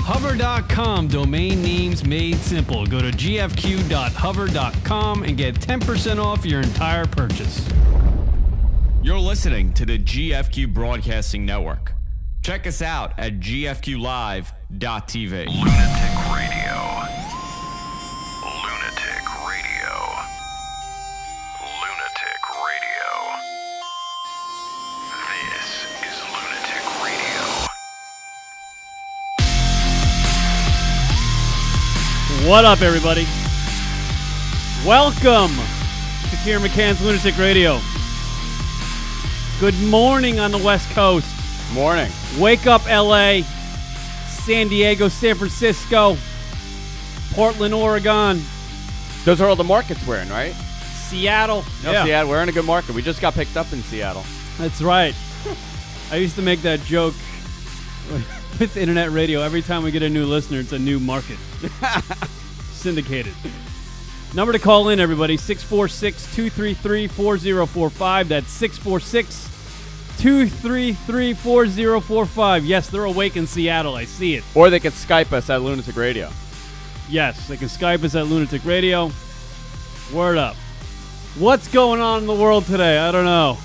Hover.com, domain names made simple. Go to gfq.hover.com and get 10% off your entire purchase. You're listening to the GFQ Broadcasting Network. Check us out at gfqlive.tv. Lunatic Radio. Lunatic Radio. Lunatic Radio. This is Lunatic Radio. What up, everybody? Welcome to Kieran McCann's Lunatic Radio. Good morning on the West Coast. Morning. Wake up, LA, San Diego, San Francisco, Portland, Oregon, Those are all the markets we're in, right? Seattle. No, Seattle. We're in a good market. We just got picked up in Seattle. That's right. I used to make that joke with internet radio. Every time we get a new listener, it's a new market. Syndicated. Number to call in, everybody, 646-233-4045. That's 646-233-4045. Yes, they're awake in Seattle. I see it. Or they could Skype us at Lunatic Radio. Yes, they can Skype us at Lunatic Radio. Word up. What's going on in the world today? I don't know.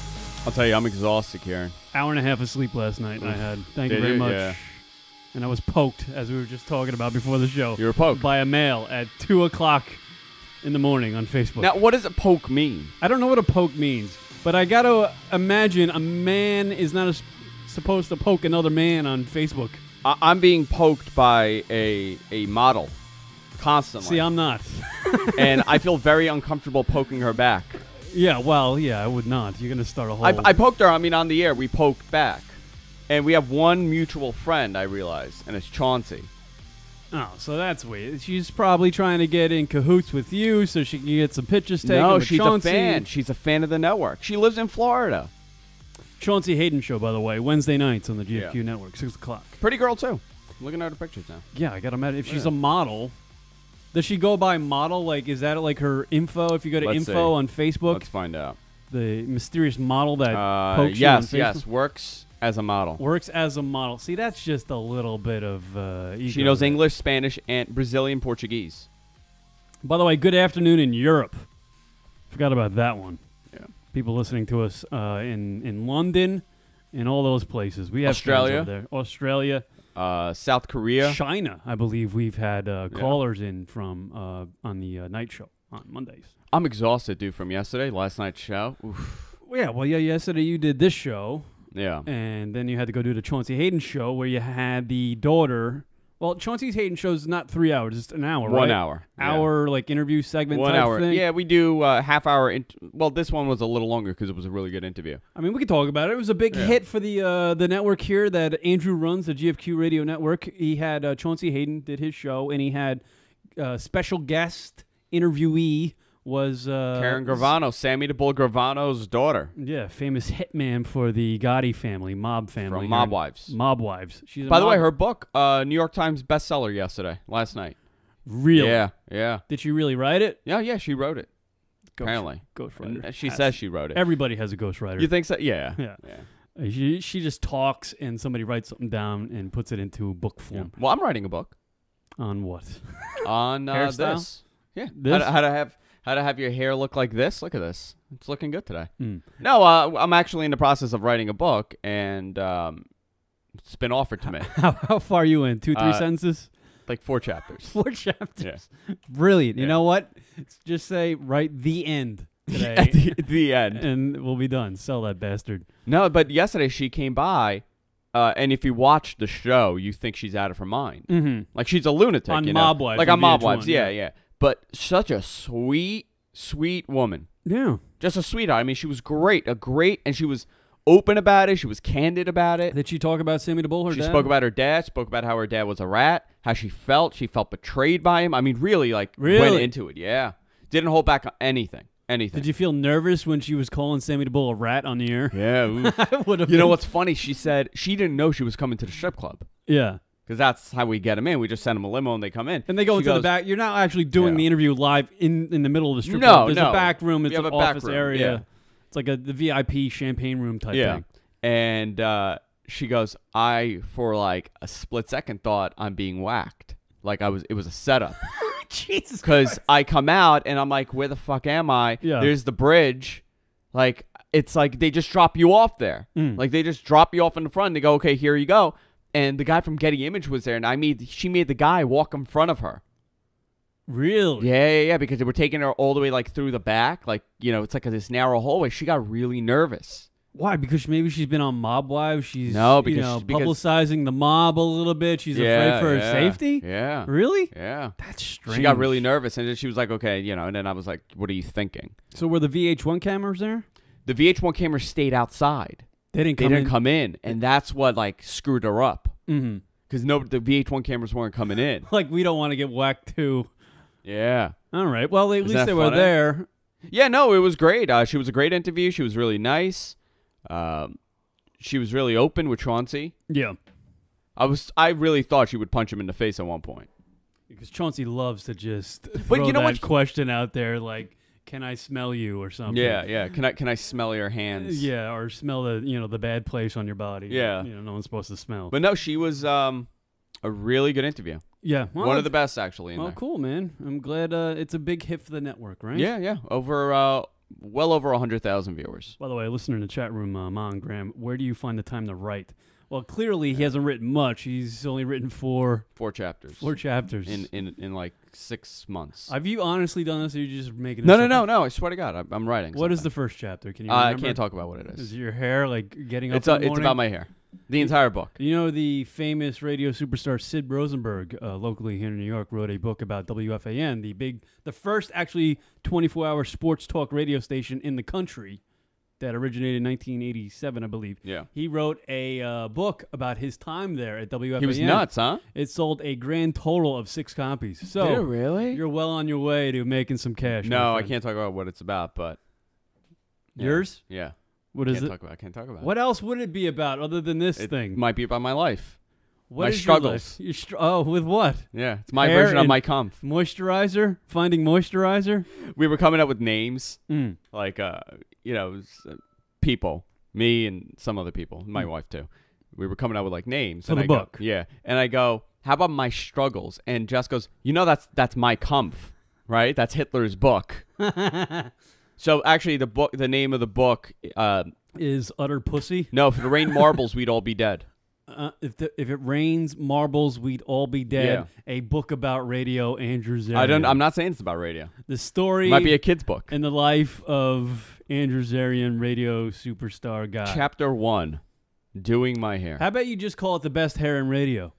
I'll tell you, I'm exhausted, Kieran. Hour and a half of sleep last night I had. Thank you Did very you? much. Yeah. And I was poked, as we were just talking about before the show. You were poked? By a male at 2 o'clock in the morning on Facebook. Now, what does a poke mean? I don't know what a poke means, but I got to imagine a man is not supposed to poke another man on Facebook. I'm being poked by a model constantly. See, I'm not. And I feel very uncomfortable poking her back. Yeah, well, yeah, I would not. You're going to start a whole... I poked her. I mean, on the air, we poked back. And we have one mutual friend, I realize, and it's Chauncey. Oh, so that's weird. She's probably trying to get in cahoots with you so she can get some pictures taken No, with she's Chauncey. a fan. She's a fan of the network. She lives in Florida. Chauncey Hayden Show, by the way, Wednesday nights on the GFQ Yeah. Network, 6 o'clock. Pretty girl, too. I'm looking at her pictures now. Yeah, I got to imagine. If she's a model, does she go by model? Like, is that like her info? If you go to Let's info see. on Facebook, Let's find out. the mysterious model that pokes you on Facebook? Yes, works as a model. Works as a model. See, that's just a little bit of ego. She knows English, Spanish, and Brazilian Portuguese. By the way, good afternoon in Europe. Forgot about that one. Yeah. People listening to us in London and all those places. We have Australia. fans over there. Australia. South Korea. China, I believe we've had callers in from on the night show on Mondays. I'm exhausted, dude, from yesterday, last night's show. Oof. Yeah, well, yeah, yesterday you did this show. Yeah. And then you had to go do the Chauncey Hayden show where you had the daughter. Well, Chauncey Hayden show's not 3 hours, it's an hour, 1 right? hour. Hour, like, interview segment 1 type hour. thing? Yeah, we do half hour. Well, this one was a little longer because it was a really good interview. I mean, we could talk about it. It was a big hit for the network here that Andrew runs, the GFQ Radio Network. He had Chauncey Hayden did his show, and he had special guest interviewee was Karen Gravano, Sammy the Bull Gravano's daughter. Yeah, famous hitman for the Gotti family, mob family. From Mob Wives. Mob Wives. She's By the way, her book, New York Times bestseller last night. Really? Yeah. Did she really write it? Yeah, she wrote it. Apparently. Ghostwriter. And she says she wrote it. Everybody has a ghostwriter. You think so? Yeah. Yeah. She just talks and somebody writes something down and puts it into book form. Well, I'm writing a book. On what? On Hairstyle? this. Yeah. This? How to have your hair look like this. Look at this. It's looking good today. Mm. No, I'm actually in the process of writing a book, and it's been offered to me. How far are you in? 2-3 sentences? Like 4 chapters. 4 chapters. Yeah. Brilliant. You Yeah. know what? Just say, write the end today. At the end. And we'll be done. Sell that bastard. No, but yesterday she came by, and if you watch the show, you think she's out of her mind. Mm-hmm. Like she's a lunatic. On you know? Mob Wives Like on on Mob VH1, Wives. yeah. Yeah. But such a sweet, sweet woman. Yeah. Just a sweetheart. I mean, she was great. And she was open about it. She was candid about it. Did she talk about Sammy the Bull, her She dad? spoke about her dad, spoke about how her dad was a rat, how she felt. She felt betrayed by him. I mean, really, went into it. Yeah. Didn't hold back on anything. Did you feel nervous when she was calling Sammy the Bull a rat on the air? Yeah. I would have. You know what's funny? She said she didn't know she was coming to the strip club. Yeah. Because that's how we get them in. We just send them a limo and they come in. And they go She into the goes, back. You're not actually doing the interview live in the middle of the strip No, club. There's no. a back room. It's We have an a back office room, area. yeah. It's like the VIP champagne room type thing. And she goes, I, for like a split second, thought I'm being whacked. Like it was a setup. Jesus Because I come out and I'm like, where the fuck am I? Yeah. There's the bridge. Like, it's like they just drop you off there. Like, they just drop you off in the front. And they go, okay, here you go. And the guy from Getty Image was there, and she made the guy walk in front of her. Really? Yeah, because they were taking her all the way, like, through the back. Like, it's like this narrow hallway. She got really nervous. Why? Because maybe she's been on Mob Wives. She's because publicizing the mob a little bit. She's afraid for her safety. Yeah. Really? Yeah. That's strange. She got really nervous, and then she was like, okay, and then I was like, what are you thinking? So were the VH1 cameras there? The VH1 cameras stayed outside. They didn't come in, and that's what, like, screwed her up. Mm-hmm. Because the VH1 cameras weren't coming in. Like, we don't want to get whacked, too. Yeah. All right. Well, at least they were funny? there. Yeah, no, it was great. She was a great interview. She was really nice. She was really open with Chauncey. Yeah. I really thought she would punch him in the face at one point. Because Chauncey loves to just throw that question out there, like, can I smell you or something? Yeah. Can I smell your hands? Yeah, or smell the bad place on your body. Yeah. No one's supposed to smell. But no, she was a really good interview. Yeah. Well, one of the best, actually, in there. Cool, man. I'm glad it's a big hit for the network, right? Yeah. Over well over 100,000 viewers. By the way, listener in the chat room, Ma and Graham, where do you find the time to write? Well, clearly he hasn't written much. He's only written four chapters. 4 chapters. In like 6 months. Have you honestly done this, or are you just making it No. I swear to God, I'm writing. What is the first chapter? Can you remember? I can't talk about what it is. Is your hair like getting up in the morning? It's about my hair. The entire book. You know, the famous radio superstar Sid Rosenberg, locally here in New York, wrote a book about WFAN, the first actually 24-hour sports talk radio station in the country that originated in 1987, I believe. Yeah. He wrote a book about his time there at WFAN. He was nuts, huh? It sold a grand total of 6 copies. So did it really? You're well on your way to making some cash. No, I can't talk about what it's about, but yours? Yeah. What is it? I can't talk about it. What else would it be about other than this thing? It might be about my life. What my is struggles. Your life? With what? Yeah, it's my Hair version of and my comf. Moisturizer? Finding moisturizer? We were coming up with names, like people, me and some other people, my wife too. We were coming up with like names for the book. Yeah, and I go, how about my struggles? And Jess goes, that's my comf, right? That's Hitler's book. So actually, the name of the book is Utter Pussy. No, if it rained marbles, we'd all be dead. If it rains marbles, we'd all be dead. Yeah. A book about radio, Andrew Zarian. I'm not saying it's about radio. The story might be a kid's book. And the life of Andrew Zarian, radio superstar guy. Chapter 1, doing my hair. How about you just call it the best hair in radio?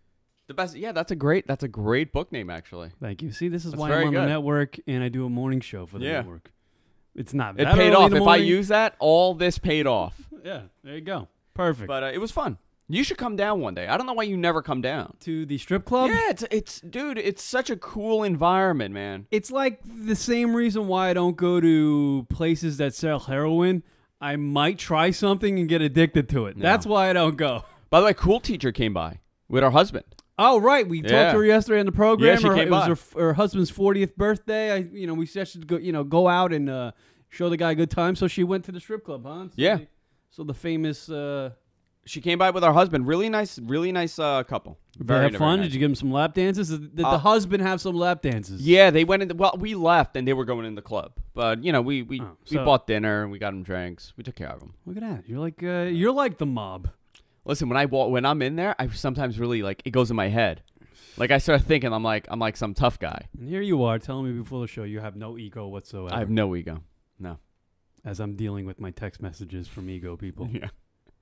The best. Yeah, that's a great book name, actually. Thank you. See, this is why I'm on the network and I do a morning show for the network. It's not. It paid off. If I use that, all this paid off. Yeah, there you go. Perfect. But it was fun. You should come down one day. I don't know why you never come down to the strip club. Yeah, it's such a cool environment, man. It's like the same reason why I don't go to places that sell heroin. I might try something and get addicted to it. No. That's why I don't go. By the way, Cool Teacher came by with her husband. Oh, right. We talked to her yesterday on the program. Yeah, she came by. It was her husband's 40th birthday. We said she'd go out and show the guy a good time. So she went to the strip club, huh? So the famous. She came by with her husband. Really nice couple. Did they have fun? Nice. Did you give them some lap dances? Did the husband have some lap dances? Yeah, they went in. We left and they were going in the club. But we bought dinner and we got them drinks. We took care of them. Look at that. You're like the mob. Listen, when I'm in there, I sometimes really it goes in my head. Like I start thinking I'm like some tough guy. And here you are telling me before the show you have no ego whatsoever. I have no ego. No. As I'm dealing with my text messages from ego people. Yeah.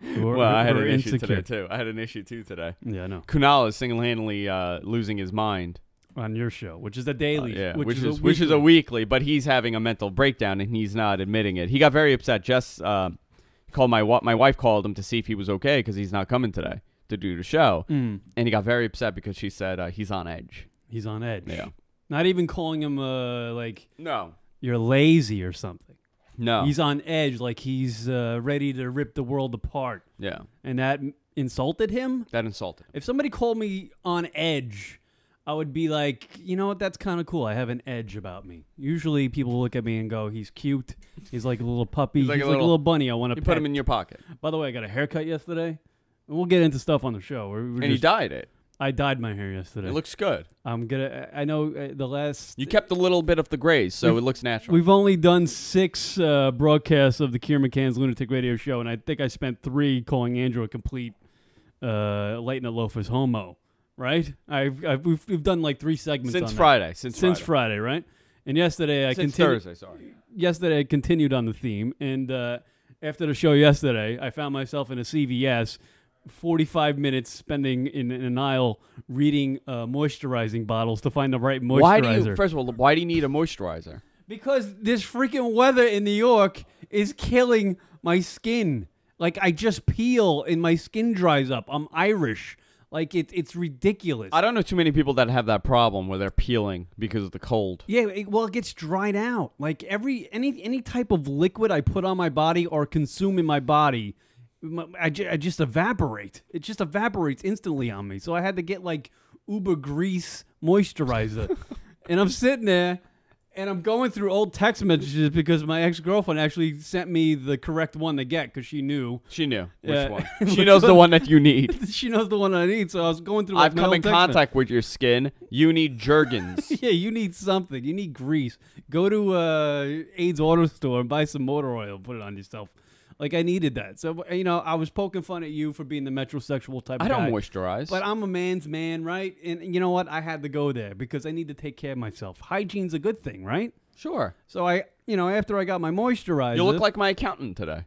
I had an issue today too. I had an issue too today. Yeah, I know. Kunal is single-handedly losing his mind on your show, which is a daily, which is a weekly, but he's having a mental breakdown and he's not admitting it. He got very upset. Jess called my wife called him to see if he was okay because he's not coming today to do the show, and he got very upset because she said he's on edge. He's on edge. Yeah. Not even calling him no, you're lazy or something. No. He's on edge, like he's ready to rip the world apart. Yeah. And that insulted him? That insulted him. If somebody called me on edge, I would be like, you know what, that's kind of cool. I have an edge about me. Usually people look at me and go, he's cute. He's like a little puppy. He's like a little bunny I want to pet. You put him in your pocket. By the way, I got a haircut yesterday. We'll get into stuff on the show. And you dyed it. I dyed my hair yesterday. It looks good. I know the last. You kept a little bit of the grays, so it looks natural. We've only done 6 broadcasts of the Kieran McCann's Lunatic Radio Show, and I think I spent 3 calling Andrew a complete late night loafers homo. Right? We've done like 3 segments since on Friday. That. Since Friday, right? And yesterday Thursday, sorry. Yesterday I continued on the theme, and after the show yesterday, I found myself in a CVS. 45 minutes spending in an aisle reading moisturizing bottles to find the right moisturizer. First of all, why do you need a moisturizer? Because this freaking weather in New York is killing my skin. Like, I just peel and my skin dries up. I'm Irish. Like, it's ridiculous. I don't know too many people that have that problem where they're peeling because of the cold. Yeah, it gets dried out. Like, any type of liquid I put on my body or consume in my body, I just evaporate. It just evaporates instantly on me. So I had to get like Uber Grease moisturizer. And I'm sitting there and I'm going through old text messages because my ex-girlfriend actually sent me the correct one to get because she knew. She knew which one. She knows the one that you need. She knows the one I need. So I was going through. Like, I've come in contact with your skin. You need Jergens. Yeah, you need something. You need grease. Go to Aid's Auto Store and buy some motor oil. Put it on yourself. Like, I needed that. So, I was poking fun at you for being the metrosexual type of guy. I don't moisturize. But I'm a man's man, right? And you know what? I had to go there because I need to take care of myself. Hygiene's a good thing, right? Sure. So, after I got my moisturizer. You look like my accountant today.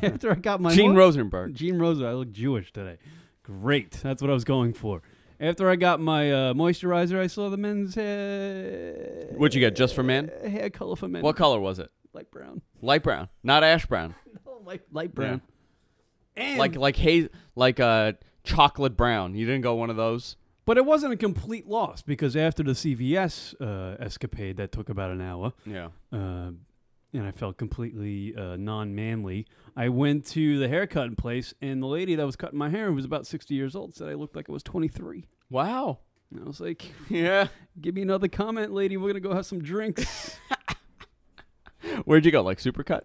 After I got my... Gene Rosenberg. Gene Rosenberg. I look Jewish today. Great. That's what I was going for. After I got my moisturizer, I saw the men's hair... What'd you get, just for men? Hair color for men. What color was it? Light brown. Light brown. Not ash brown. Light brown. Yeah. And like chocolate brown. You didn't go one of those? But it wasn't a complete loss because after the CVS escapade that took about an hour, and I felt completely non-manly, I went to the haircutting place, and the lady that was cutting my hair, who was about 60 years old, said I looked like I was 23. Wow. And I was like, yeah. Give me another comment, lady. We're going to go have some drinks. Where'd you go? Like Supercut?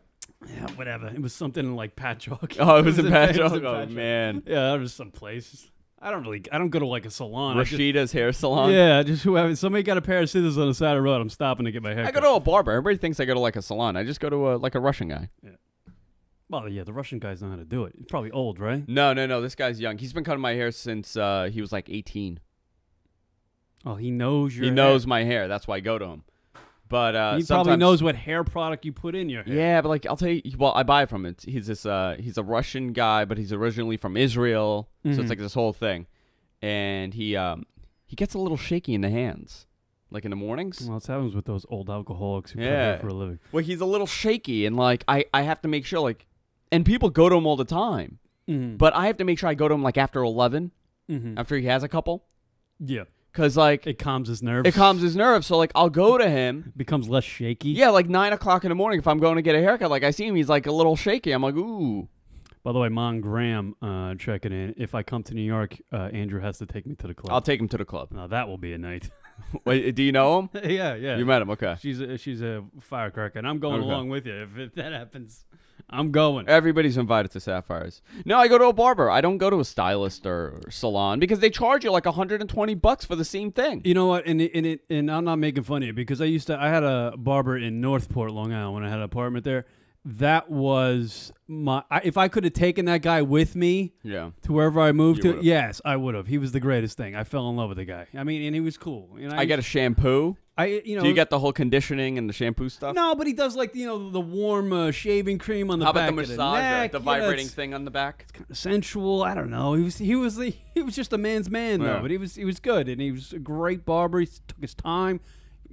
Yeah, whatever. It was something in like Patchogue. Oh, it was in Patchogue? Oh, man. Yeah, it was some place. I don't go to like a salon. Rashida's hair salon? Yeah, just whoever. Somebody got a pair of scissors on the side of the road. I'm stopping to get my hair I cut. go to a barber. Everybody thinks I go to like a salon. I just go to a Russian guy. Yeah. Well, yeah, the Russian guys know how to do it. He's probably old, right? No. This guy's young. He's been cutting my hair since he was like 18. Oh, he knows your He knows my hair. That's why I go to him. But he probably knows what hair product you put in your hair. Yeah, but like I'll tell you, well, I buy it from it. He's a Russian guy, but he's originally from Israel, so it's like this whole thing. And he gets a little shaky in the hands, like in the mornings. Well, that's what happens with those old alcoholics who cut hair for a living. Well, he's a little shaky, and like I have to make sure, like, and people go to him all the time, but I have to make sure I go to him like after 11, after he has a couple. Yeah. Because, like... It calms his nerves. So, like, I'll go to him. Becomes less shaky. Yeah, like 9 o'clock in the morning if I'm going to get a haircut. Like, I see him, he's, like, a little shaky. I'm like, ooh. By the way, Mon Graham checking in. If I come to New York, Andrew has to take me to the club. I'll take him to the club. Now, that will be a night. Wait, do you know him? Yeah. You met him, okay. She's a firecracker, and I'm going along with you. If that happens... I'm going. Everybody's invited to Sapphires. No, I go to a barber. I don't go to a stylist or salon because they charge you like $120 for the same thing. You know what? And I'm not making fun of you because I had a barber in Northport, Long Island when I had an apartment there. That was if I could have taken that guy with me to wherever I moved to, yes, I would have. He was the greatest thing. I fell in love with the guy. I mean, and he was cool. I get a shampoo. Do you get the whole conditioning and the shampoo stuff? No, but he does like the warm shaving cream on the back back of the massager, the vibrating thing on the back. It's kind of sensual. I don't know. He was just a man's man though, but he was good and he was a great barber. He took his time.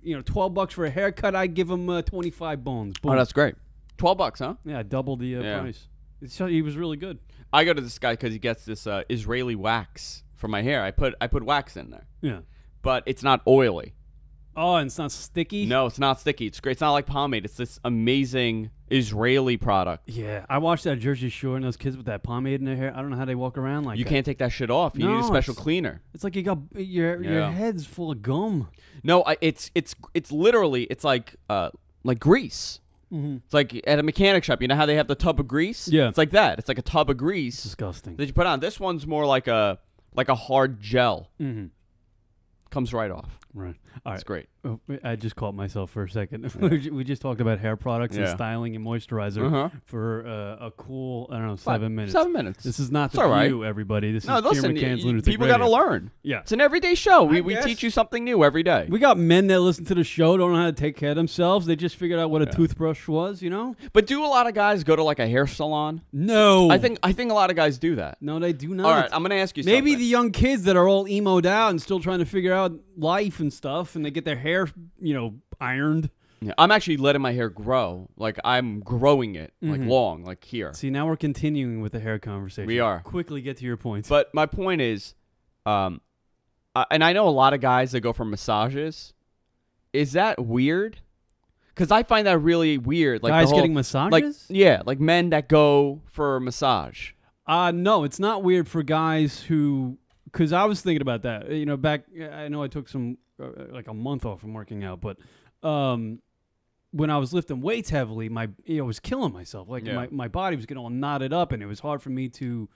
$12 for a haircut. I'd give him 25 bones. Boom. Oh, that's great. $12, huh? Yeah, double the price. So he was really good. I go to this guy because he gets this Israeli wax for my hair. I put wax in there. Yeah, but it's not oily. Oh, and it's not sticky? No, it's not sticky. It's great. It's not like pomade. It's this amazing Israeli product. Yeah, I watched that Jersey Shore and those kids with that pomade in their hair. I don't know how they walk around like that. You can't take that shit off. You need a special cleaner. It's like you got your head's full of gum. No, it's literally it's like grease. It's like at a mechanic shop. You know how they have the tub of grease? Yeah. It's like that. It's like a tub of grease Disgusting. that you put on. This one's more like a hard gel. Comes right off. Right. All right. It's great. Oh, I just caught myself for a second. We just talked about hair products and styling and moisturizer for a cool, I don't know, 7 minutes. 7 minutes. This is not It's all The right. View, everybody. This No, is listen, Kieran McCann's Lunatic people Radio. got to learn. Yeah. It's an everyday show. We guess. teach you something new every day. We got men that listen to the show, don't know how to take care of themselves. They just figured out what a toothbrush was, you know? But do a lot of guys go to like a hair salon? No. I think a lot of guys do that. No, they do not. All right, I'm going to ask you Maybe something. the young kids that are all emoed out and still trying to figure out life and stuff, and they get their hair, ironed. Yeah, I'm actually letting my hair grow. Like, I'm growing it, like, long, like here. See, now we're continuing with the hair conversation. We are. Quickly get to your points. But my point is, and I know a lot of guys that go for massages. Is that weird? Because I find that really weird. Like guys the whole, getting massages? Like, yeah, like men that go for a massage. No, it's not weird for guys who... Because I was thinking about that. Back... I know I took some... like a month off from working out, but... when I was lifting weights heavily, I was killing myself. Like my body was getting all knotted up, and it was hard for me to,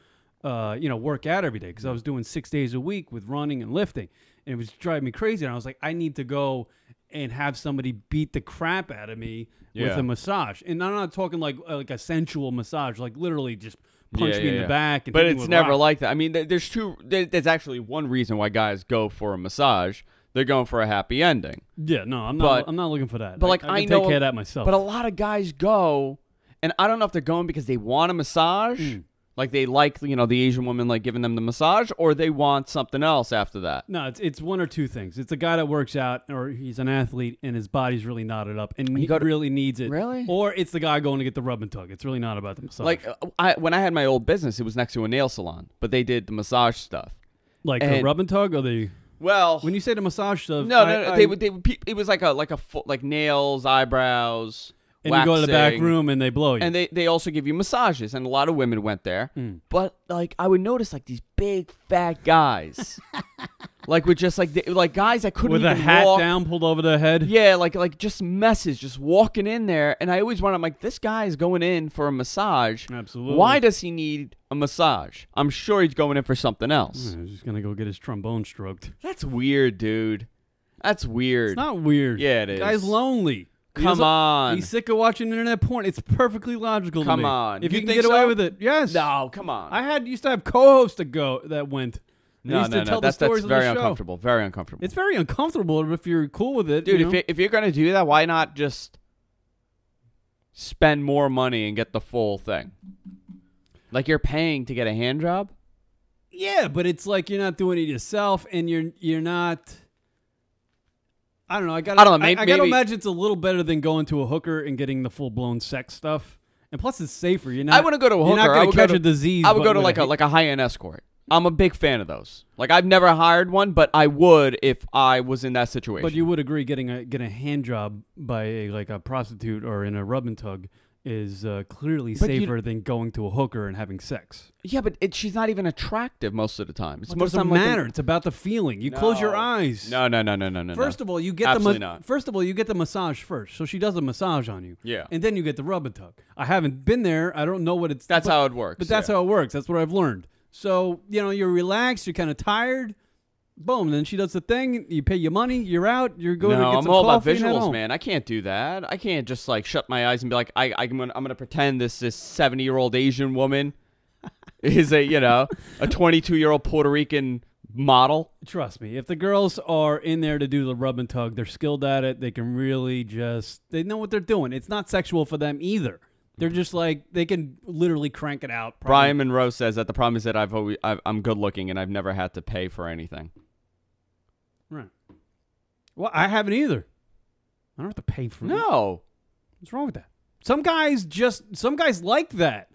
work out every day because I was doing 6 days a week with running and lifting, and it was driving me crazy. And I was like, I need to go and have somebody beat the crap out of me with a massage. And I'm not talking like a sensual massage, like literally just punch me in the back. And but hit me it's with never rock. like that. I mean, there's actually one reason why guys go for a massage. They're going for a happy ending. Yeah, no, I'm not looking for that. But like I can know, take care of that myself. But a lot of guys go, and I don't know if they're going because they want a massage, like they like the Asian woman like giving them the massage, or they want something else after that. No, it's one or two things. It's a guy that works out, or he's an athlete, and his body's really knotted up, and he really needs it. Really? Or it's the guy going to get the rub and tug. It's really not about the massage. Like when I had my old business, it was next to a nail salon, but they did the massage stuff. Like the rub and tug, or the... Well, when you say the massage stuff, no, they would. It was like like nails, eyebrows, and waxing, you go to the back room and they blow you. And they also give you massages, and a lot of women went there. But like I would notice like these big fat guys, like with just like guys that couldn't with even a hat walk. down pulled over their head. Yeah, like just messes, just walking in there. And I always wonder, I'm like, this guy is going in for a massage. Absolutely. Why does he need a massage? I'm sure he's going in for something else. He's just gonna go get his trombone stroked. That's weird, dude. That's weird. It's not weird. Yeah, it is. The guy's lonely. Come on. He's sick of watching internet porn. It's perfectly logical to me. Come on. If You you can think get away so? with it. Yes. No, come on. I used to have co-hosts that went. They No, used to tell the that's stories very on the show. uncomfortable. Very uncomfortable. It's very uncomfortable if you're cool with it. Dude, if you're going to do that, why not just spend more money and get the full thing? Like you're paying to get a hand job? Yeah, but it's like you're not doing it yourself, and you're not. I don't know. I gotta imagine it's a little better than going to a hooker and getting the full blown sex stuff. And plus, it's safer. You're not. I want to go to a hooker. You're not I going would to go catch to a disease. I would go but to with like a high-end escort. I'm a big fan of those. Like I've never hired one, but I would if I was in that situation. But you would agree getting a hand job by a prostitute or in a rub and tug is clearly safer than going to a hooker and having sex. Yeah, but she's not even attractive most of the time. It's It most doesn't of the time matter. It's about the feeling. You close your eyes. No. First of all, you get Absolutely not. First of all, you get the massage first. So she does a massage on you. Yeah. And then you get the rub and tug. I haven't been there. I don't know what it's. That's how it works. But that's how it works. That's what I've learned. So you're relaxed. You're kind of tired. Boom. Then she does the thing. You pay your money. You're out. You're going to get I'm some all about coffee and head visuals, home. man. I can't do that. I can't just like shut my eyes and be like, I'm gonna pretend this 70-year-old Asian woman is a 22-year-old Puerto Rican model. Trust me, if the girls are in there to do the rub and tug, they're skilled at it. They can really they know what they're doing. It's not sexual for them either. They're just like, they can literally crank it out. Brian Monroe says that the problem is that I'm good looking and I've never had to pay for anything. Right. Well, I haven't either. I don't have to pay for it. No. What's wrong with that? Some guys like that.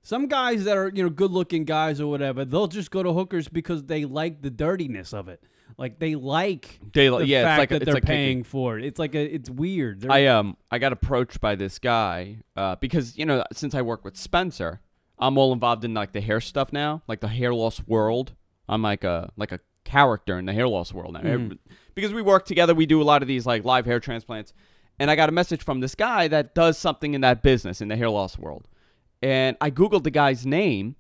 Some guys that are, good-looking guys or whatever, they'll just go to hookers because they like the dirtiness of it. Like they like the fact that they're paying for it. It's weird. I got approached by this guy because since I work with Spencer, I'm all involved in like the hair stuff now, like the hair loss world. I'm like a character in the hair loss world now because we work together. We do a lot of these like live hair transplants, And I got a message from this guy that does something in that business, in the hair loss world. And I Googled the guy's name,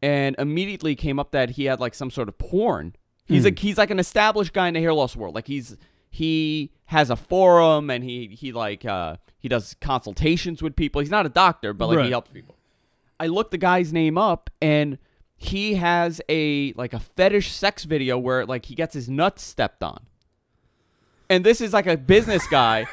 and immediately came up that he had like some sort of porn. He's like an established guy in the hair loss world. Like he has a forum, and he does consultations with people. He's not a doctor, but like he helps people. I looked the guy's name up, and he has a fetish sex video where like he gets his nuts stepped on. And this is like a business guy.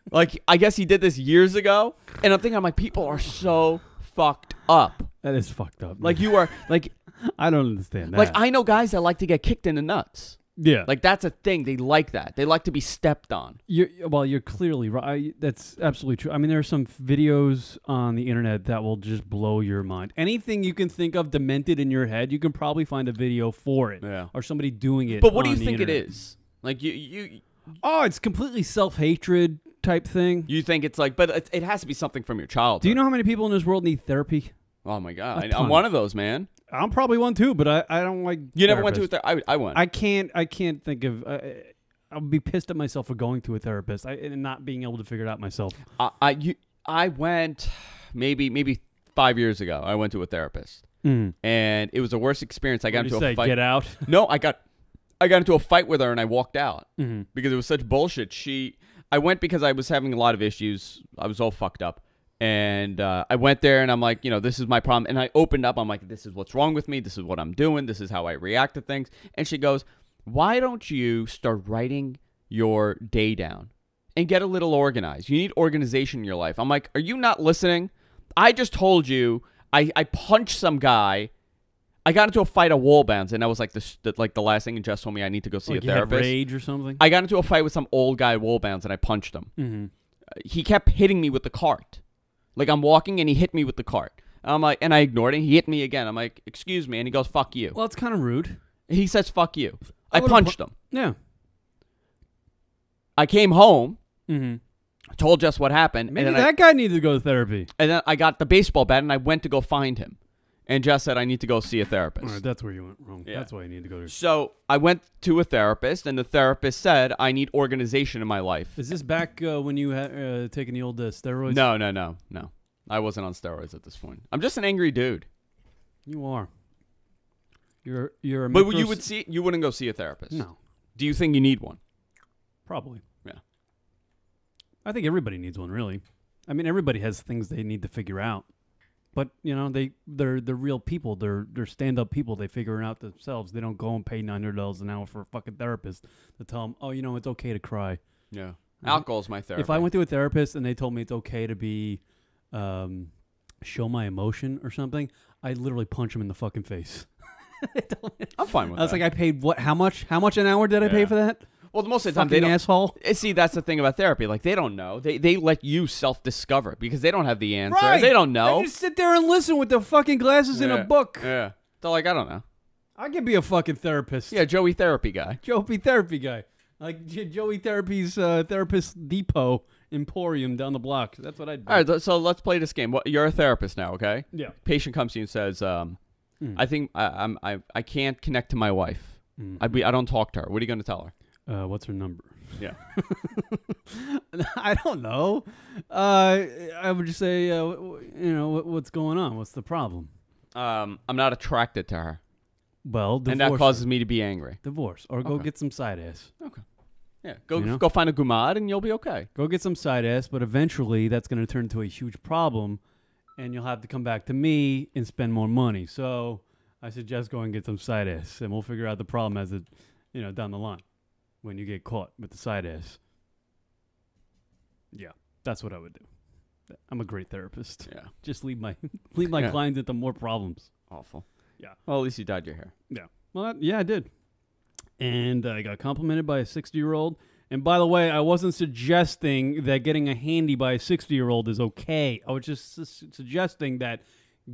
Like, I guess he did this years ago. And I'm like, people are so fucked up. That is fucked up. Like, you are, like... I don't understand that. Like, I know guys that like to get kicked in the nuts. Yeah. Like, that's a thing. They like that. They like to be stepped on. You're clearly right. That's absolutely true. I mean, there are some videos on the internet that will just blow your mind. Anything you can think of demented in your head, you can probably find a video for it. Yeah. Or somebody doing it. But what do you on the think internet. it is? Like, you Oh, it's completely self-hatred type thing. You think it's like, but it has to be something from your childhood. Do you know how many people in this world need therapy? Oh my God, A ton. I'm one of those, man. I'm probably one too, but I don't like. You never went to a therapists. therapist? I went. I can't think of. I'll be pissed at myself for going to a therapist and not being able to figure it out myself. I went maybe 5 years ago. I went to a therapist, and it was the worst experience. I got into a fight. Get out. No, I got into a fight with her, and I walked out because it was such bullshit. I went because I was having a lot of issues. I was all fucked up. And I went there, and I'm like, this is my problem. And I opened up. I'm like, this is what's wrong with me. This is what I'm doing. This is how I react to things. And she goes, why don't you start writing your day down and get a little organized? You need organization in your life. I'm like, are you not listening? I just told you I punched some guy. I got into a fight at wall bounds, and that was like the last thing. And Jess told me I need to go see a therapist. You had rage or something? I got into a fight with some old guy at wall bounds, and I punched him. He kept hitting me with the cart. Like, I'm walking, and he hit me with the cart. I'm like, and I ignored it. He hit me again. I'm like, excuse me. And he goes, fuck you. Well, it's kind of rude. He says, fuck you. I punched him. Yeah. I came home, told Jess what happened. Maybe and then that guy needs to go to therapy. And then I got the baseball bat, and I went to go find him. And Jess said, I need to go see a therapist. All right, that's where you went wrong. Yeah. That's why you need to go to. So I went to a therapist, and the therapist said, I need organization in my life. Is this back when you had taken the old steroids? No. I wasn't on steroids at this point. I'm just an angry dude. You are. You're a But you wouldn't go see a therapist? No. Do you think you need one? Probably. Yeah. I think everybody needs one, really. I mean, everybody has things they need to figure out. But, they're real people. They're stand-up people. They figure it out themselves. They don't go and pay $900 an hour for a fucking therapist to tell them, oh, it's okay to cry. Yeah. Alcohol's my therapy. If I went to a therapist and they told me it's okay to be, show my emotion or something, I'd literally punch them in the fucking face. I'm fine with that. I was like, I paid what? How much? How much an hour did I pay for that? Well, most of the time Fucking they don't. Asshole. See, that's the thing about therapy. Like, they don't know. They let you self-discover because they don't have the answer. Right. They don't know. They just sit there and listen with their fucking glasses in a book. Yeah. They're like, I don't know. I could be a fucking therapist. Yeah, Joey therapy guy. Joey therapy guy. Like Joey Therapy's Therapist Depot Emporium down the block. That's what I'd do. All right, so let's play this game. You're a therapist now, okay? Yeah. Patient comes to you and says, I think I can't connect to my wife. I don't talk to her. What are you going to tell her? What's her number? Yeah. I don't know. I would just say, what's going on? What's the problem? I'm not attracted to her. Well, divorce. And that causes me to be angry. Divorce. Or go get some side ass. Okay. Yeah. Go find a gumad and you'll be okay. Go get some side ass, but eventually that's going to turn into a huge problem, and you'll have to come back to me and spend more money. So I suggest go and get some side ass, and we'll figure out the problem as it, down the line when you get caught with the side ass. Yeah, that's what I would do. I'm a great therapist. Yeah. Just leave my clients into more problems. Awful. Yeah. Well, at least you dyed your hair. Yeah. Well, I did. And I got complimented by a 60-year-old. And by the way, I wasn't suggesting that getting a handy by a 60-year-old is okay. I was just suggesting that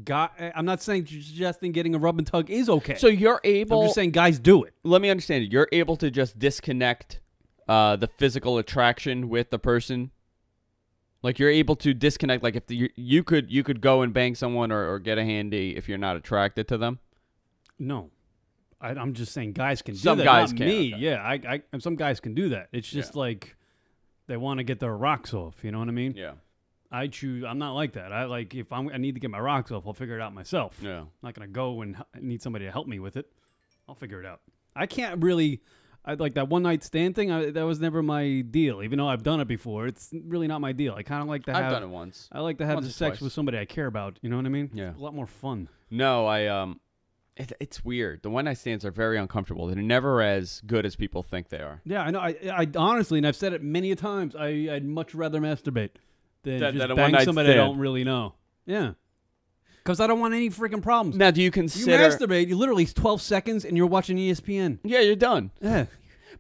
I'm not suggesting getting a rub and tug is okay. So you're able... I'm just saying guys do it. Let me understand it. You're able to just disconnect the physical attraction with the person? Like, you're able to disconnect, like, if you could go and bang someone or get a handy if you're not attracted to them? No. I'm just saying guys can do some that. Guys not can. Me. Okay. Yeah, some guys can do that. It's just like they want to get their rocks off. You know what I mean? Yeah. I'm not like that. I like if I need to get my rocks off, I'll figure it out myself. Yeah. I'm not gonna go and need somebody to help me with it. I'll figure it out. I can't really. I like that one night stand thing. That was never my deal. Even though I've done it before, it's really not my deal. I kind of like to have. I've done it once. I like to have Once the or sex twice. with somebody I care about. You know what I mean? Yeah. It's a lot more fun. No, it's weird. The one night stands are very uncomfortable. They're never as good as people think they are. Yeah, I know. I honestly, and I've said it many a times. I'd much rather masturbate than Than just a bang one-night somebody I stand. don't really know. Yeah, because I don't want any freaking problems. Now, do you You consider? masturbate. You literally 12 seconds, and you're watching ESPN. Yeah, you're done. Yeah,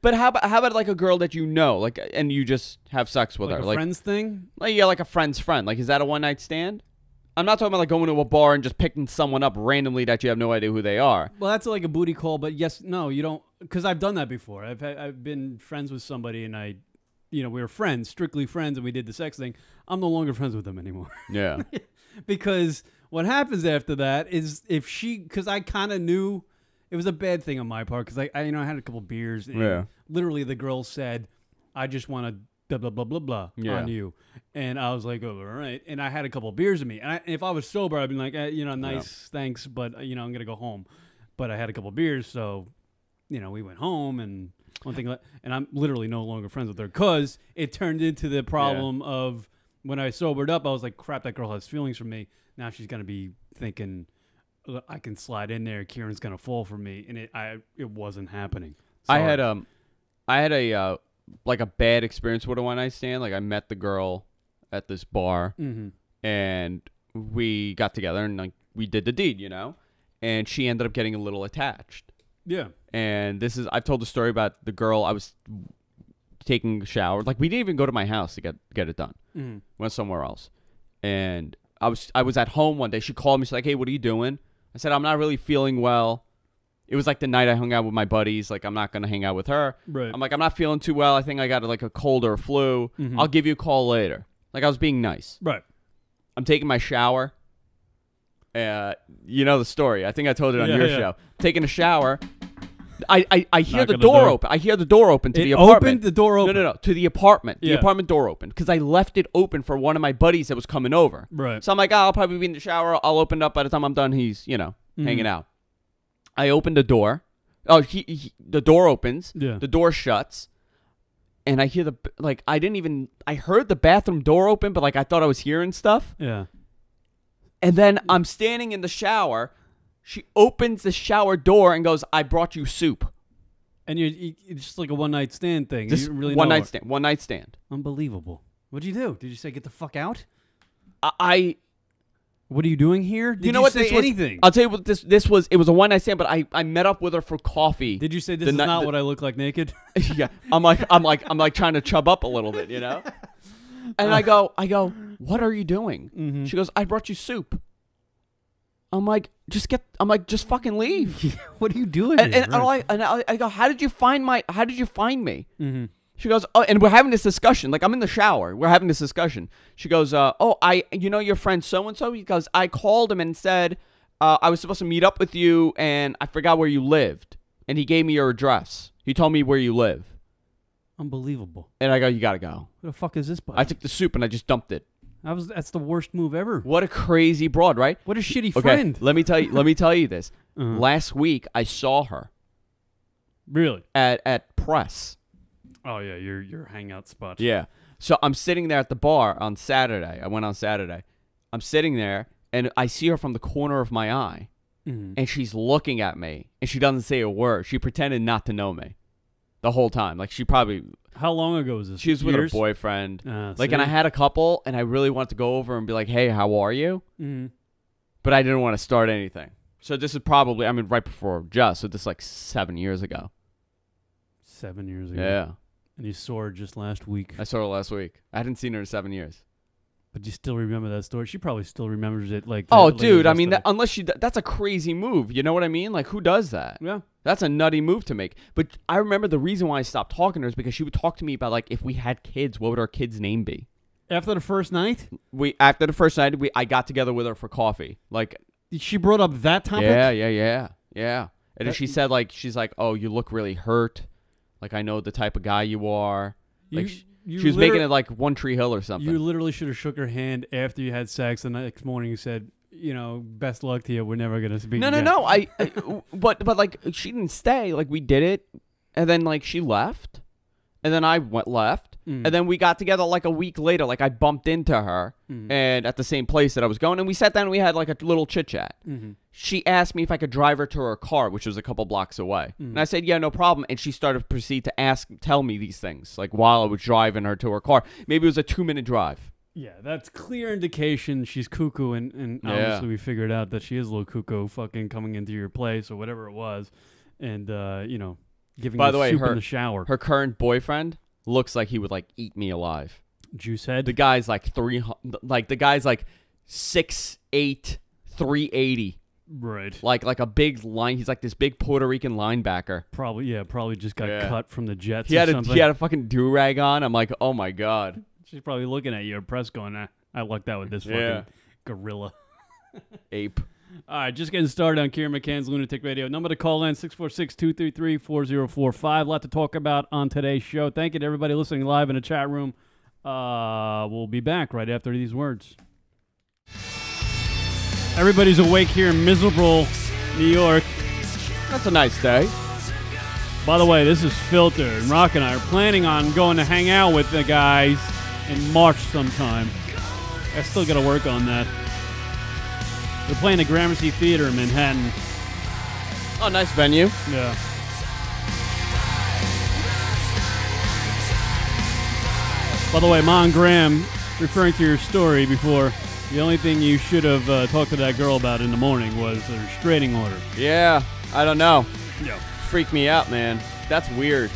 But how about like a girl that you know, like, and you just have sex with like her, a like, friends thing. like yeah, like a friend's friend. Like, is that a one night stand? I'm not talking about like going to a bar and just picking someone up randomly that you have no idea who they are. Well, that's like a booty call, but no, you don't, because I've done that before. I've been friends with somebody, and we were friends, strictly friends, and we did the sex thing. I'm no longer friends with them anymore. Yeah. Because what happens after that is because I kind of knew it was a bad thing on my part, because I had a couple beers, and Yeah. literally the girl said, "I just want to blah blah blah blah blah Yeah. on you," and I was like, "Oh, all right." And I had a couple beers in me, and if I was sober, I'd be like, "Nice, thanks, but I'm gonna go home." But I had a couple beers, so we went home, and one thing, and I'm literally no longer friends with her, because it turned into the problem of when I sobered up, I was like, "Crap, that girl has feelings for me." Now she's gonna be thinking I can slide in there. Kieran's gonna fall for me, and it wasn't happening. I Sorry. had a like a bad experience with a one night stand. Like, I met the girl at this bar, and we got together, and like we did the deed, and she ended up getting a little attached. Yeah. And I've told the story about the girl. I was taking a shower. Like, we didn't even go to my house to get it done. Went somewhere else. And I was at home one day. She called me. She's like, "Hey, what are you doing?" I said, "I'm not really feeling well." It was like the night I hung out with my buddies. Like, I'm not going to hang out with her. Right. I'm like, "I'm not feeling too well. I think I got like a cold or a flu. I'll give you a call later." Like, I was being nice. Right. I'm taking my shower. You know the story. I think I told it on your show. Taking a shower. I hear Knock the on the door door. open. I hear the door open to It the apartment. opened? The door opened? No, to the apartment. The Yeah. apartment door opened because I left it open for one of my buddies that was coming over. Right. So I'm like, I'll probably be in the shower. I'll open it up by the time I'm done. He's, hanging out. I opened the door. Oh, the door opens. Yeah. The door shuts. And I hear I heard the bathroom door open, but like I thought I was hearing stuff. Yeah. And then I'm standing in the shower. She opens the shower door and goes, "I brought you soup." And it's just like a one night stand thing. Just You really one know night her. stand. One night stand. Unbelievable. What'd you do? Did you say get the fuck out? I What are you doing here? Did you know what say this was? anything? I'll tell you what this was. It was a one night stand, but I met up with her for coffee. Did you say this the is night- not the- what I look like naked? Yeah, I'm like trying to chub up a little bit, And I go, "What are you doing?" She goes, "I brought you soup." I'm like, just fucking leave. What are you doing? And here? I go, How did you find me? Mm-hmm. She goes, "Oh," and we're having this discussion. Like, I'm in the shower. We're having this discussion. She goes, "Oh, your friend so-and-so?" He goes, "I called him and said I was supposed to meet up with you, and I forgot where you lived. And he gave me your address. He told me where you live." Unbelievable. And I go, "You got to go." What the fuck is this? I took the soup and I just dumped it. That's the worst move ever. What a crazy broad, right? What a shitty Okay, friend. let me tell you this. Uh-huh. Last week, I saw her Really? at press. Oh yeah, your hangout spot. Yeah. So I'm sitting there at the bar on Saturday. I went on Saturday. I'm sitting there, and I see her from the corner of my eye, and she's looking at me, and she doesn't say a word. She pretended not to know me the whole time. Like, she probably... How long ago was this? She was with her Years? boyfriend. See? And I had a couple, and I really wanted to go over and be like, "Hey, how are you?" But I didn't want to start anything. So this is probably, right before Just. So this is like 7 years ago. 7 years ago. Yeah. And you saw her just last week. I saw her last week. I hadn't seen her in 7 years. But you still remember that story? She probably still remembers it. Like, Oh, like dude. yesterday. Unless that's a crazy move. You know what I mean? Like, who does that? Yeah. That's a nutty move to make. But I remember the reason why I stopped talking to her is because she would talk to me about, like, if we had kids, what would our kid's name be? After the first night? After the first night, I got together with her for coffee. Like, She brought up that topic? yeah. And then she said, like, she's like, "Oh, you look really hurt. Like, I know the type of guy you are." Like, She was making it like One Tree Hill or something. You literally should have shook her hand after you had sex, and the next morning you said, best luck to you. We're never gonna speak. No. But like she didn't stay. Like we did it, and then like she left, and then I left, and then we got together like a week later. Like I bumped into her, and at the same place that I was going, and we sat down and we had like a little chit chat. She asked me if I could drive her to her car, which was a couple blocks away, and I said, yeah, no problem. And she started to proceed to tell me these things, like while I was driving her to her car. Maybe it was a 2-minute drive. Yeah, that's clear indication she's cuckoo, and obviously we figured out that she is a little cuckoo, fucking coming into your place or whatever it was, and giving By the way, soup in the shower. Her current boyfriend looks like he would like eat me alive. Juicehead. The guy's like 6'8", 380. Right. Like a big line. He's like this big Puerto Rican linebacker. Probably just got cut from the Jets. He had a fucking do-rag on. I'm like, oh my God. She's probably looking at you at press going, I lucked out with this fucking gorilla. Ape. All right, just getting started on Kieran McCann's Lunatic Radio. Number to call in, 646-233-4045. A lot to talk about on today's show. Thank you to everybody listening live in the chat room. We'll be back right after these words. Everybody's awake here in miserable New York. That's a nice day. By the way, this is Filter, and Rock and I are planning on going to hang out with the guys in March sometime. I still got to work on that. We're playing the Gramercy Theater in Manhattan. Oh, nice venue. Yeah. By the way, Mon Graham, referring to your story before, the only thing you should have talked to that girl about in the morning was a restraining order. Yeah, I don't know. Yeah. Freaked me out, man. That's weird.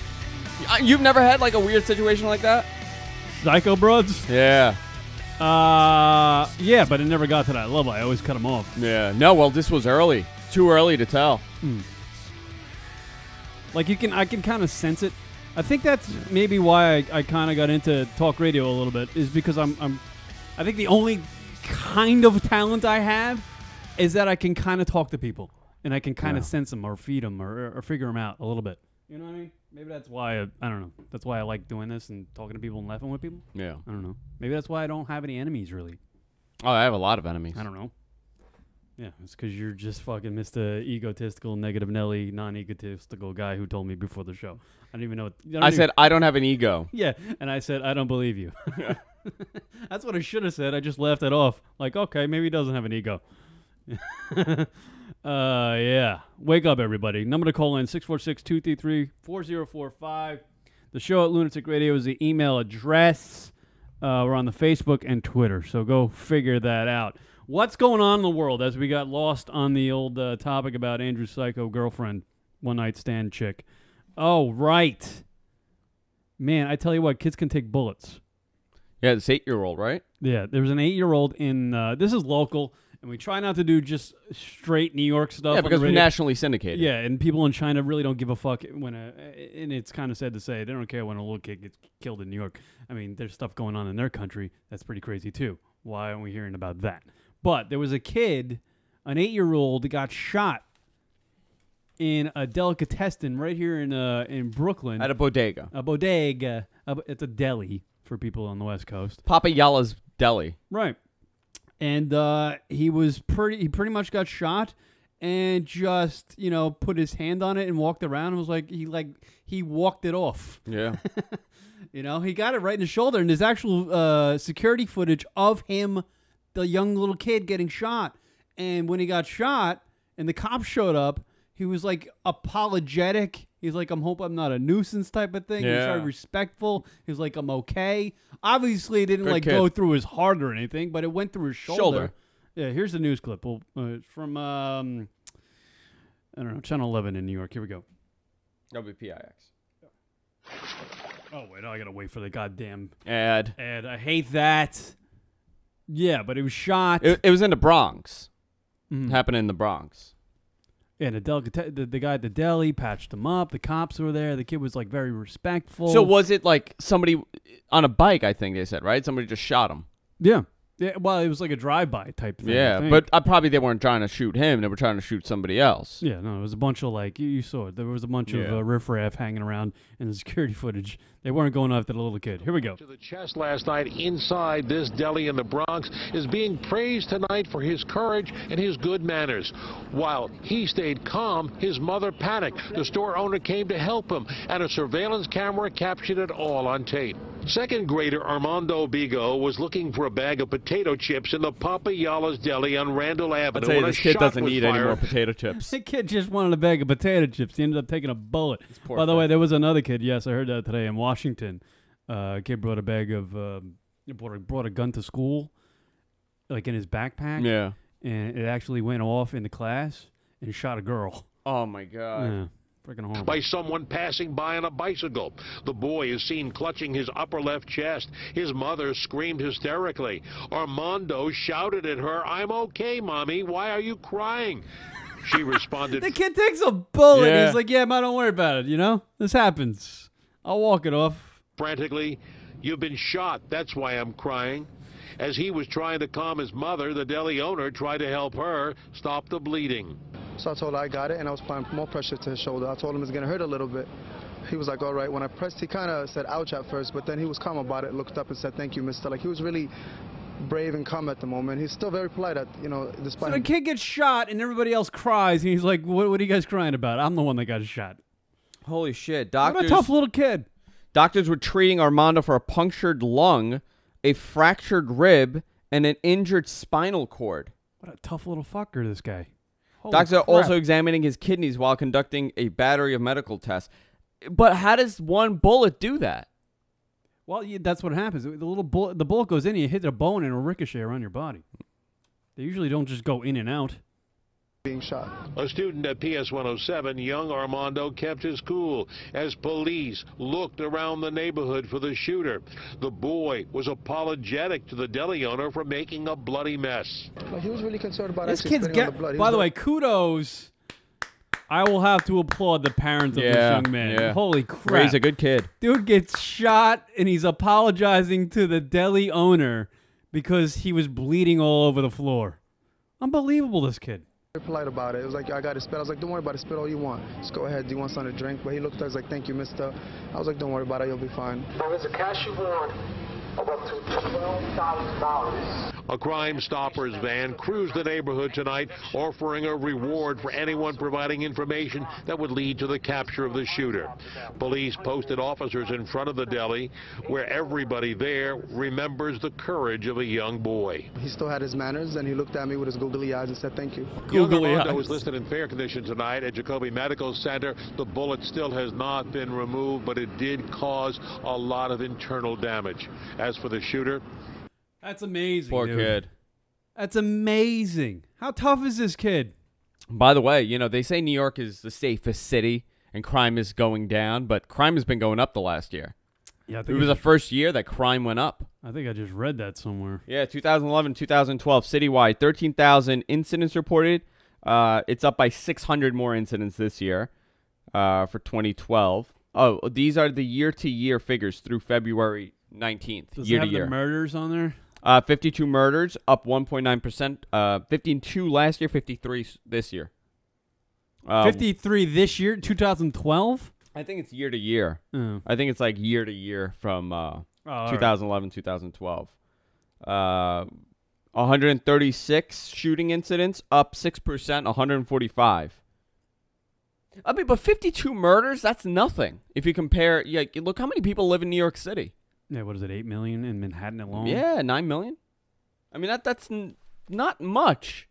You've never had like a weird situation like that? Psycho broads? Yeah. Yeah, but it never got to that level. I always cut them off. Yeah. No, well, this was early. Too early to tell. Like I can kind of sense it. I think that's maybe why I kind of got into talk radio a little bit, is because I think the only kind of talent I have is that I can kind of talk to people, and I can kind of sense them or feed them or figure them out a little bit. You know what I mean? Maybe that's why I don't know. That's why I like doing this and talking to people and laughing with people. Yeah. I don't know. Maybe that's why I don't have any enemies, really. Oh, I have a lot of enemies. I don't know. Yeah, it's because you're just fucking Mr. Egotistical, Negative Nelly, non-egotistical guy who told me before the show. I don't even know. I said, I don't have an ego. Yeah, and I said, I don't believe you. That's what I should have said. I just laughed it off. Like, okay, maybe he doesn't have an ego. Yeah. Wake up, everybody. Number to call in, 646-233-4045. The show at Lunatic Radio is the email address. We're on the Facebook and Twitter, so go figure that out. What's going on in the world as we got lost on the old topic about Andrew's psycho girlfriend, one-night stand chick? Oh, right. Man, I tell you what, kids can take bullets. Yeah, this 8-year-old, right? Yeah, there was an 8-year-old in, this is local, and we try not to do just straight New York stuff. Yeah, because we're nationally syndicated. Yeah, and people in China really don't give a fuck when and it's kind of sad to say, they don't care when a little kid gets killed in New York. I mean, there's stuff going on in their country that's pretty crazy too. Why aren't we hearing about that? But there was a kid, an 8-year-old, that got shot in a delicatessen right here in Brooklyn. At a bodega. A bodega. It's a deli for people on the West Coast. Papa Yalla's Deli. Right. And he pretty much got shot and just, put his hand on it and walked around and was he walked it off. Yeah. He got it right in the shoulder, and there's actual security footage of him, the young little kid, getting shot. And when he got shot and the cops showed up, he was like apologetic. He's like, I'm hoping I'm not a nuisance type of thing. Yeah. He was very respectful. He was like, I'm okay. Obviously, it didn't Good kid. go through his heart or anything, but it went through his shoulder. Yeah, here's the news clip. It's from, I don't know, Channel 11 in New York. Here we go. WPIX. Oh, wait, I got to wait for the goddamn Ad. I hate that. Yeah, but it was shot. It was in the Bronx. Happened in the Bronx. Yeah, the guy at the deli patched him up. The cops were there. The kid was like very respectful. So was it like somebody on a bike, I think they said, right? Somebody just shot him. Yeah. Yeah, well, it was like a drive-by type thing. I Yeah, think. but probably they weren't trying to shoot him. They were trying to shoot somebody else. Yeah, no, it was a bunch of like you saw it. There was a bunch of riffraff hanging around in the security footage. They weren't going after the little kid. Here we go. To the chest last night inside this deli in the Bronx is being praised tonight for his courage and his good manners. While he stayed calm, his mother panicked. The store owner came to help him, and a surveillance camera captured it all on tape. Second grader Armando Bigo was looking for a bag of potato chips in the Papayalas Deli on Randall I'll Avenue tell you, when a this kid shot doesn't was need any fired. more potato chips. The kid just wanted a bag of potato chips. He ended up taking a bullet. poor By the thing. way, there was another kid. Yes, I heard that today in Washington. A kid brought a bag of brought a gun to school, like in his backpack. Yeah. And it actually went off in the class and shot a girl. Oh my God. Yeah, freaking horrible. By someone passing by on a bicycle. The boy is seen clutching his upper left chest. His mother screamed hysterically. Armando shouted at her, "I'm okay, Mommy. Why are you crying?" She responded, The kid takes a bullet. Yeah. He's like, "Yeah, ma, don't worry about it. You know, this happens. I'll walk it off." frantically, "You've been shot. That's why I'm crying." As he was trying to calm his mother, the deli owner tried to help her stop the bleeding. So I told her I got it, and I was applying more pressure to his shoulder. I told him it's going to hurt a little bit. He was like, all right. When I pressed, he kind of said ouch at first, but then he was calm about it, looked up and said, thank you, mister. Like, he was really brave and calm at the moment. He's still very polite, despite So the kid gets shot and everybody else cries, and he's like, what are you guys crying about? I'm the one that got shot. Holy shit. What a Doctors, tough little kid. doctors were treating Armando for a punctured lung, a fractured rib, and an injured spinal cord. What a tough little fucker, this guy. Holy Doctors are crap. also examining his kidneys while conducting a battery of medical tests. But how does one bullet do that? Well, that's what happens. The bullet goes in, you hit a bone, and it'll ricochet around your body. They usually don't just go in and out. being shot. A student at PS 107, young Armando kept his cool as police looked around the neighborhood for the shooter. The boy was apologetic to the deli owner for making a bloody mess. Like, he was really concerned about This actually kid's spitting on the blood. He By was the way, like- kudos. I will have to applaud the parents of this young man. yeah. Holy crap. He's a good kid. Dude gets shot, and he's apologizing to the deli owner because he was bleeding all over the floor. Unbelievable, this kid. very polite about it. It was like, I got to spit. I was like, don't worry about it. Spit all you want. Just go ahead. Do you want something to drink? But he looked at us like, thank you, mister. I was like, don't worry about it. You'll be fine. There is a cash reward of up to $12,000. A Crime Stoppers van cruised the neighborhood tonight, offering a reward for anyone providing information that would lead to the capture of the shooter. Police posted officers in front of the deli, where everybody there remembers the courage of a young boy. He still had his manners, and he looked at me with his googly eyes and said, thank you. Young Googly Armando eyes. was listed in fair condition tonight at Jacoby Medical Center. The bullet still has not been removed, but it did cause a lot of internal damage. As for the shooter, That's amazing, Poor dude. kid. That's amazing. How tough is this kid? By the way, you know, they say New York is the safest city and crime is going down, but crime has been going up the last year. Yeah, I It was the first year that crime went up. I think I just read that somewhere. Yeah, 2011, 2012, citywide, 13,000 incidents reported. It's up by 600 more incidents this year for 2012. Oh, these are the year-to-year figures through February 19th, Does it year have to year. the murders on there? 52 murders, up 1.9%. 52 last year, 53 this year. 53 this year, 2012? I think it's year to year. Oh. I think it's like year to year from all right. 2011, 2012. 136 shooting incidents, up 6%, 145. I mean, but 52 murders, that's nothing. If you compare, yeah, look how many people live in New York City. Yeah, what is it, 8 million in Manhattan alone? Yeah, 9 million. I mean, that's not much.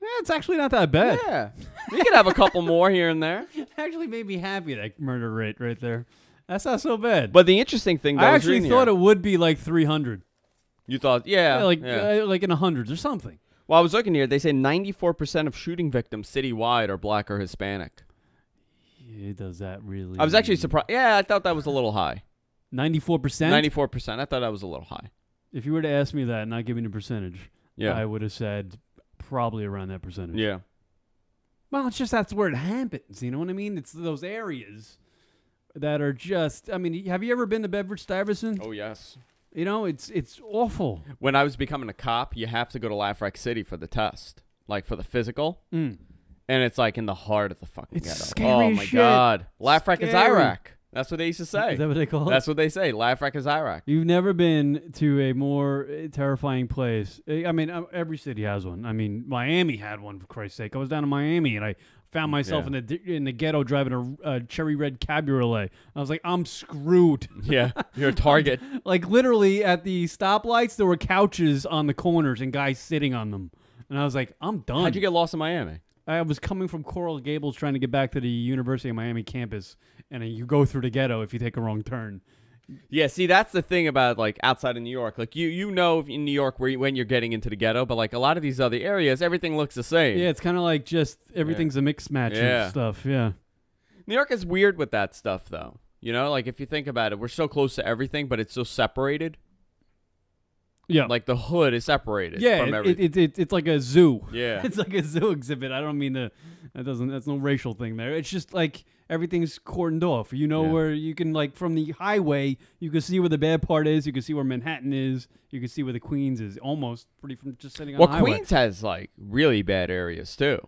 Yeah, it's actually not that bad. Yeah. We could have a couple more here and there. Actually made me happy, that murder rate right there. That's not so bad. But the interesting thing, though, I is actually reading thought here- it would be like 300. You thought, yeah. like yeah. like in the hundreds or something. Well, I was looking here. They say 94% of shooting victims citywide are black or Hispanic. Yeah, does that really? I was actually surprised. Yeah, I thought that was a little high. 94%? 94%. I thought that was a little high. If you were to ask me that and not give me the percentage, Yeah. I would have said probably around that percentage. Yeah. Well, it's just that's where it happens. You know what I mean? It's those areas that are just. I mean, have you ever been to Bedford-Stuyvesant? Oh, yes. You know, it's awful. When I was becoming a cop, you have to go to Lafayette City for the test, like for the physical. And it's like in the heart of the fucking ghetto. Scary oh as my shit. God. Lafayette is Scary. Iraq. That's what they used to say. Is that what they call it? That's what they say. Lafayette is Iraq. You've never been to a more terrifying place. I mean, every city has one. I mean, Miami had one, for Christ's sake. I was down in Miami, and I found myself in the ghetto driving a cherry red cabriolet. I was like, I'm screwed. Yeah, you're a target. Like, literally, at the stoplights, there were couches on the corners and guys sitting on them. And I was like, I'm done. How'd you get lost in Miami? I was coming from Coral Gables trying to get back to the University of Miami campus, and you go through the ghetto if you take a wrong turn. Yeah, see, that's the thing about, like, outside of New York. Like, you know in New York when you're getting into the ghetto, but, like, a lot of these other areas, everything looks the same. Yeah, it's kind of like just everything's a mix match of stuff, yeah. New York is weird with that stuff, though. You know, like, if you think about it, we're so close to everything, but it's so separated. Yeah. Like, the hood is separated from Yeah, everything. it's like a zoo. Yeah. It's like a zoo exhibit. I don't mean that's no racial thing there. It's just like everything's cordoned off. You know where you can, like, from the highway, you can see where the bad part is. You can see where Manhattan is. You can see where the Queens is. Almost pretty from just sitting on the highway. Queens has, like, really bad areas, too.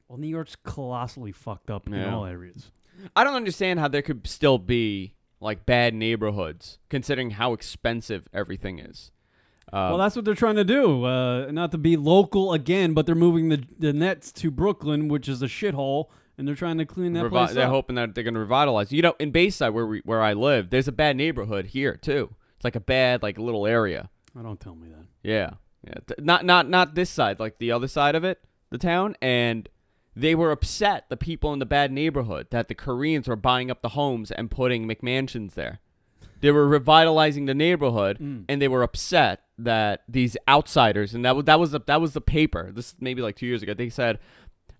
Well, New York's colossally fucked up in all areas. I don't understand how there could still be, like, bad neighborhoods, considering how expensive everything is. Well, that's what they're trying to do. Not to be local again, but they're moving the Nets to Brooklyn, which is a shithole, and they're trying to clean that place up. They're hoping that they're going to revitalize. You know, in Bayside, where I live, there's a bad neighborhood here, too. It's like a bad, like, little area. Oh, don't tell me that. Yeah. Not this side, like the other side of it, the town, and they were upset, the people in the bad neighborhood, that the Koreans were buying up the homes and putting McMansions there. They were revitalizing the neighborhood, and they were upset that these outsiders, and that was the paper. This maybe like 2 years ago. They said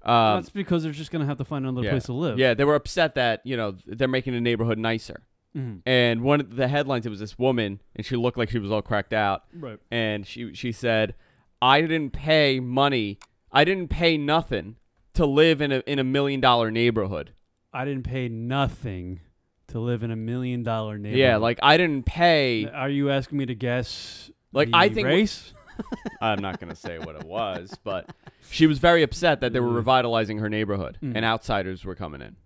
that's because they're just gonna have to find another place to live. Yeah, they were upset that they're making the neighborhood nicer. And one of the headlines, it was this woman, and she looked like she was all cracked out. Right. And she said, "I didn't pay money. I didn't pay nothing to live in a $1 million neighborhood. I didn't pay nothing to live in $1 million neighborhood." Yeah, like I didn't pay. Are you asking me to guess? Like the I think race? I'm not gonna say what it was, but she was very upset that they were revitalizing her neighborhood and outsiders were coming in,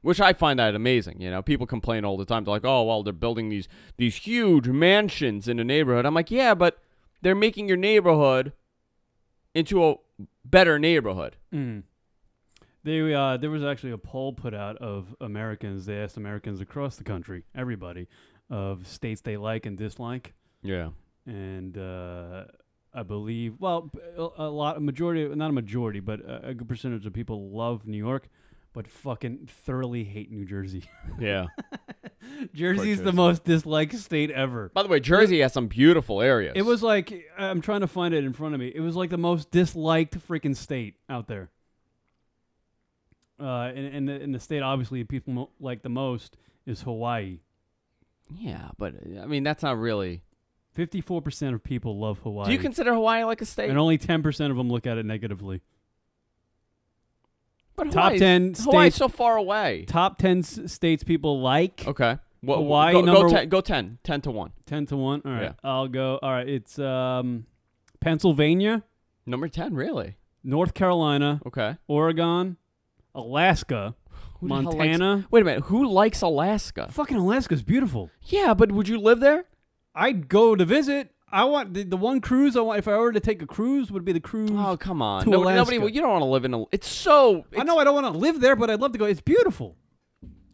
which I find that amazing. You know, people complain all the time. They're like, "Oh, well, they're building these huge mansions in the neighborhood." I'm like, "Yeah, but they're making your neighborhood into a better neighborhood." There was actually a poll put out of Americans. They asked Americans across the country, everybody, of states they like and dislike. Yeah. And I believe, well, not a majority, but a good percentage of people love New York, but fucking thoroughly hate New Jersey. Yeah. Jersey's the most disliked state ever. By the way, Jersey has some beautiful areas. It was like, I'm trying to find it in front of me. It was like the most disliked freaking state out there. In the state, obviously, people like the most is Hawaii. Yeah, but I mean, that's not really. 54% of people love Hawaii. Do you consider Hawaii like a state? And only 10% of them look at it negatively. But top 10 states. Hawaii's so far away. Top 10 states people like. Okay. Well, Hawaii go 10 to 1. 10 to 1. All right. Yeah. I'll go. All right. It's Pennsylvania. Number 10, really? North Carolina. Okay. Oregon. Alaska. Montana. Wait a minute. Who likes Alaska? Fucking Alaska's beautiful. Yeah, but would you live there? I'd go to visit. I want the one cruise I want. If I were to take a cruise, would be the cruise. Oh, come on. To Alaska. Nobody. You don't want to live in a. It's so. I know I don't want to live there, but I'd love to go. It's beautiful.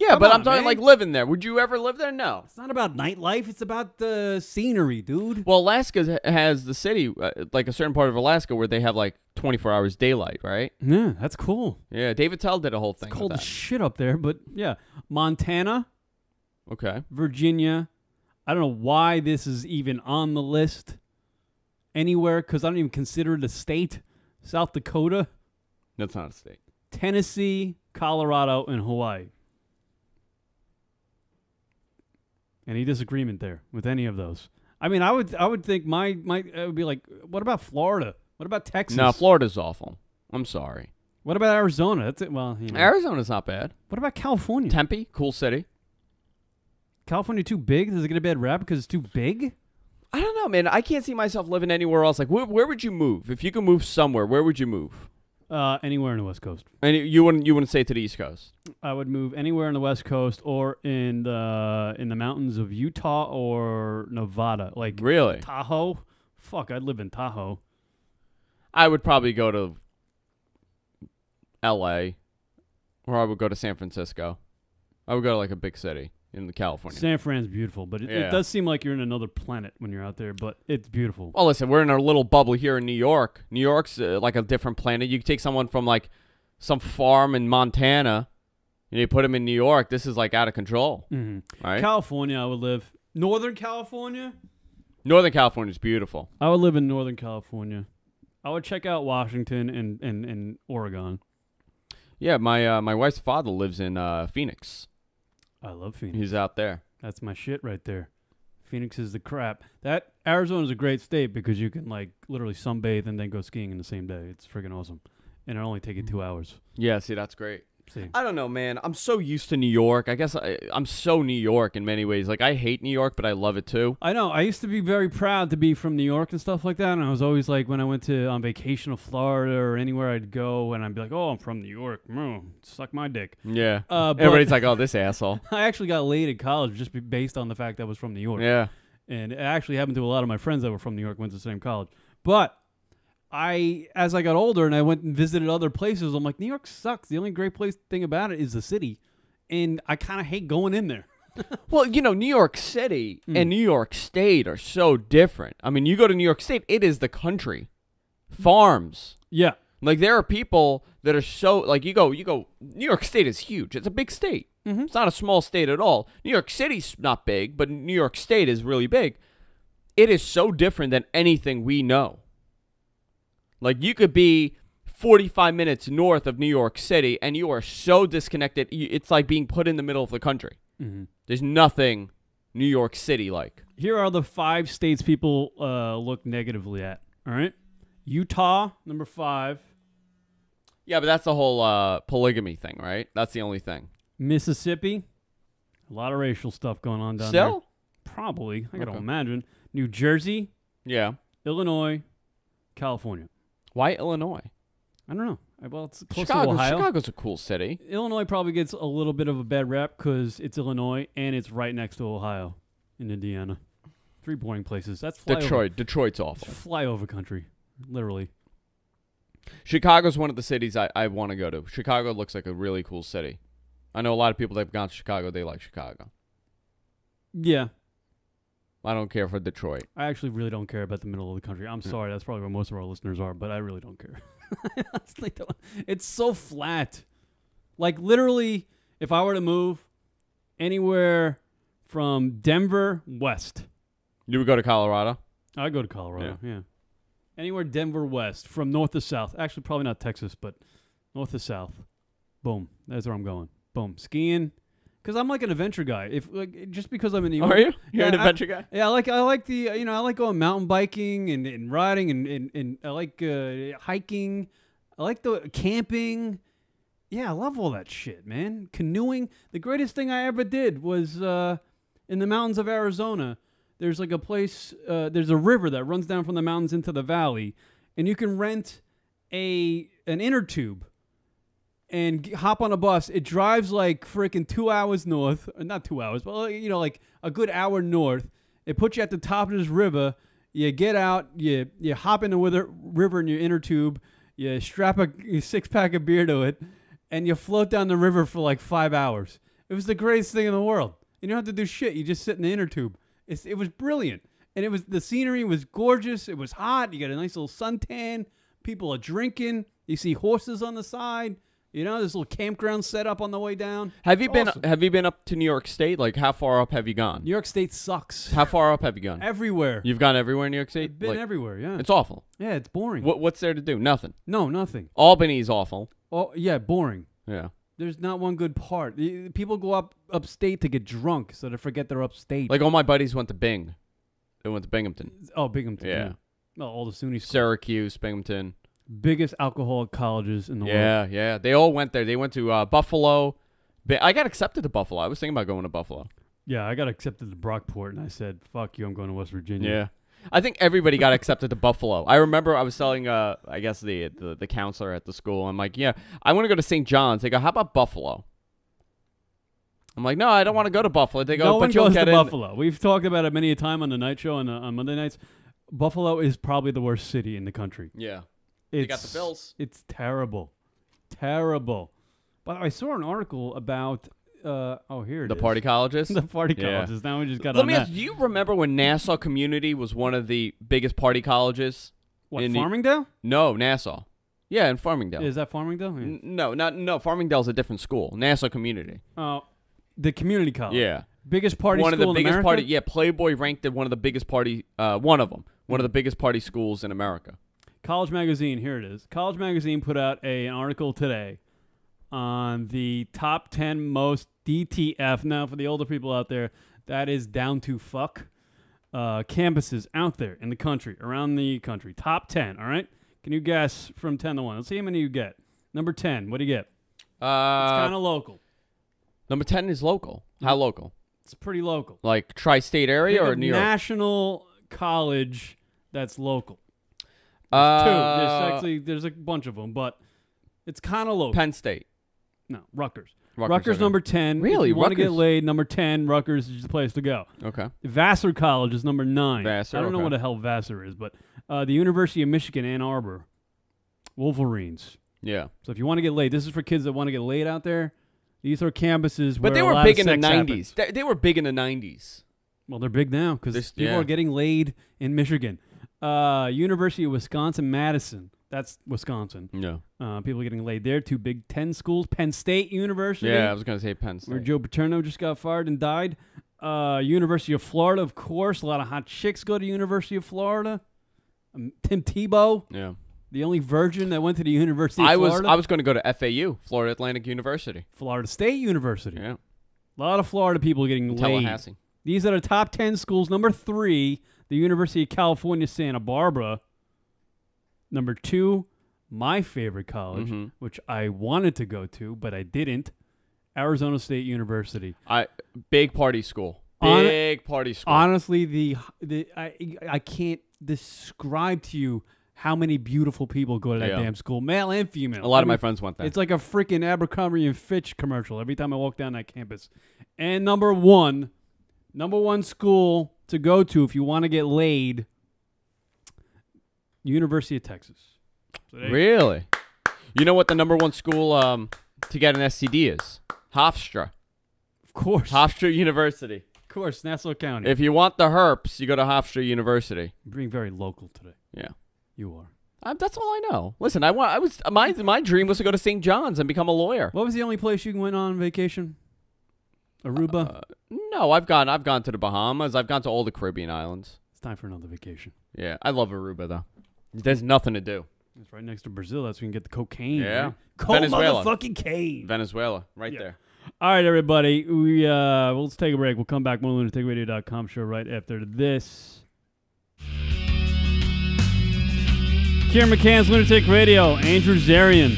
Yeah, Come but on, I'm talking man. like living there. Would you ever live there? No. It's not about nightlife. It's about the scenery, dude. Well, Alaska has the city, like a certain part of Alaska, where they have like 24 hours daylight, right? Yeah, that's cool. Yeah, David Tell did a whole thing. It's cold with as that. shit up there, but yeah. Montana, Okay. Virginia. I don't know why this is even on the list anywhere, because I don't even consider it a state. South Dakota, That's not a state. Tennessee, Colorado, and Hawaii. Any disagreement there with any of those? I mean, I would think my it would be like, what about Florida? What about Texas? No, Florida's awful. I'm sorry. What about Arizona? That's it. Well, you know. Arizona's not bad. What about California? Tempe, cool city. California too big? Does it get a bad rap because it's too big? know, man. I can't see myself living anywhere else. Like, where would you move if you could move somewhere? Where would you move? Anywhere in the West Coast. And you wouldn't say to the East Coast? I would move anywhere in the West Coast or in the mountains of Utah or Nevada. Like Really? Tahoe. Fuck, I'd live in Tahoe. I would probably go to L.A. or I would go to San Francisco. I would go to like a big city in California. San Fran's beautiful, but it does seem like you're in another planet when you're out there, but it's beautiful. Well, listen, we're in our little bubble here in New York. New York's like a different planet. You take someone from like some farm in Montana and you put them in New York. This is like out of control. Mm-hmm. Right? California, I would live. Northern California? Northern California is beautiful. I would live in Northern California. I would check out Washington and Oregon. Yeah, my wife's father lives in Phoenix. I love Phoenix. He's out there. That's my shit right there. Phoenix is the crap. That Arizona's a great state because you can like literally sunbathe and then go skiing in the same day. It's freaking awesome. And it'll only take you 2 hours. Yeah, see, that's great. See. I don't know, man. I'm so used to New York. I guess I'm so New York in many ways. Like, I hate New York, but I love it too. I know. I used to be very proud to be from New York and stuff like that. And I was always like, when I went on vacation to Florida or anywhere I'd go, and I'd be like, oh, I'm from New York. Suck my dick. Yeah. But Everybody's like, oh, this asshole. I actually got laid at college just based on the fact that I was from New York. Yeah. And it actually happened to a lot of my friends that were from New York, went to the same college. But as I got older and I went and visited other places, I'm like, New York sucks. The only great thing about it is the city. And I kind of hate going in there. Well, you know, New York City and New York State are so different. I mean, you go to New York State, it is the country. Farms. Yeah. Like, there are people that are so, like, you go, New York State is huge. It's a big state. Mm-hmm. It's not a small state at all. New York City's not big, but New York State is really big. It is so different than anything we know. Like, you could be 45 minutes north of New York City, and you are so disconnected. It's like being put in the middle of the country. Mm-hmm. There's nothing New York City like. Here are the 5 states people look negatively at. All right? Utah, number 5. Yeah, but that's the whole polygamy thing, right? That's the only thing. Mississippi, a lot of racial stuff going on down Still? there. Probably. I got to imagine. New Jersey, Yeah. Illinois, California. Why Illinois? I don't know. Well, it's close to Ohio. Chicago's a cool city. Illinois probably gets a little bit of a bad rap because it's Illinois and it's right next to Ohio and Indiana. 3 boring places. That's flyover. Detroit's awful. It's flyover country, literally. Chicago's one of the cities I want to go to. Chicago looks like a really cool city. I know a lot of people that have gone to Chicago, they like Chicago. Yeah. I don't care for Detroit. I actually really don't care about the middle of the country. I'm sorry. That's probably where most of our listeners are, but I really don't care. I honestly don't. It's so flat. Like, literally, if I were to move anywhere from Denver west. You would go to Colorado? I'd go to Colorado, yeah. Anywhere Denver west, from north to south. Actually, probably not Texas, but north to south. Boom. That's where I'm going. Boom. Skiing. Because I'm like an adventure guy. Just because I'm in New York. Are you? You're an adventure guy? Yeah, I like going mountain biking and riding and I like hiking. I like the camping. Yeah, I love all that shit, man. Canoeing. The greatest thing I ever did was in the mountains of Arizona. There's like a place. There's a river that runs down from the mountains into the valley, and you can rent an inner tube. And hop on a bus. It drives like freaking 2 hours north. Not 2 hours, but like a good hour north. It puts you at the top of this river. You get out. You hop in the river in your inner tube. You strap a 6-pack of beer to it, and you float down the river for like 5 hours. It was the greatest thing in the world. You don't have to do shit. You just sit in the inner tube. It was brilliant, and the scenery was gorgeous. It was hot. You got a nice little suntan. People are drinking. You see horses on the side. You know, this little campground set up on the way down. Have you been up to New York State? Like, how far up have you gone? New York State sucks. How far up have you gone? Everywhere. You've gone everywhere in New York State? I've been everywhere, yeah. It's awful. Yeah, it's boring. What's there to do? Nothing. No, nothing. Albany's awful. Oh, yeah, boring. Yeah. There's not one good part. People go upstate to get drunk, so they forget they're upstate. Like, all my buddies went to Bing. They went to Binghamton. Oh, Binghamton. Yeah. Well, all the SUNY schools. Syracuse, Binghamton. Biggest alcoholic colleges in the world. Yeah. They all went there. They went to Buffalo. I got accepted to Buffalo. I was thinking about going to Buffalo. Yeah, I got accepted to Brockport, and I said, fuck you, I'm going to West Virginia. Yeah. I think everybody got accepted to Buffalo. I remember I was telling, I guess the counselor at the school. I'm like, yeah, I want to go to St. John's. They go, how about Buffalo? I'm like, no, I don't want to go to Buffalo. They go, no but one you'll goes get to in. Buffalo. We've talked about it many a time on the night show and on Monday nights. Buffalo is probably the worst city in the country. Yeah, they got the Bills. It's terrible, terrible. But I saw an article about. Here it The is. party colleges? The party Yeah. colleges. Now we just got Let on me that. ask, do you remember when Nassau Community was one of the biggest party colleges? What, in Farmingdale? No, Nassau. Yeah, in Farmingdale. Is that Farmingdale? Yeah. No, Farmingdale's a different school. Nassau Community. Oh, the community college. Yeah. Biggest party One school of the in biggest America? party. Yeah, Playboy ranked it one of the biggest party. One of the biggest party schools in America. College Magazine, here it is. College Magazine put out an article today on the top 10 most DTF. Now, for the older people out there, that is down to fuck campuses out there in the country, around the country. Top 10, all right? Can you guess from 10 to 1? Let's see how many you get. Number 10, what do you get? It's kind of local. Number 10 is local. How local? It's pretty local. Like tri-state area Think or of New York? national college that's local. There's two. There's a bunch of them, but it's kind of local. Penn State. No, Rutgers. Rutgers, Rutgers okay. number 10. Really? If you want to get Rutgers? laid, number 10, Rutgers is the place to go. Okay. Vassar College is number 9. Vassar, I don't know okay. what the hell Vassar is, but the University of Michigan, Ann Arbor, Wolverines. Yeah. So if you want to get laid, this is for kids that want to get laid out there. These are campuses But where they a were lot big of in the sex 90s. happens. They were big in the 90s. Well, they're big now because people yeah. are getting laid in Michigan. University of Wisconsin-Madison. That's Wisconsin. No. People getting laid there. 2 Big Ten schools. Penn State University. Yeah, I was going to say Penn State. Where Joe Paterno just got fired and died. University of Florida, of course. A lot of hot chicks go to University of Florida. Tim Tebow, Yeah. the only virgin that went to the University of I Florida. was going to go to FAU, Florida Atlantic University. Florida State University. Yeah. A lot of Florida people getting laid. Tallahassee. These are the top 10 schools. Number 3, the University of California, Santa Barbara. Number 2, my favorite college, which I wanted to go to, but I didn't, Arizona State University. Big party school. Big party school. Honestly, I can't describe to you how many beautiful people go to that damn school, male and female. A lot of my friends went there. It's like a freaking Abercrombie and Fitch commercial every time I walk down that campus. And number one school to go to if you want to get laid, University of Texas. So Really? You know what the number 1 school to get an STD is? Hofstra. Of course. Hofstra University. Of course, Nassau County. If you want the herps, you go to Hofstra University. You're being very local today. Yeah. You are. That's all I know. Listen, my dream was to go to St. John's and become a lawyer. What was the only place you went on vacation? Aruba? No, I've gone to the Bahamas. I've gone to all the Caribbean islands. It's time for another vacation. Yeah, I love Aruba though. There's nothing to do. It's right next to Brazil. That's where you can get the cocaine. Yeah. Right? Cold Venezuela. motherfucking cane. Venezuela, right there. All right, everybody. Let's take a break. We'll come back. More LunaticRadio.com show right after this. Kieran McCann's Lunatic Radio. Andrew Zarian.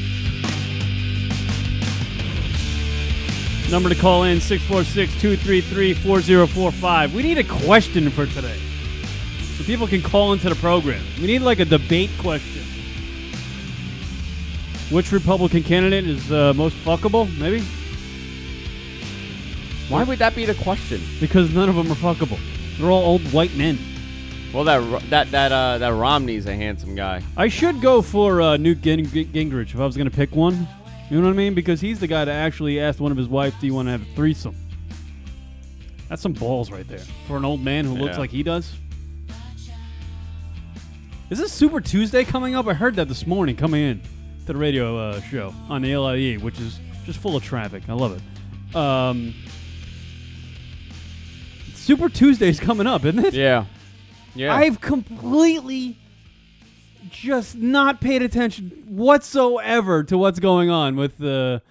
Number to call in, 646-233-4045. We need a question for today. So people can call into the program. We need like a debate question. Which Republican candidate is most fuckable? Maybe? Why would that be the question? Because none of them are fuckable. They're all old white men. Well, that Romney's a handsome guy. I should go for Newt Gingrich if I was going to pick one. You know what I mean? Because he's the guy that actually asked one of his wives, do you want to have a threesome? That's some balls right there. For an old man who looks like he does. Is this Super Tuesday coming up? I heard that this morning coming in to the radio show on the LIE, which is just full of traffic. I love it. Super Tuesday's coming up, isn't it? Yeah. Yeah. I've completely just not paid attention whatsoever to what's going on with the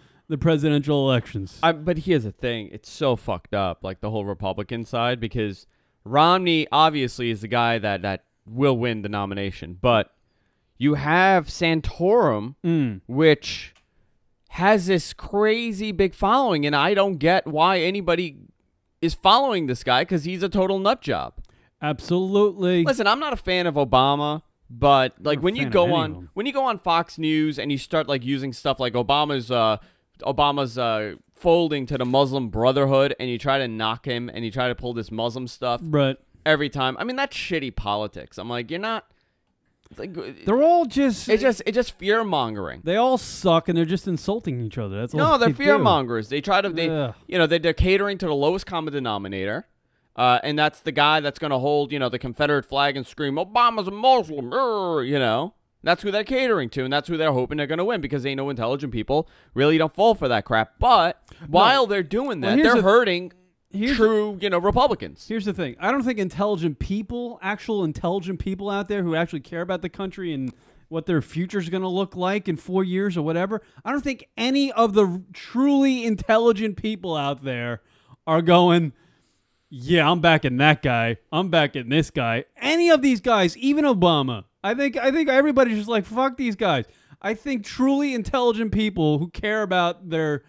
presidential elections. But here's the thing. It's so fucked up, like the whole Republican side, because Romney obviously is the guy that will win the nomination. But you have Santorum, which has this crazy big following, and I don't get why anybody is following this guy because he's a total nut job. Absolutely. Listen, I'm not a fan of Obama, but like when you go on Fox News and you start like using stuff like Obama's folding to the Muslim Brotherhood, and you try to knock him and you try to pull this Muslim stuff every time. I mean, that's shitty politics. I'm like, you're not. Like, they're all just. It's just fear mongering. They all suck, and they're just insulting each other. That's all. No, they're they fear do. mongers. They try to. They're catering to the lowest common denominator. And that's the guy that's going to hold, the Confederate flag and scream, Obama's a Muslim, That's who they're catering to, and that's who they're hoping they're going to win, because they know intelligent people really don't fall for that crap. But while they're doing that, they're hurting true, Republicans. Here's the thing. I don't think actual intelligent people out there who actually care about the country and what their future's going to look like in 4 years or whatever, I don't think any of the truly intelligent people out there are going, yeah, I'm backing that guy. I'm backing this guy. Any of these guys, even Obama. I think everybody's just like, fuck these guys. I think truly intelligent people who care about their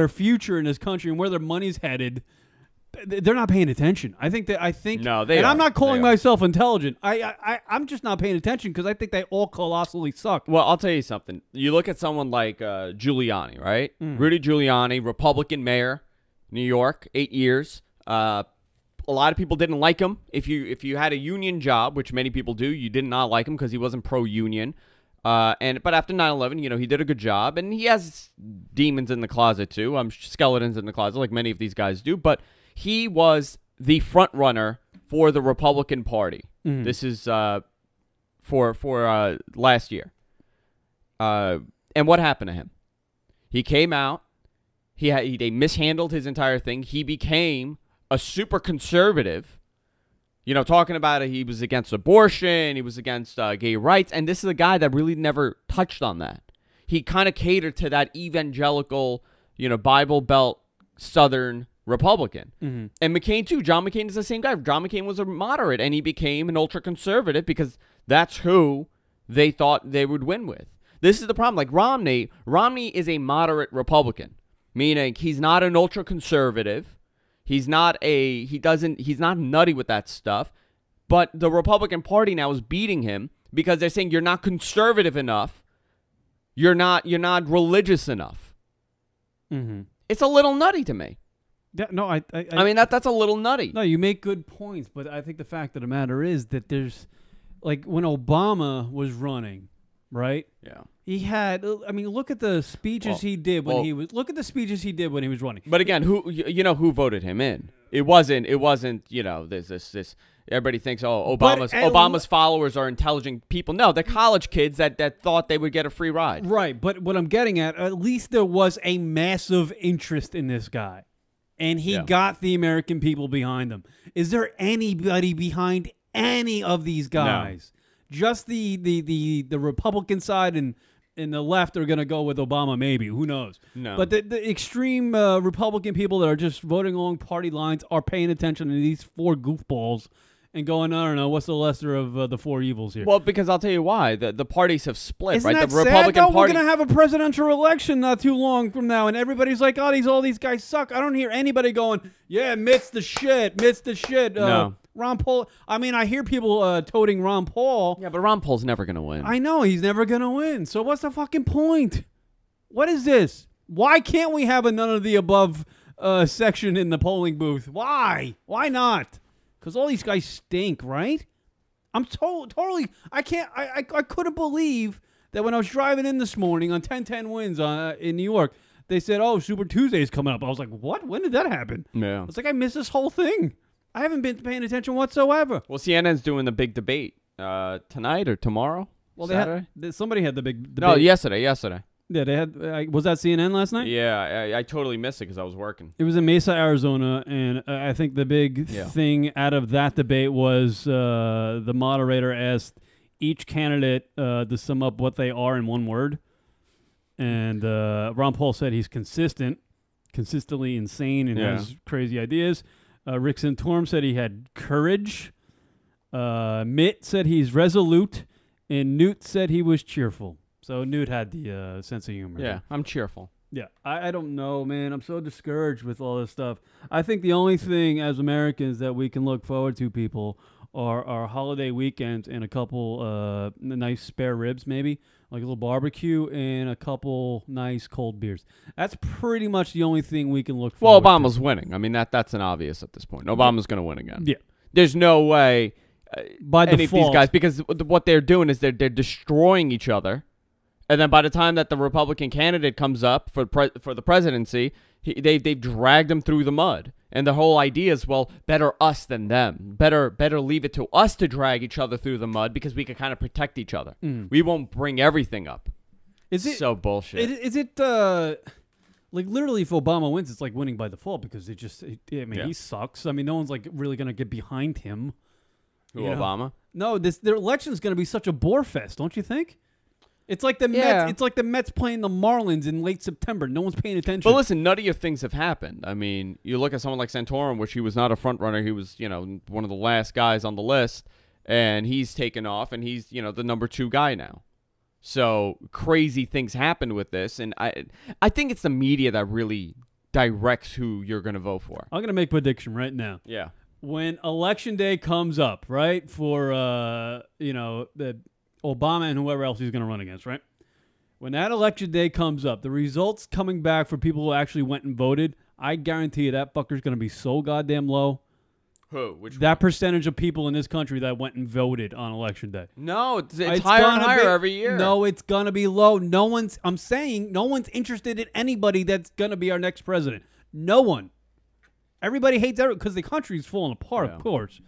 future in this country and where their money's headed, they're not paying attention. No, they are. And I'm not calling myself intelligent. I'm just not paying attention because I think they all colossally suck. Well, I'll tell you something. You look at someone like Giuliani, right? Rudy Giuliani, Republican mayor, New York, 8 years. A lot of people didn't like him. If you had a union job, which many people do, you did not like him because he wasn't pro-union. But after 9/11, he did a good job, and he has demons in the closet too. Skeletons in the closet, like many of these guys do. But he was the front runner for the Republican Party. This is for last year. And what happened to him? He came out. They mishandled his entire thing. He became a super conservative, talking about it. He was against abortion. He was against gay rights. And this is a guy that really never touched on that. He kind of catered to that evangelical, Bible Belt Southern Republican. And McCain, too. John McCain is the same guy. John McCain was a moderate, and he became an ultra-conservative because that's who they thought they would win with. This is the problem. Like Romney is a moderate Republican, meaning he's not an ultra-conservative. He's not nutty with that stuff, but the Republican Party now is beating him because they're saying you're not conservative enough. You're not religious enough. It's a little nutty to me. Yeah, no, I mean that's a little nutty. No, you make good points, but I think the fact of the matter is that there's, like, when Obama was running, right? Yeah. He had. I mean, look at the speeches he did when he was. Look at the speeches he did when he was running. But again, who voted him in? It wasn't. This. Everybody thinks, Obama's followers are intelligent people. No, they're college kids that thought they would get a free ride. Right. But what I'm getting at least there was a massive interest in this guy, and he got the American people behind him. Is there anybody behind any of these guys? No. Just the Republican side and the left are going to go with Obama, maybe. Who knows? No. But the extreme Republican people that are just voting along party lines are paying attention to these four goofballs and going, I don't know, what's the lesser of the four evils here? Well, because I'll tell you why. The parties have split, Isn't right? That the Republican sad, though? Party. We're going to have a presidential election not too long from now, and everybody's like, all these guys suck. I don't hear anybody going, yeah, Mitt's the shit. No. Ron Paul. I mean, I hear people toting Ron Paul. Yeah, but Ron Paul's never going to win. I know. He's never going to win. So what's the fucking point? What is this? Why can't we have a none of the above section in the polling booth? Why? Why not? Because all these guys stink, right? I'm totally. I can't. I couldn't believe that when I was driving in this morning on 1010 Wins in New York, they said, "Oh, Super Tuesday's coming up." I was like, "What? When did that happen?" Yeah. It's like I missed this whole thing. I haven't been paying attention whatsoever. Well, CNN's doing the big debate tonight or tomorrow. Well, Saturday? Somebody had the big debate. No, yesterday. Yeah, they had. Was that CNN last night? Yeah, I totally missed it because I was working. It was in Mesa, Arizona, and I think the big thing out of that debate was the moderator asked each candidate to sum up what they are in one word, and Ron Paul said he's consistently insane, and has crazy ideas. Rick Santorum said he had courage. Mitt said he's resolute, and Newt said he was cheerful. So Newt had the sense of humor. Yeah, I'm cheerful. Yeah, I don't know, man. I'm so discouraged with all this stuff. I think the only thing as Americans that we can look forward to, people, are our holiday weekends and a couple nice spare ribs, maybe, like a little barbecue and a couple nice cold beers. That's pretty much the only thing we can look Well, forward to. Obama's winning. I mean, that's an obvious at this point. Obama's going to win again. Yeah. There's no way By any default. of these guys, because what they're doing is they're destroying each other. And then by the time that the Republican candidate comes up for the presidency, they've dragged him through the mud. And the whole idea is, well, better us than them. Better leave it to us to drag each other through the mud because we can kind of protect each other. We won't bring everything up. Is it so bullshit? Is it like literally if Obama wins, it's like winning by default because he sucks. I mean, no one's like really gonna get behind him. Who, You know? Obama? No, their election is gonna be such a bore fest, don't you think? It's like the Yeah. Mets. It's like the Mets playing the Marlins in late September. No one's paying attention. But listen, none of your things have happened. I mean, you look at someone like Santorum, which he was not a front runner. He was, one of the last guys on the list, and he's taken off, and he's, the number 2 guy now. So crazy things happened with this, and I think it's the media that really directs who you're going to vote for. I'm gonna make a prediction right now. Yeah. When election day comes up, right, for the Obama and whoever else he's going to run against, right? When that election day comes up, the results coming back for people who actually went and voted, I guarantee you that fucker's going to be so goddamn low. Who? Which that percentage of people in this country that went and voted on election day. No, it's higher and higher every year. No, it's going to be low. I'm saying no one's interested in anybody that's going to be our next president. No one. Everybody hates everyone because the country's falling apart, of course.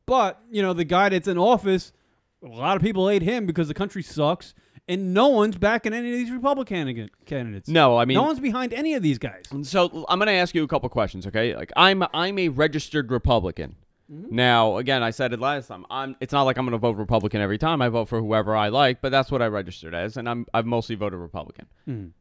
But, the guy that's in office, a lot of people hate him because the country sucks, and no one's backing any of these Republican candidates. No, I mean, no one's behind any of these guys. So I'm going to ask you a couple questions, okay? Like I'm a registered Republican. Now, again, I said it last time. It's not like I'm going to vote Republican every time. I vote for whoever I like, but that's what I registered as, and I've mostly voted Republican.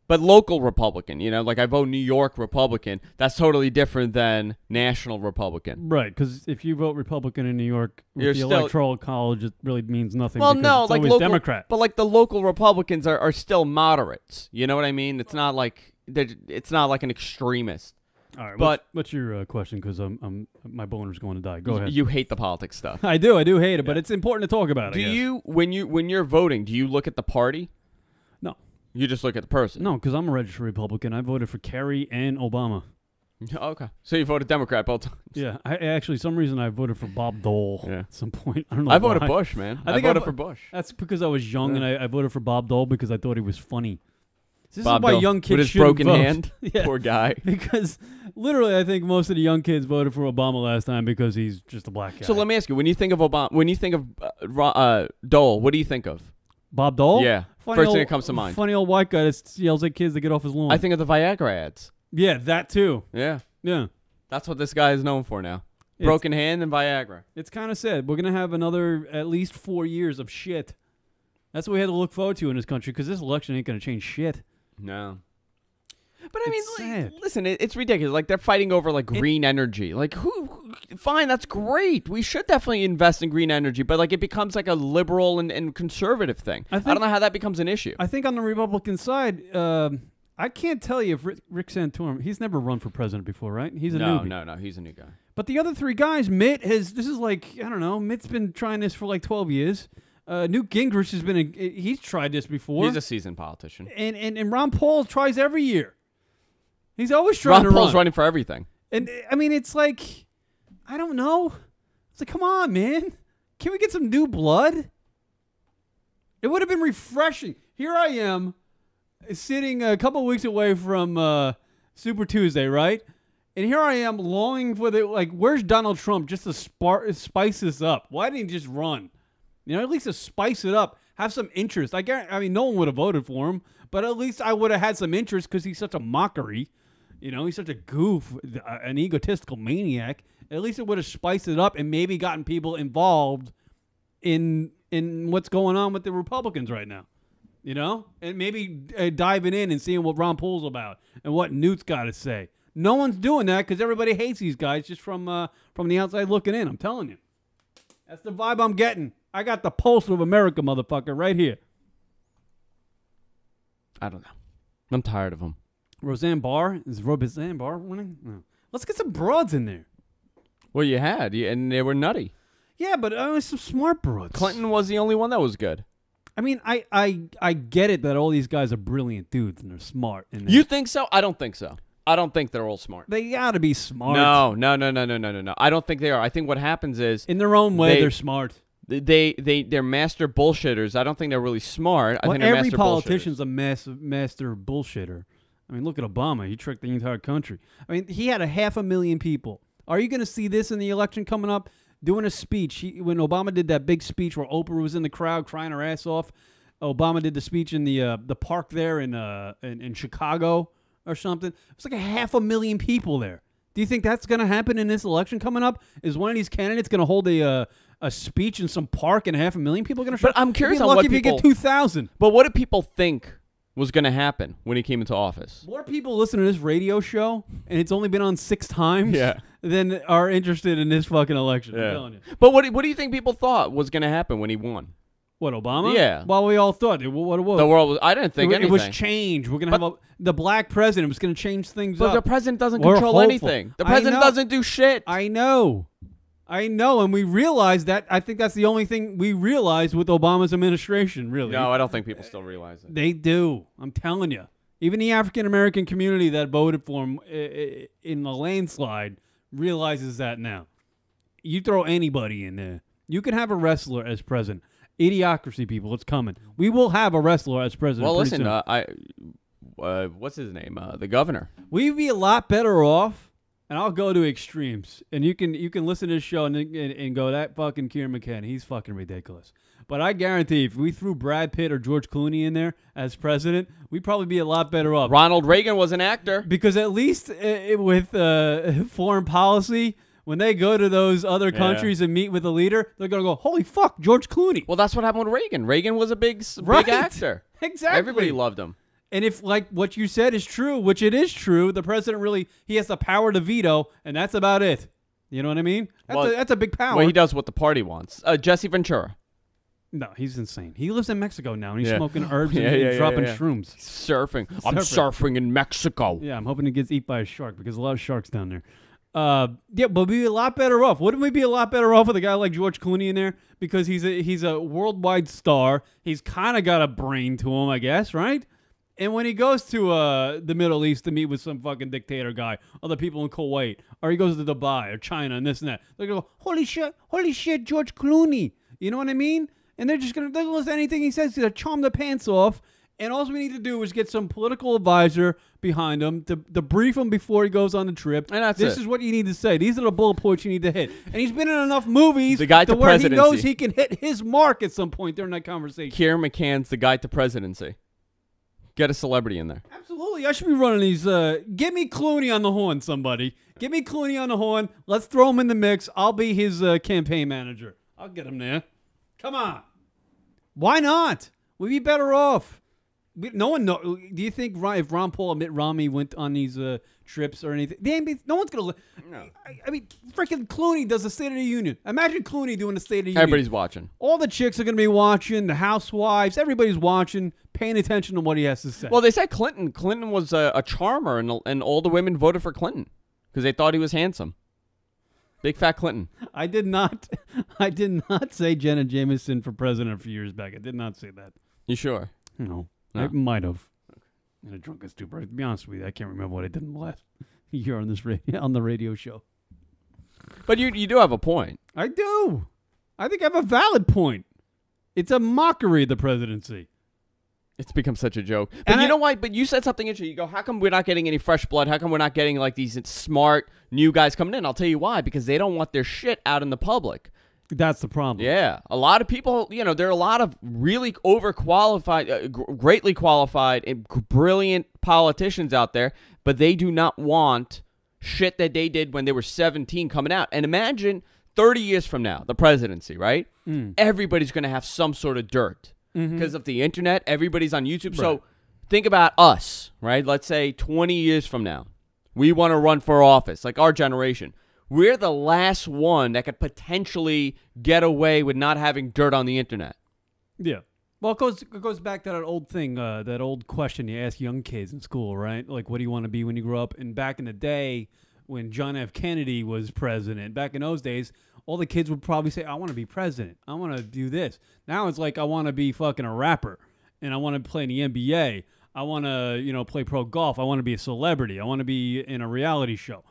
But local Republican, like I vote New York Republican, that's totally different than national Republican. Right, because if you vote Republican in New York, with You're the still- electoral college, it really means nothing. Well, because no, it's like always local, Democrat. but like the local Republicans are still moderates. You know what I mean? It's not like an extremist. All right, but what's your question? Because my boner's going to die. Go ahead. You hate the politics stuff. I do hate it, but it's important to talk about. Do you when you're voting? Do you look at the party? No. You just look at the person. No, because I'm a registered Republican. I voted for Kerry and Obama. Okay. So you voted Democrat both times. Yeah. I actually, some reason I voted for Bob Dole at some point. I don't know I voted why. Bush, man. I think voted for Bush. That's because I was young and I voted for Bob Dole because I thought he was funny. This Bob is why Dole, young kids with his shouldn't broken vote. hand. Yeah. Poor guy. Because literally, I think most of the young kids voted for Obama last time because he's just a black guy. So let me ask you: when you think of Obama, when you think of Dole, what do you think of? Bob Dole? Yeah. First thing that comes to mind. Funny old white guy that yells at kids to get off his lawn. I think of the Viagra ads. Yeah, that too. Yeah. Yeah. That's what this guy is known for now. Broken hand and Viagra. It's kind of sad. We're going to have another at least 4 years of shit. That's what we had to look forward to in this country because this election ain't going to change shit. No. But I It's mean, sad. listen, it's ridiculous. Like they're fighting over like green energy. Like fine, that's great. We should definitely invest in green energy, but like it becomes like a liberal and conservative thing. I don't know how that becomes an issue. I think on the Republican side, I can't tell you if Rick Santorum, he's never run for president before, right? He's a newbie. No, he's a new guy. But the other 3 guys, this is like, I don't know, Mitt's been trying this for like 12 years. Newt Gingrich has been, he's tried this before. He's a seasoned politician. And Ron Paul tries every year. He's always trying to run. Ron Paul's running for everything. And, I mean, it's like, I don't know. It's like, come on, man. Can we get some new blood? It would have been refreshing. Here I am, sitting a couple of weeks away from Super Tuesday, right? And here I am longing for where's Donald Trump just to spice this up? Why didn't he just run? At least to spice it up. Have some interest. I mean, no one would have voted for him, but at least I would have had some interest because he's such a mockery. He's such a goof, an egotistical maniac. At least it would have spiced it up and maybe gotten people involved in what's going on with the Republicans right now. And maybe diving in and seeing what Ron Paul's about and what Newt's got to say. No one's doing that because everybody hates these guys just from the outside looking in. I'm telling you. That's the vibe I'm getting. I got the pulse of America, motherfucker, right here. I don't know. I'm tired of him. Roseanne Barr? Is Roseanne Barr winning? No. Let's get some broads in there. Well, you had, and they were nutty. Yeah, but some smart broads. Clinton was the only one that was good. I mean, I get it that all these guys are brilliant dudes and they're smart. And You think so? I don't think so. I don't think they're all smart. they gotta be smart. No. I don't think they are. I think what happens is In their own way, they're smart. they're master bullshitters. I don't think they're really smart. I Well, think they're every master politician's bullshitters. a master bullshitter. I mean, look at Obama. He tricked the entire country. I mean, he had 500,000 people. Are you going to see this in the election coming up? Doing a speech. When Obama did that big speech where Oprah was in the crowd crying her ass off, Obama did the speech in the park there in Chicago or something. It was like 500,000 people there. Do you think that's going to happen in this election coming up? Is one of these candidates going to hold a speech in some park and 500,000 people are going to show up? But I'm curious on lucky what if you people get 2,000. But what did people think was going to happen when he came into office? More people listen to this radio show, and it's only been on 6 times, Yeah. than are interested in this fucking election. I'm telling you. But what do you think people thought was going to happen when he won? What, Obama? Yeah. Well, we all thought it. What it was. The world was. I didn't think anything. It was change. We're gonna have the black president was gonna change things But up. the president doesn't We're control hopeful. anything. The I president know. doesn't do shit. I know, and we realized that. I think that's the only thing we realized with Obama's administration. Really, No, I don't think people still realize it. they do. I'm telling you. Even the African American community that voted for him in the landslide realizes that now. You throw anybody in there, you can have a wrestler as president. Idiocracy, people, it's coming. We will have a wrestler as president. Well, pretty listen, soon. what's his name? The governor. We'd be a lot better off, and I'll go to extremes. And you can listen to this show and go, that fucking Kieran McCann, he's fucking ridiculous. But I guarantee if we threw Brad Pitt or George Clooney in there as president, we'd probably be a lot better off. Ronald Reagan was an actor. Because at least with foreign policy, when they go to those other countries and meet with a leader, they're going to go, holy fuck, George Clooney. Well, that's what happened with Reagan. Reagan was a big Right. actor. Exactly. Everybody loved him. And if, like, what you said is true, which it is true, the president he has the power to veto, and that's about it. You know what I mean? That's a big power. Well, he does what the party wants. Jesse Ventura. No, he's insane. He lives in Mexico now, and he's Yeah. smoking herbs and dropping shrooms. Surfing. I'm surfing in Mexico. Yeah, I'm hoping he gets eaten by a shark because a lot of sharks down there. Yeah, but we'd be a lot better off. Wouldn't we be a lot better off with a guy like George Clooney in there? Because he's a worldwide star. He's kind of got a brain to him, I guess, right? And when he goes to the Middle East to meet with some fucking dictator guy, other people in Kuwait, or he goes to Dubai or China and this and that, they're going to go, holy shit, George Clooney. You know what I mean? And they're just going to listen to anything he says to charm the pants off. And all we need to do is get some political advisor behind him to brief him before he goes on the trip. And that's This it. is what you need to say. These are the bullet points you need to hit. And he's been in enough movies The guide to where he knows presidency. he can hit his mark at some point during that conversation. Kieran McCann's the guide to presidency. Get a celebrity in there. Absolutely. I should be running these. Get me Clooney on the horn, somebody. Get me Clooney on the horn. Let's throw him in the mix. I'll be his campaign manager. I'll get him there. Come on. Why not? We'd be better off. No one know. Do you think if Ron Paul or Mitt Romney went on these trips or anything, no one's gonna. No. I mean, freaking Clooney does the State of the Union. Imagine Clooney doing the State of the Union. Everybody's watching. All the chicks are gonna be watching. The housewives, everybody's watching, paying attention to what he has to say. Well, they said Clinton. Clinton was a charmer, and all the women voted for Clinton because they thought he was handsome. Big fat Clinton. I did not say Jenna Jameson for president a few years back. I did not say that. You sure? No. No. I might have. In a drunken stupor. To be honest with you, I can't remember what I did in the last year on this on the radio show. But you do have a point. I do. I think I have a valid point. It's a mockery of the presidency. It's become such a joke. But you know why? But you said something interesting. You go, how come we're not getting any fresh blood? How come we're not getting like these smart new guys coming in? I'll tell you why. Because they don't want their shit out in the public. That's the problem. Yeah. A lot of people, there are a lot of really overqualified, greatly qualified, and brilliant politicians out there, but they do not want shit that they did when they were 17 coming out. And imagine 30 years from now, the presidency, right? Everybody's going to have some sort of dirt. Because of the internet, everybody's on YouTube. Right. So think about us, right? Let's say 20 years from now, we want to run for office, like our generation. We're the last one that could potentially get away with not having dirt on the internet. Yeah. Well, it goes back to that old thing, that old question you ask young kids in school, right? Like, what do you want to be when you grow up? And back in the day, when John F. Kennedy was president, back in those days, all the kids would probably say, I want to be president. I want to do this. Now it's like, I want to be fucking a rapper, and I want to play in the NBA. I want to, play pro golf. I want to be a celebrity. I want to be in a reality show.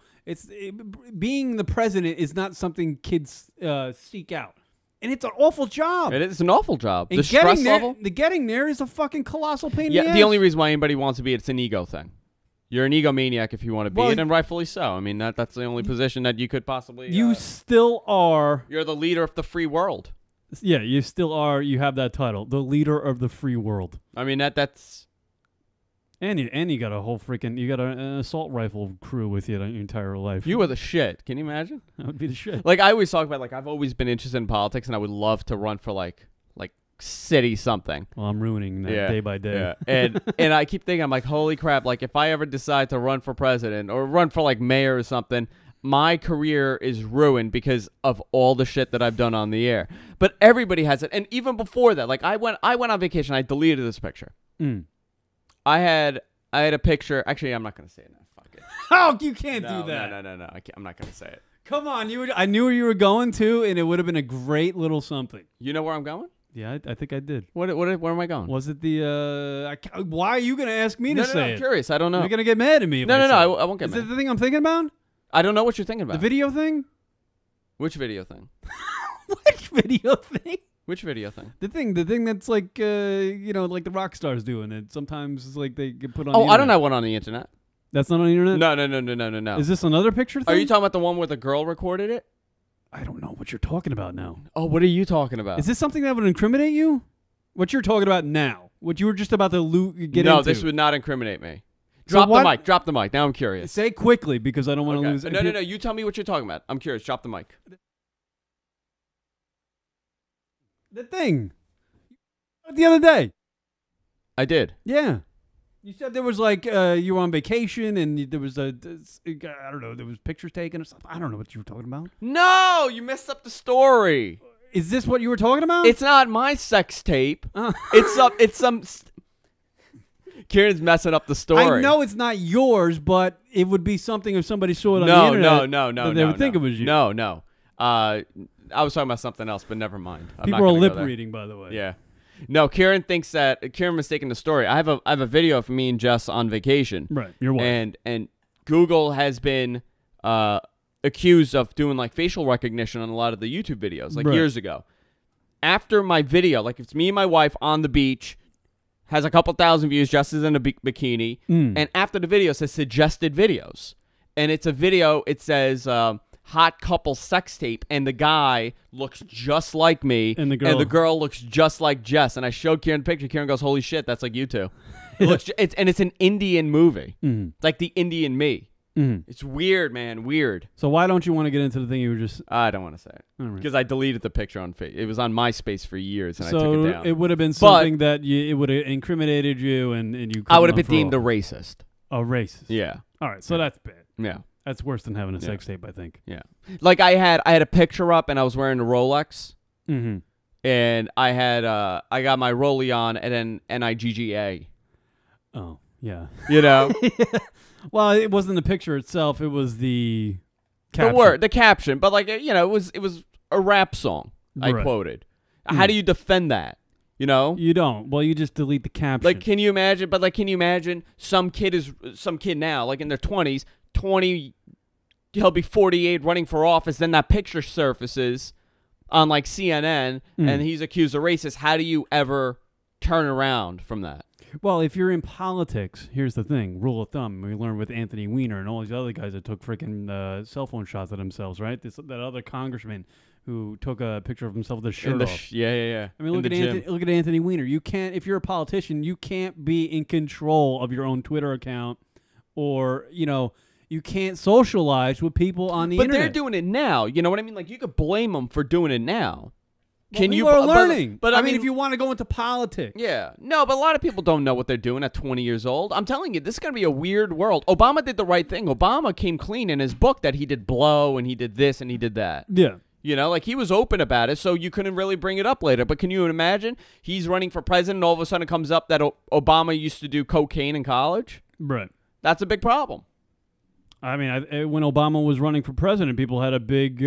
Being the president is not something kids seek out. And it's an awful job. It's an awful job. And the stress level. The getting there is a fucking colossal pain in the ass. Yeah, the only reason why anybody wants to be it's an ego thing. You're an egomaniac if you want to be it, and rightfully so. I mean, that's the only position that you could possibly... You still are... You're the leader of the free world. Yeah, you still are. You have that title. The leader of the free world. I mean, that's... And you got a whole freaking... You got an assault rifle crew with you your entire life. You were the shit. Can you imagine? That would be the shit. Like, I always talk about, like, I've always been interested in politics, and I would love to run for, like city something. Well, I'm ruining that day by day. Yeah. And I keep thinking, I'm like, holy crap, like, if I ever decide to run for president or run for, like, mayor or something, my career is ruined because of all the shit that I've done on the air. But everybody has it. And even before that, like, I went on vacation. I deleted this picture. I had a picture. Actually, I'm not going to say it now. Fuck it. Oh, you can't do that. No. I'm not going to say it. Come on. I knew where you were going to, and it would have been a great little something. You know where I'm going? Yeah, I think I did. Where am I going? Was it the... why are you going to ask me to say it? I'm curious. I don't know. You're going to get mad at me if No, I I won't get mad. Is it the thing I'm thinking about? I don't know what you're thinking about. The video thing? Which video thing? Which video thing? Which video thing? The thing that's like, like the rock stars doing it. Sometimes it's like they get put on. Oh, I don't have one on the internet. That's not on the internet? No. Is this another picture thing? Are you talking about the one where the girl recorded it? I don't know what you're talking about now. Oh, what are you talking about? Is this something that would incriminate you? What you're talking about now? What you were just about to get into? No, this would not incriminate me. Drop the mic. Now I'm curious. Say quickly because I don't want to lose. No. You tell me what you're talking about. I'm curious. Drop the mic. The thing. The other day. I did. Yeah. You said there was like you were on vacation and there was I don't know, there was pictures taken or something. I don't know what you were talking about. No, you messed up the story. Is this what you were talking about? It's not my sex tape. It's some Kieran's messing up the story. I know it's not yours, but it would be something if somebody saw it on the internet. No. They would think it was you. No. I was talking about something else, but never mind. People are lip reading, by the way. Yeah. No, Kieran mistaken the story. I have a video of me and Jess on vacation. Right. Your wife. And Google has been accused of doing like facial recognition on a lot of the YouTube videos, like years ago. After my video, like it's me and my wife on the beach, has a couple thousand views, Jess is in a bikini, and after the video it says suggested videos. And it's a video, it says hot couple sex tape, and the guy looks just like me, and the girl looks just like Jess. And I showed Kieran the picture. Kieran goes, "Holy shit, that's like you two." It's an Indian movie. It's like the Indian me. It's weird, man. Weird. So why don't you want to get into the thing you were just... I don't want to say it. Because I deleted the picture on Facebook. It was on MySpace for years, and I took it down. So it would have been something that it would have incriminated you, and you... I would have been deemed a racist. A racist. Yeah. All right, so that's bad. Yeah. That's worse than having a sex tape, I think. Yeah. Like I had a picture up, and I was wearing a Rolex. And I got my Rollie on, and then NIGGA. Oh, yeah. You know? Well, it wasn't the picture itself. It was the caption. The caption. But like, it was a rap song I quoted. How do you defend that? You know? You don't. Well, you just delete the caption. Like, can you imagine some kid now, like in their 20s, he'll be 48 running for office, then that picture surfaces on like CNN and he's accused of racist. How do you ever turn around from that? Well, if you're in politics, here's the thing. Rule of thumb. We learned with Anthony Weiner and all these other guys that took freaking cell phone shots at themselves, right? That other congressman who took a picture of himself with his shirt off. Yeah. I mean, look at Anthony Weiner. You can't, if you're a politician, you can't be in control of your own Twitter account, or you can't socialize with people on the internet. But they're doing it now. You know what I mean? Like, you could blame them for doing it now. You are learning. But I mean, if you want to go into politics. Yeah. No, but a lot of people don't know what they're doing at 20 years old. I'm telling you, this is going to be a weird world. Obama did the right thing. Obama came clean in his book that he did blow and he did this and he did that. Yeah. You know, like he was open about it, so you couldn't really bring it up later. But can you imagine he's running for president and all of a sudden it comes up that Obama used to do cocaine in college? Right. That's a big problem. I mean, when Obama was running for president, people had a big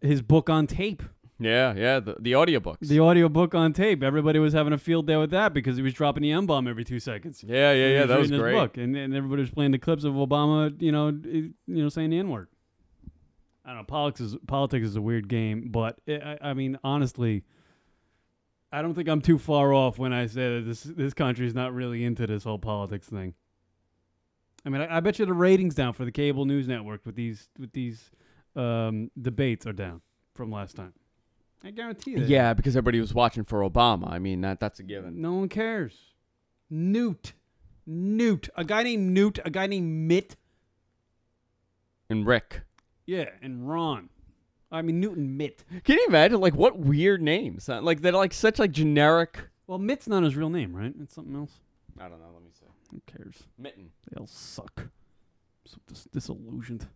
his book on tape. Yeah, the audiobooks. The audiobook on tape. Everybody was having a field day with that because he was dropping the M-bomb every 2 seconds. Yeah, that was reading his great. book. And everybody was playing the clips of Obama, saying the N-word. I don't know. Politics is a weird game, but I mean, honestly, I don't think I'm too far off when I say that this country is not really into this whole politics thing. I mean, I bet you the ratings down for the cable news network with these debates are down from last time. I guarantee that. Yeah, because everybody was watching for Obama. I mean, that's a given. No one cares. Newt. A guy named Newt. A guy named Mitt. And Rick. Yeah, and Ron. I mean, Newt and Mitt. Can you imagine, like, what weird names? Like, they're, like, such, like, generic. Well, Mitt's not his real name, right? It's something else. I don't know. Let me see. Who cares? Mitten. They all suck. So disillusioned.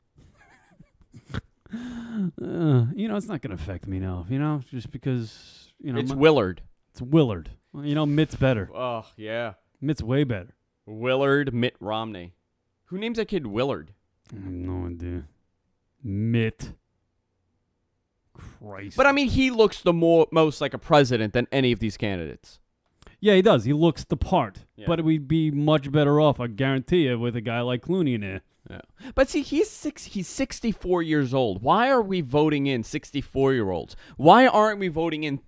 It's not going to affect me now, just because, It's Willard. It's Willard. Well, Mitt's better. Oh, yeah. Mitt's way better. Willard Mitt Romney. Who names that kid Willard? I have no idea. Mitt. Christ. But, I mean, he looks the most like a president than any of these candidates. Yeah, he does. He looks the part. Yeah. But we'd be much better off, I guarantee you, with a guy like Clooney in there. Yeah. But see, he's 64 years old. Why are we voting in 64-year-olds? Why aren't we voting in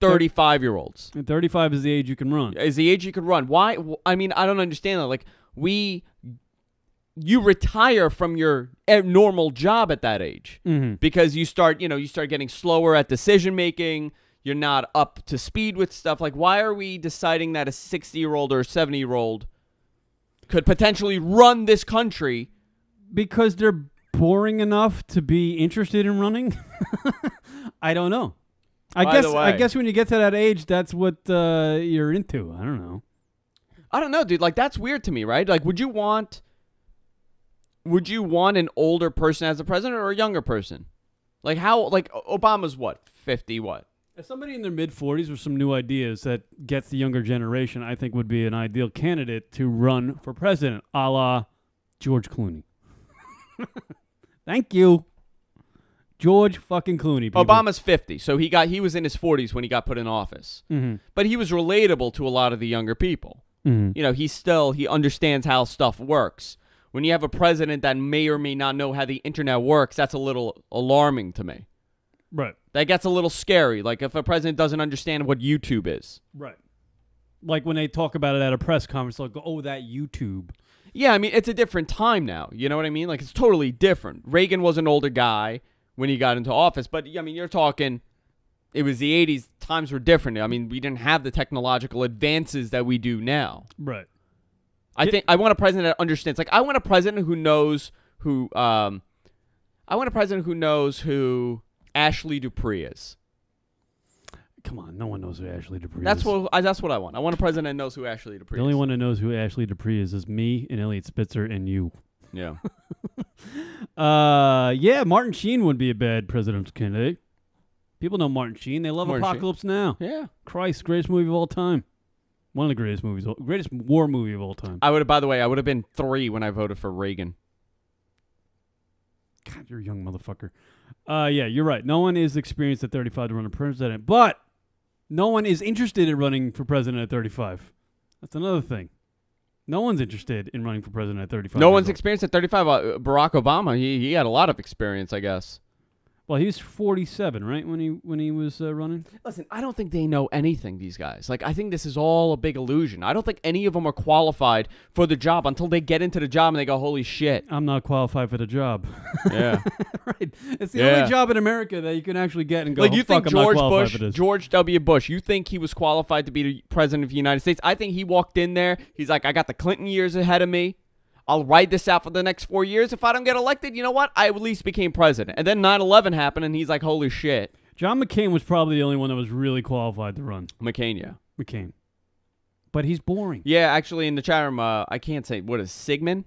35-year-olds? And 35 is the age you can run. Is the age you can run. Why? I mean, I don't understand that. Like, you retire from your normal job at that age because you start getting slower at decision making. You're not up to speed with stuff. Like, why are we deciding that a 60-year-old or a 70-year-old could potentially run this country? Because they're boring enough to be interested in running? I don't know. I guess when you get to that age, that's what you're into. I don't know. I don't know, dude. Like, that's weird to me, right? Like, would you want an older person as a president or a younger person? Like, Obama's what? 50 what? As somebody in their mid-40s with some new ideas that gets the younger generation, I think would be an ideal candidate to run for president, a la George Clooney. Thank you. George fucking Clooney. People. Obama's 50, so he was in his 40s when he got put in office. Mm-hmm. But he was relatable to a lot of the younger people. Mm-hmm. He understands how stuff works. When you have a president that may or may not know how the internet works, that's a little alarming to me. Right. That gets a little scary. Like if a president doesn't understand what YouTube is. Right. Like when they talk about it at a press conference, like, oh, that YouTube. Yeah, I mean, it's a different time now. You know what I mean? Like, it's totally different. Reagan was an older guy when he got into office. But, I mean, you're talking, it was the 80s. Times were different. I mean, we didn't have the technological advances that we do now. Right. I want a president that understands. Like, I want a president who knows who Ashley Dupree is. Come on, no one knows who Ashley Dupree is. That's what I want. I want a president that knows who Ashley Dupree is. The only one that knows who Ashley Dupree is me and Elliot Spitzer and you. Yeah. Yeah, Martin Sheen would be a bad presidential candidate. People know Martin Sheen. They love Martin Apocalypse Now. Yeah. Christ, greatest movie of all time. One of the greatest movies, greatest war movie of all time. By the way, I would have been 3 when I voted for Reagan. God, you're a young motherfucker. Yeah, you're right. No one is experienced at 35 to run for president, but no one is interested in running for president at 35. That's another thing. No one's interested in running for president at 35. No one's experienced at 35. Barack Obama, he had a lot of experience, I guess. Well, he was 47, right, when he was running? Listen, I don't think they know anything, these guys. Like, I think this is all a big illusion. I don't think any of them are qualified for the job until they get into the job and they go, holy shit. I'm not qualified for the job. Yeah. Right. It's the only job in America that you can actually get and go, like, you think George W. Bush, you think he was qualified to be the president of the United States? I think he walked in there. He's like, I got the Clinton years ahead of me. I'll ride this out for the next 4 years. If I don't get elected, you know what? I at least became president. And then 9/11 happened, and he's like, holy shit. John McCain was probably the only one that was really qualified to run. McCain, yeah. McCain. But he's boring. Yeah, actually, in the chat room, I can't say, what is Sigmund?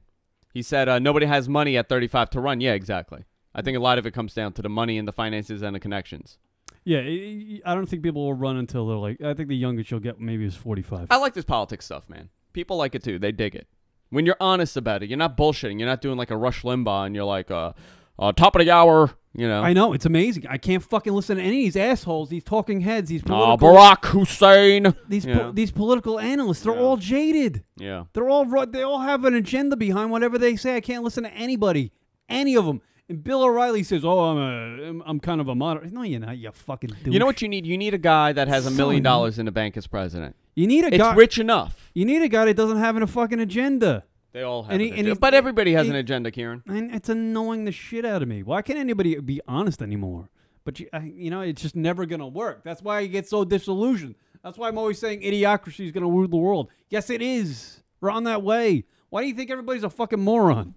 He said, nobody has money at 35 to run. Yeah, exactly. I think a lot of it comes down to the money and the finances and the connections. Yeah, I don't think people will run until they're like. I think the youngest you'll get maybe is 45. I like this politics stuff, man. People like it too. They dig it. When you're honest about it, you're not bullshitting. You're not doing like a Rush Limbaugh and you're like, top of the hour, you know. I know, it's amazing. I can't fucking listen to any of these assholes, these talking heads, these political... Barack Hussein. These political analysts, they're all jaded. Yeah. They all have an agenda behind whatever they say. I can't listen to anybody, any of them. And Bill O'Reilly says, I'm kind of a moderate. No, you're not, you fucking douche. You know what you need? You need a guy that has $1 million in the bank as president. You need a guy... It's rich enough. You need a guy that doesn't have a fucking agenda. They all have an agenda. But everybody has an agenda, Kieran. And it's annoying the shit out of me. Why can't anybody be honest anymore? But, it's just never going to work. That's why I get so disillusioned. That's why I'm always saying idiocracy is going to rule the world. Yes, it is. We're on that way. Why do you think everybody's a fucking moron?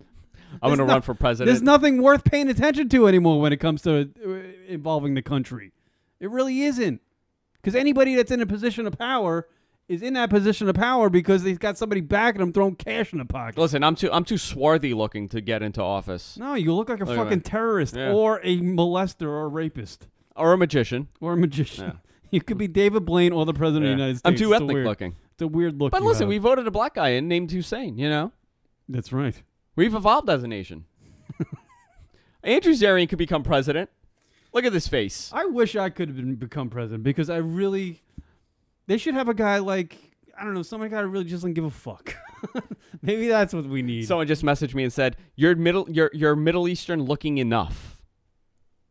I'm going to run for president. There's nothing worth paying attention to anymore when it comes to involving the country. It really isn't. Because anybody that's in a position of power is in that position of power because they've got somebody backing them throwing cash in the pocket. Listen, I'm too swarthy looking to get into office. No, you look like a fucking terrorist or a molester or a rapist. Or a magician. Yeah. You could be David Blaine or the president of the United States. I'm too ethnic looking. It's a weird look. But listen, we voted a black guy in named Hussein, you know? That's right. We've evolved as a nation. Andrew Zarian could become president. Look at this face. I wish I could have become president because I really... They should have a guy like, I don't know, somebody that really just doesn't give a fuck. Maybe that's what we need. Someone just messaged me and said, you're Middle Eastern looking enough.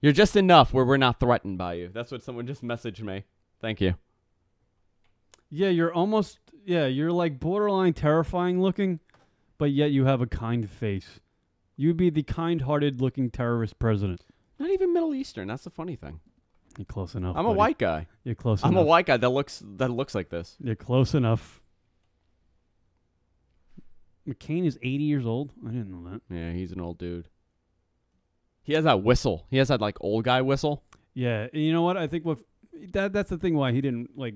You're just enough where we're not threatened by you. That's what someone just messaged me. Thank you. Yeah, you're like borderline terrifying looking, but yet you have a kind face. You'd be the kind-hearted looking terrorist president. Not even Middle Eastern. That's the funny thing. You're close enough. I'm a white guy. You're close enough. I'm a white guy that looks like this. You're close enough. McCain is 80 years old? I didn't know that. Yeah, he's an old dude. He has that whistle. He has that like old guy whistle. Yeah, you know what? I think that's the thing why he didn't like.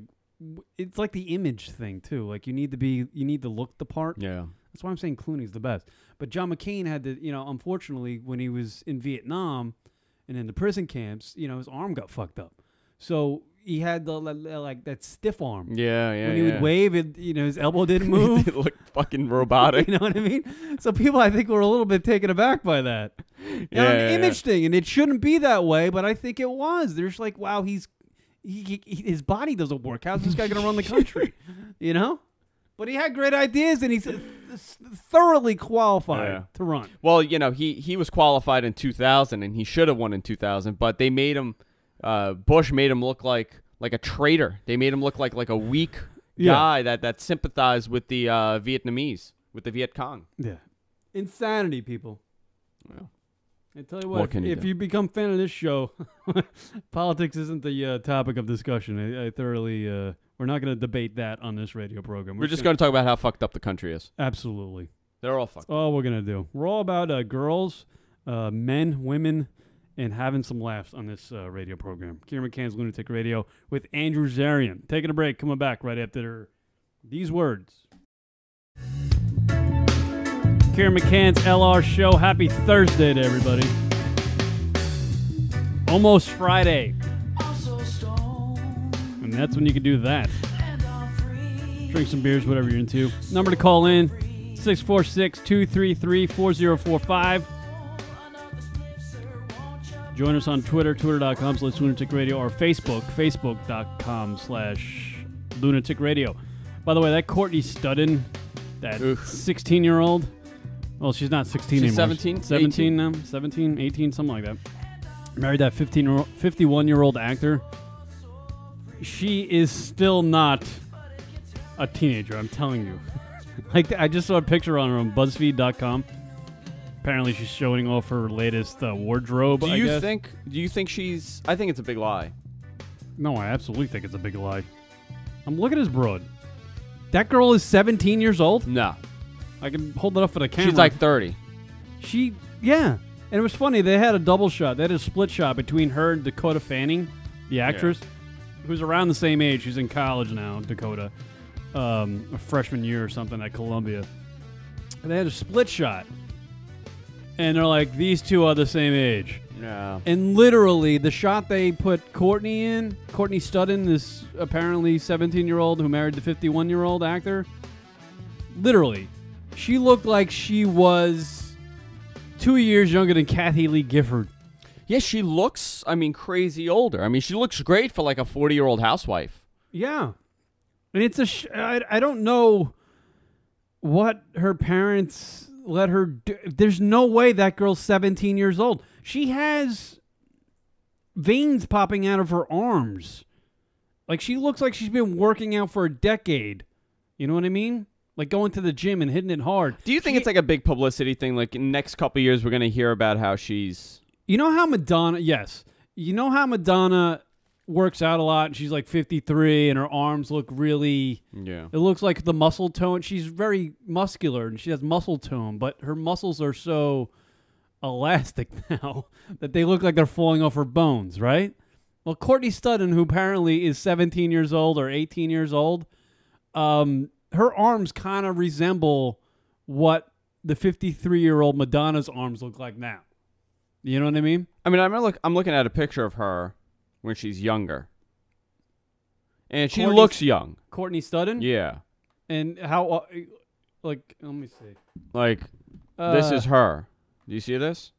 It's like the image thing too. Like you need to look the part. Yeah. That's why I'm saying Clooney's the best. But John McCain had to, unfortunately, when he was in Vietnam and in the prison camps, his arm got fucked up. So he had the like that stiff arm. Yeah. When he would wave, his elbow didn't move. It looked fucking robotic. You know what I mean? So people, I think, were a little bit taken aback by that. An image thing, and it shouldn't be that way, but I think it was. There's like, wow, his body doesn't work. How's this guy going to run the country? But he had great ideas, and he's thoroughly qualified to run. Well, he was qualified in 2000, and he should have won in 2000, but they made him, Bush made him look like a traitor. They made him look like a weak guy that sympathized with the Vietnamese, with the Viet Cong. Yeah. Insanity, people. Well, I tell you what, if you become a fan of this show, politics isn't the topic of discussion. I thoroughly... we're not going to debate that on this radio program. We're just going to talk about how fucked up the country is. Absolutely. They're all fucked up. All we're going to do. We're all about girls, men, women, and having some laughs on this radio program. Kieran McCann's Lunatic Radio with Andrew Zarian. Taking a break. Coming back right after these words. Kieran McCann's LR Show. Happy Thursday to everybody. Almost Friday. And that's when you can do that. Drink some beers, whatever you're into. Number to call in, 646-233-4045. Join us on Twitter, twitter.com/lunaticradio, or Facebook, facebook.com/lunaticradio. By the way, that Courtney Studden, that 16-year-old, well, she's not 16 she's anymore. 17? 17 now? 17, 18, something like that. Married that 51-year-old actor. She is still not a teenager, I'm telling you. Like, I just saw a picture on her on BuzzFeed.com. Apparently, she's showing off her latest wardrobe. Do you think she's? I think it's a big lie. No, I absolutely think it's a big lie. Look at this broad. That girl is 17 years old. No, I can hold it up for the camera. She's like 30. And it was funny. They had a double shot. They had a split shot between her and Dakota Fanning, the actress, who's around the same age. She's in college now, Dakota, a freshman year or something at Columbia. And they had a split shot. and they're like, these two are the same age. Yeah. And literally, the shot they put Courtney in, Courtney Studden, this apparently 17-year-old who married the 51-year-old actor, literally, she looked like she was 2 years younger than Kathy Lee Gifford. Yeah, she looks, crazy older. She looks great for like a 40-year-old housewife. Yeah. And it's I don't know what her parents let her do. There's no way that girl's 17 years old. She has veins popping out of her arms. Like, she looks like she's been working out for a decade. You know what I mean? Like going to the gym and hitting it hard. Do you think it's like a big publicity thing? Like in the next couple of years, we're going to hear about how she's... You know how Madonna... Yes. You know how Madonna works out a lot and she's like 53 and her arms look really... Yeah. It looks like the muscle tone. She's very muscular and she has muscle tone, but her muscles are so elastic now that they look like they're falling off her bones, right? Well, Courtney Studden, who apparently is 17 years old or 18 years old, her arms kind of resemble what the 53-year-old Madonna's arms look like now. You know what I mean? I'm looking at a picture of her when she's younger. And she looks young. Courtney Studden? Yeah. And how, like, let me see. Like, this is her. Do you see this?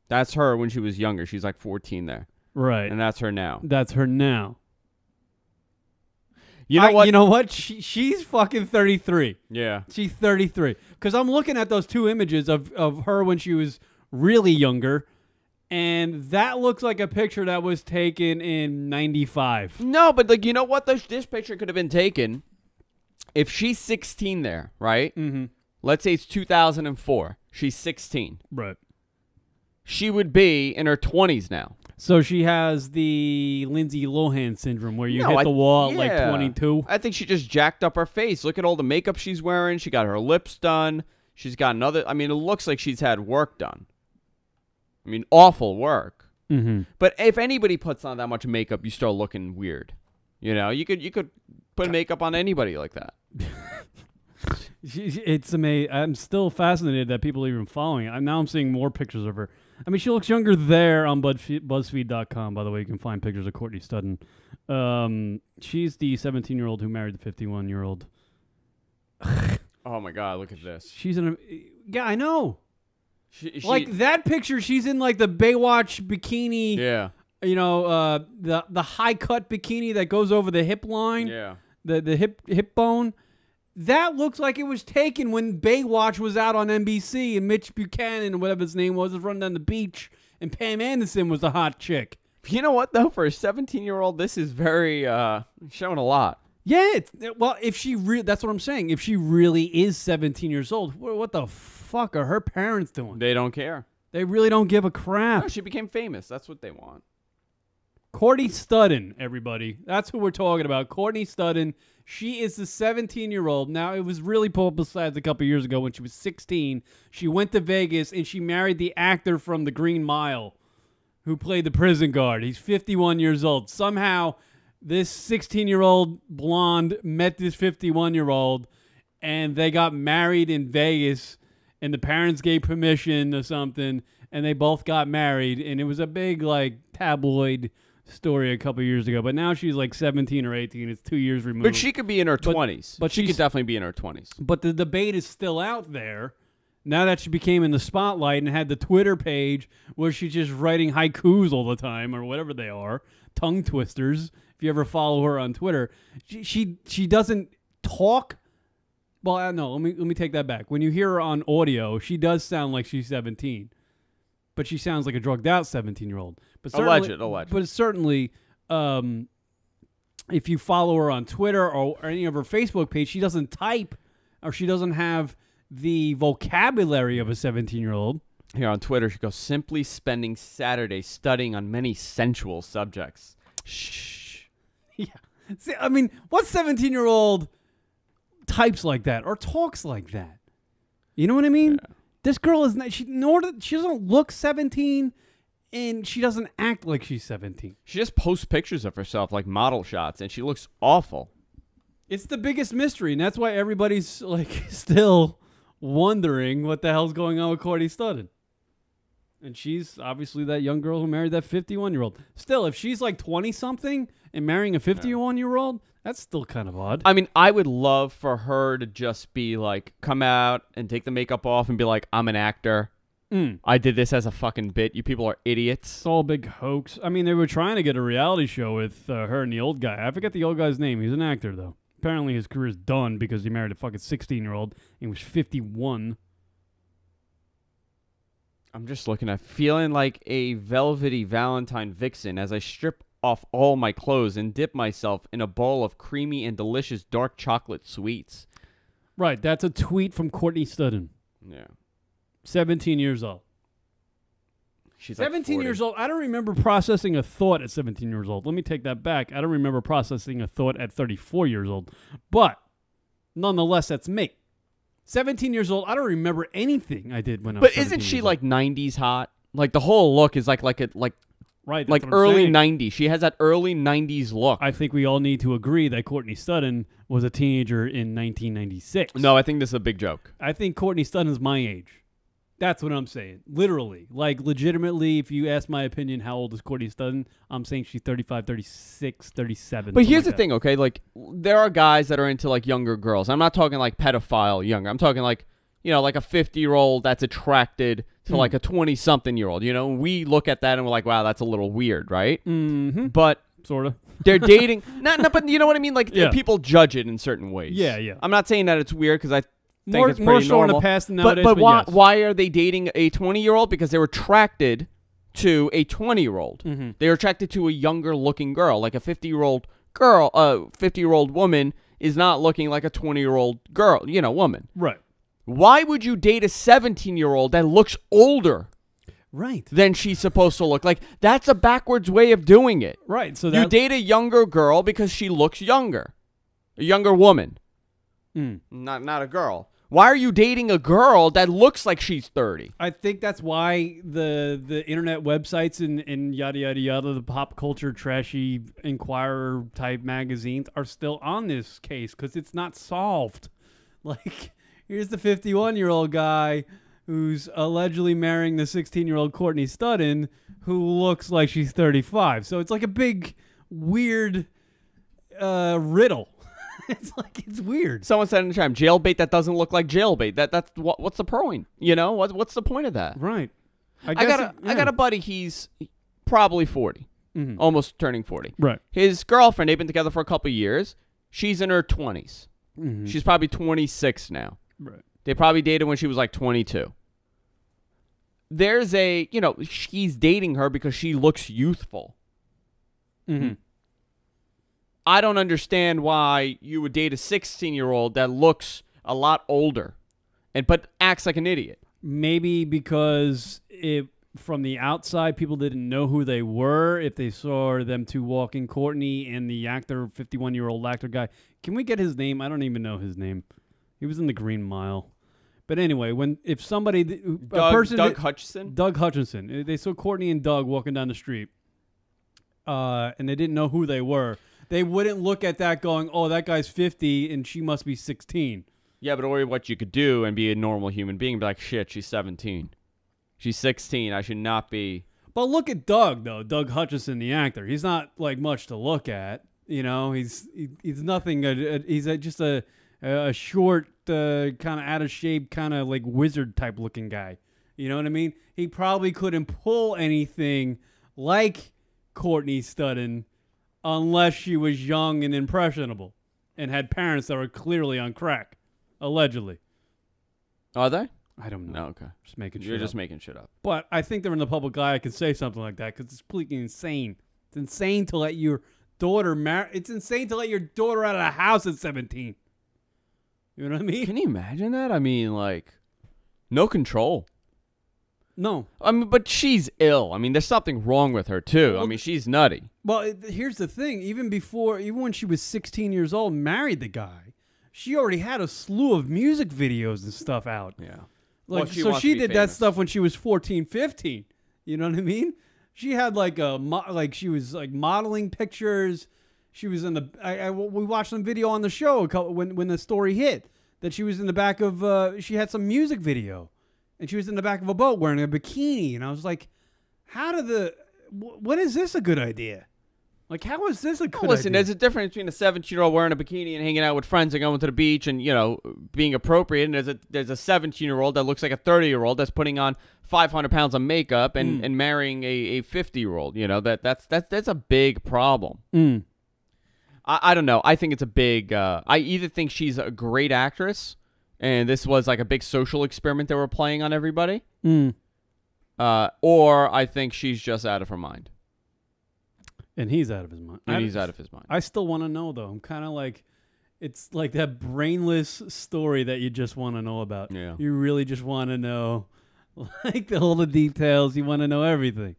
That's her when she was younger. She's like 14 there. Right. And that's her now. That's her now. You know what? You know what? She's fucking 33. Yeah. She's 33. Because I'm looking at those two images of her when she was really younger, and that looks like a picture that was taken in 95. No, but like, you know what? This picture could have been taken if she's 16 there, right? Mm-hmm. Let's say it's 2004. She's 16. Right. She would be in her 20s now. So she has the Lindsay Lohan syndrome where you hit the wall at like 22. I think she just jacked up her face. Look at all the makeup she's wearing. She got her lips done. She's got another. It looks like she's had work done. Awful work. Mm-hmm. But if anybody puts on that much makeup, you start looking weird. You know, you could put makeup on anybody like that. It's amazing. I'm still fascinated that people are even following it. Now I'm seeing more pictures of her. She looks younger there on BuzzFeed.com, by the way. You can find pictures of Courtney Studden. She's the 17-year-old who married the 51-year-old. Oh, my God. Look at this. She's in a... Yeah, I know. She, like, that picture, she's in, like, the Baywatch bikini. Yeah. You know, the high-cut bikini that goes over the hip line. Yeah. The hip bone. That looks like it was taken when Baywatch was out on NBC and Mitch Buchanan, whatever his name was running down the beach, and Pam Anderson was the hot chick. You know what, though? For a 17-year-old, this is very showing a lot. Yeah, well, if she that's what I'm saying. If she really is 17 years old, what the fuck are her parents doing? They don't care. They really don't give a crap. No, she became famous. That's what they want. Courtney Studden, everybody. That's who we're talking about. Courtney Studden. She is the 17-year-old. Now, it was really publicized a couple years ago when she was 16. She went to Vegas, and she married the actor from The Green Mile who played the prison guard. He's 51 years old. Somehow, this 16-year-old blonde met this 51-year-old, and they got married in Vegas, and the parents gave permission or something, and they both got married, and it was a big, like, tabloid story a couple years ago, but now she's like 17 or 18. It's 2 years removed. But she could be in her 20s. But she could definitely be in her 20s. But the debate is still out there now that she became in the spotlight and had the Twitter page where she's just writing haikus all the time or whatever they are, tongue twisters. If you ever follow her on Twitter, she doesn't talk. Well, no, let me take that back. When you hear her on audio, she does sound like she's 17. But she sounds like a drugged out 17-year-old. But alleged. But certainly, if you follow her on Twitter or any of her Facebook page, she doesn't type or she doesn't have the vocabulary of a 17-year-old. Here on Twitter, she goes, simply spending Saturday studying on many sensual subjects. Shh. Yeah. See, what 17-year-old types like that or talks like that? You know what I mean? Yeah. This girl is not, she doesn't look 17 and she doesn't act like she's 17. She just posts pictures of herself like model shots and she looks awful. It's the biggest mystery, and that's why everybody's like still wondering what the hell's going on with Courtney Studden. And she's obviously that young girl who married that 51-year-old. Still, if she's like 20-something and marrying a 51-year-old, that's still kind of odd. I mean, I would love for her to just be like, come out and take the makeup off and be like, I'm an actor. I did this as a fucking bit. You people are idiots. It's all a big hoax. I mean, they were trying to get a reality show with her and the old guy. I forget the old guy's name. He's an actor, though. Apparently his career's done because he married a fucking 16-year-old and he was 51. I'm just looking at feeling like a velvety Valentine vixen as I strip off all my clothes and dip myself in a bowl of creamy and delicious dark chocolate sweets. Right, that's a tweet from Courtney Studden. Yeah. 17 years old. She's 17 like years old. I don't remember processing a thought at 17 years old. Let me take that back. I don't remember processing a thought at 34 years old. But nonetheless, that's me. 17 years old, I don't remember anything I did when I was 17 isn't she years like 90s hot? Like the whole look is like right, that's like what I'm early saying. 90s. She has that early 90s look. I think we all need to agree that Courtney Studden was a teenager in 1996. No, I think this is a big joke. I think Courtney Studden's my age. That's what I'm saying. Literally. Like, legitimately, if you ask my opinion, how old is Courtney Studden? I'm saying she's 35, 36, 37. But here's like the thing, okay? Like, there are guys that are into, like, younger girls. I'm not talking, like, pedophile younger. I'm talking, like, you know, like a 50-year-old that's attracted to, like, a 20-something-year-old. You know, we look at that and we're like, wow, that's a little weird, right? Mm-hmm. But sort of. they're dating. no, but you know what I mean? Like, people judge it in certain ways. Yeah, yeah. I'm not saying that it's weird because I think More it's pretty so in normal. the past than nowadays, but but yes. why are they dating a 20-year-old? Because they were attracted to a 20-year-old. Mm-hmm. They were attracted to a younger-looking girl. Like a 50-year-old girl, 50-year-old woman is not looking like a 20-year-old girl, you know, woman. Right. Why would you date a 17-year-old that looks older Right. than she's supposed to look? Like, that's a backwards way of doing it. Right. So You date a younger girl because she looks younger. A younger woman. Not a girl. Why are you dating a girl that looks like she's 30? I think that's why the internet websites and yada, yada, yada, the pop culture trashy Inquirer type magazines are still on this case because it's not solved. Like, here's the 51-year-old guy who's allegedly marrying the 16-year-old Courtney Studden who looks like she's 35. So it's like a big, weird riddle. It's weird. Someone said in the chat, jailbait that doesn't look like jailbait. That's what's the point? You know, what's the point of that? Right. I got a buddy. He's probably 40, almost turning 40. Right. His girlfriend, they've been together for a couple of years. She's in her 20s. She's probably 26 now. Right. They probably dated when she was like 22. There's he's dating her because she looks youthful. Mm-hmm. I don't understand why you would date a 16-year-old that looks a lot older but acts like an idiot. Maybe because from the outside, people didn't know who they were if they saw them two walking, Courtney and the actor, 51-year-old actor guy. Can we get his name? I don't even know his name. He was in the Green Mile. But anyway, Doug Hutchison? Doug Hutchinson. They saw Courtney and Doug walking down the street, and they didn't know who they were. They wouldn't look at that going, oh, that guy's 50 and she must be 16. Yeah, but or what you could do and be a normal human being, be like, shit, she's 17. She's 16. I should not be. But look at Doug, though. Doug Hutchison, the actor. He's not like much to look at. You know, he's nothing. He's just a short, kind of out of shape, kind of like wizard type looking guy. You know what I mean? He probably couldn't pull anything like Courtney Studden unless she was young and impressionable and had parents that were clearly on crack, allegedly. Are they? I don't know. No, okay. Just making shit You're up. just making shit up. But I think they're in the public eye. I can say something like that because it's completely insane. It's insane to let your daughter marry. It's insane to let your daughter out of the house at 17. You know what I mean? Can you imagine that? I mean, like, no control. No. I mean, but she's ill. I mean, there's something wrong with her, too. I mean, she's nutty. Well, here's the thing. Even when she was 16 years old, married the guy, she already had a slew of music videos and stuff out. Yeah. Like, Well, so she did that famous. stuff when she was 14, 15. You know what I mean? She had she was like modeling pictures. She was in we watched some video on the show when the story hit that she was in the back of she had some music video. and she was in the back of a boat wearing a bikini, and I was like, when is this a good idea? Like, how is this a good Listen, idea? there's a difference between a 17-year-old wearing a bikini and hanging out with friends and going to the beach and, being appropriate. And there's a 17-year-old that looks like a 30-year-old that's putting on 500 pounds of makeup and marrying a 50-year-old. That's a big problem. I don't know. I think it's a big. I either think she's a great actress, and this was like a big social experiment they were playing on everybody, or I think she's just out of her mind. And he's out of his mind. I still want to know, though. I'm kind of like, it's like that brainless story that you just want to know about. Yeah. You really just want to know, like, all the details. You want to know everything.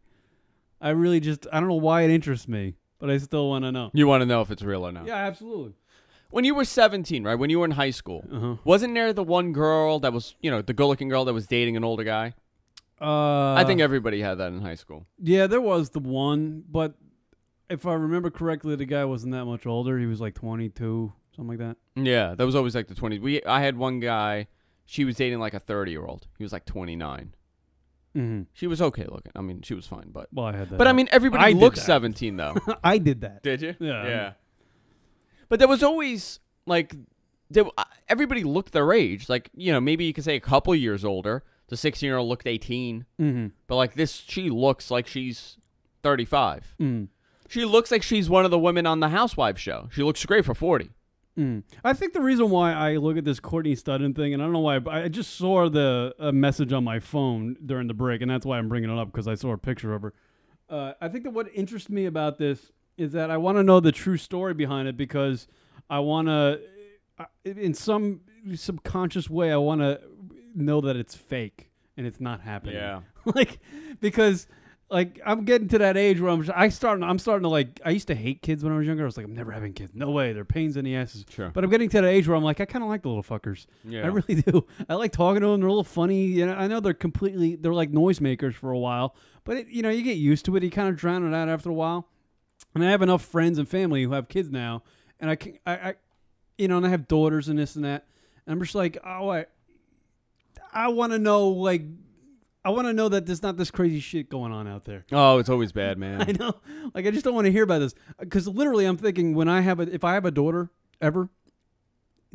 I don't know why it interests me, but I still want to know. You want to know if it's real or not. Yeah, absolutely. When you were 17, right? When you were in high school, wasn't there the one girl that was, the good-looking girl that was dating an older guy? I think everybody had that in high school. Yeah, there was the one, but if I remember correctly, the guy wasn't that much older. He was like 22, something like that. Yeah, that was always like the 20s. I had one guy, she was dating like a 30-year-old. He was like 29. Mm-hmm. She was okay looking. I mean, she was fine, but I had that. But I mean, everybody looked 17 though. I did that. Did you? Yeah. Yeah. But there was always like, everybody looked their age. Like, maybe you could say a couple years older. The 16-year-old looked 18. Mm-hmm. But like this, she looks like she's 35. Mm. She looks like she's one of the women on the Housewives show. She looks great for 40. I think the reason why I look at this Courtney Studden thing, and I don't know why, but I just saw a message on my phone during the break, and that's why I'm bringing it up, because I saw a picture of her. I think that what interests me about this is that I want to know the true story behind it, because I want to, in some subconscious way, I want to know that it's fake and it's not happening. Yeah. Because like, I'm getting to that age where I'm starting to like, I used to hate kids when I was younger. I was like, I'm never having kids. No way. They're pains in the asses. Sure. But I'm getting to that age where I'm like, I kind of like the little fuckers. Yeah. I really do. I like talking to them. They're a little funny. I know they're like noisemakers for a while, but you get used to it. You kind of drown it out after a while. And I have enough friends and family who have kids now, and and I have daughters and this and that. And I'm just like, I want to know, I want to know that there's not this crazy shit going on out there. Oh, it's always bad, man. I know. I just don't want to hear about this. Because literally I'm thinking if I have a daughter ever,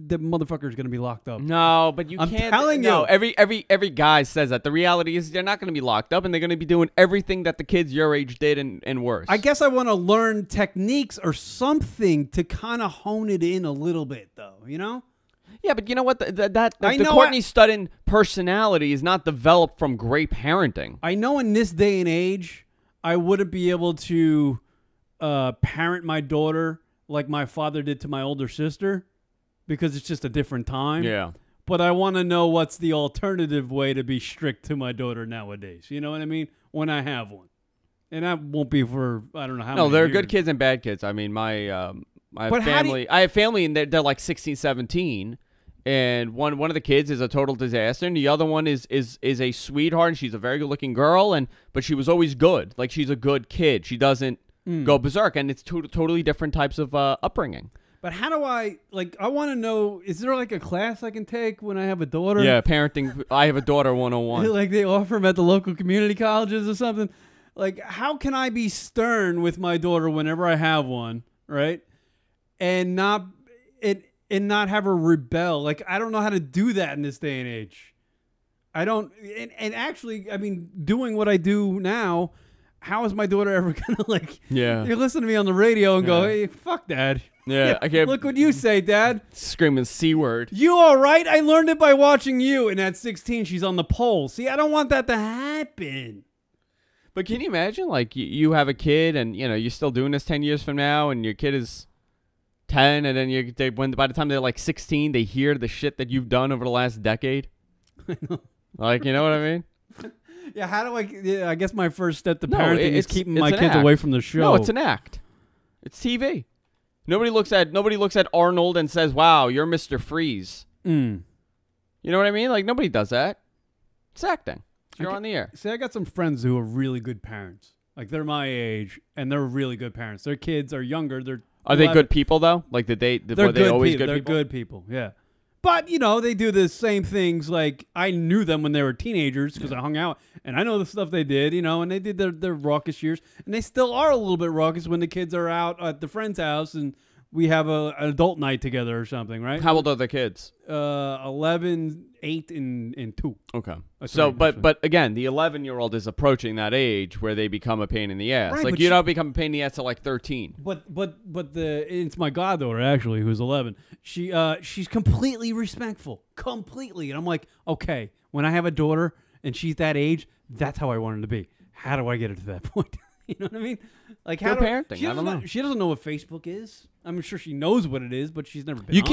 the motherfucker is going to be locked up. No, but I'm can't. Telling you. Every guy says that. The reality is they're not going to be locked up, and they're going to be doing everything that the kids your age did and worse. I guess I want to learn techniques or something to kind of hone it in a little bit, though, Yeah, but you know what? The Courtney Studden personality is not developed from great parenting. I know in this day and age, I wouldn't be able to parent my daughter like my father did to my older sister, because it's just a different time. Yeah. But I want to know what's the alternative way to be strict to my daughter nowadays. You know what I mean? When I have one. And that won't be for, I don't know how many No, there are years. good kids and bad kids. I mean, I have family and they're like 16, 17. And one of the kids is a total disaster, and the other one is a sweetheart, and she's a very good-looking girl, but she was always good. Like, she's a good kid. She doesn't go berserk, and it's totally different types of upbringing. But how do I want to know, is there like a class I can take when I have a daughter? Yeah, parenting. I have a daughter 101. Like they offer them at the local community colleges or something. Like, how can I be stern with my daughter whenever I have one, right? And not have her rebel. Like, I don't know how to do that in this day and age. I don't. And actually, I mean, doing what I do now, how is my daughter ever gonna You listen to me on the radio and go, "Hey, fuck Dad." Yeah, I can't. Look what you say, Dad. Screaming C word. You all right? I learned it by watching you. And at 16, she's on the pole. See, I don't want that to happen. But can you imagine, like, you have a kid, and you're still doing this 10 years from now, and your kid is 10, and then by the time they're like 16, they hear the shit that you've done over the last decade. I know. Like, you know what I mean? Yeah, how do I guess my first step to parenting is keeping my kids act. away from the show. No, it's an act. It's TV. Nobody looks at Arnold and says, "Wow, you're Mr. Freeze." You know what I mean? Like, nobody does that. It's acting. You're on the air. See, I got some friends who are really good parents. Like, they're my age, and they're really good parents. Their kids are younger. Are they good people though? Like, were they always good people? They're good people. Yeah, But, you know, they do the same things. Like, I knew them when they were teenagers because I hung out, and I know the stuff they did, you know, and they did their raucous years. And they still are a little bit raucous when the kids are out at the friend's house and we have an adult night together or something, right? How old are the kids? 11, 8, and 2. Okay. So, but again, the 11-year-old is approaching that age where they become a pain in the ass. Right, like, you don't become a pain in the ass at like 13. But it's my goddaughter actually who's 11. She's completely respectful, completely, and I'm like, okay, when I have a daughter and she's that age, that's how I want her to be. How do I get her to that point? You know what I mean? Like, how parenting. I don't know. She doesn't know what Facebook is. I'm sure she knows what it is, but she's never been. You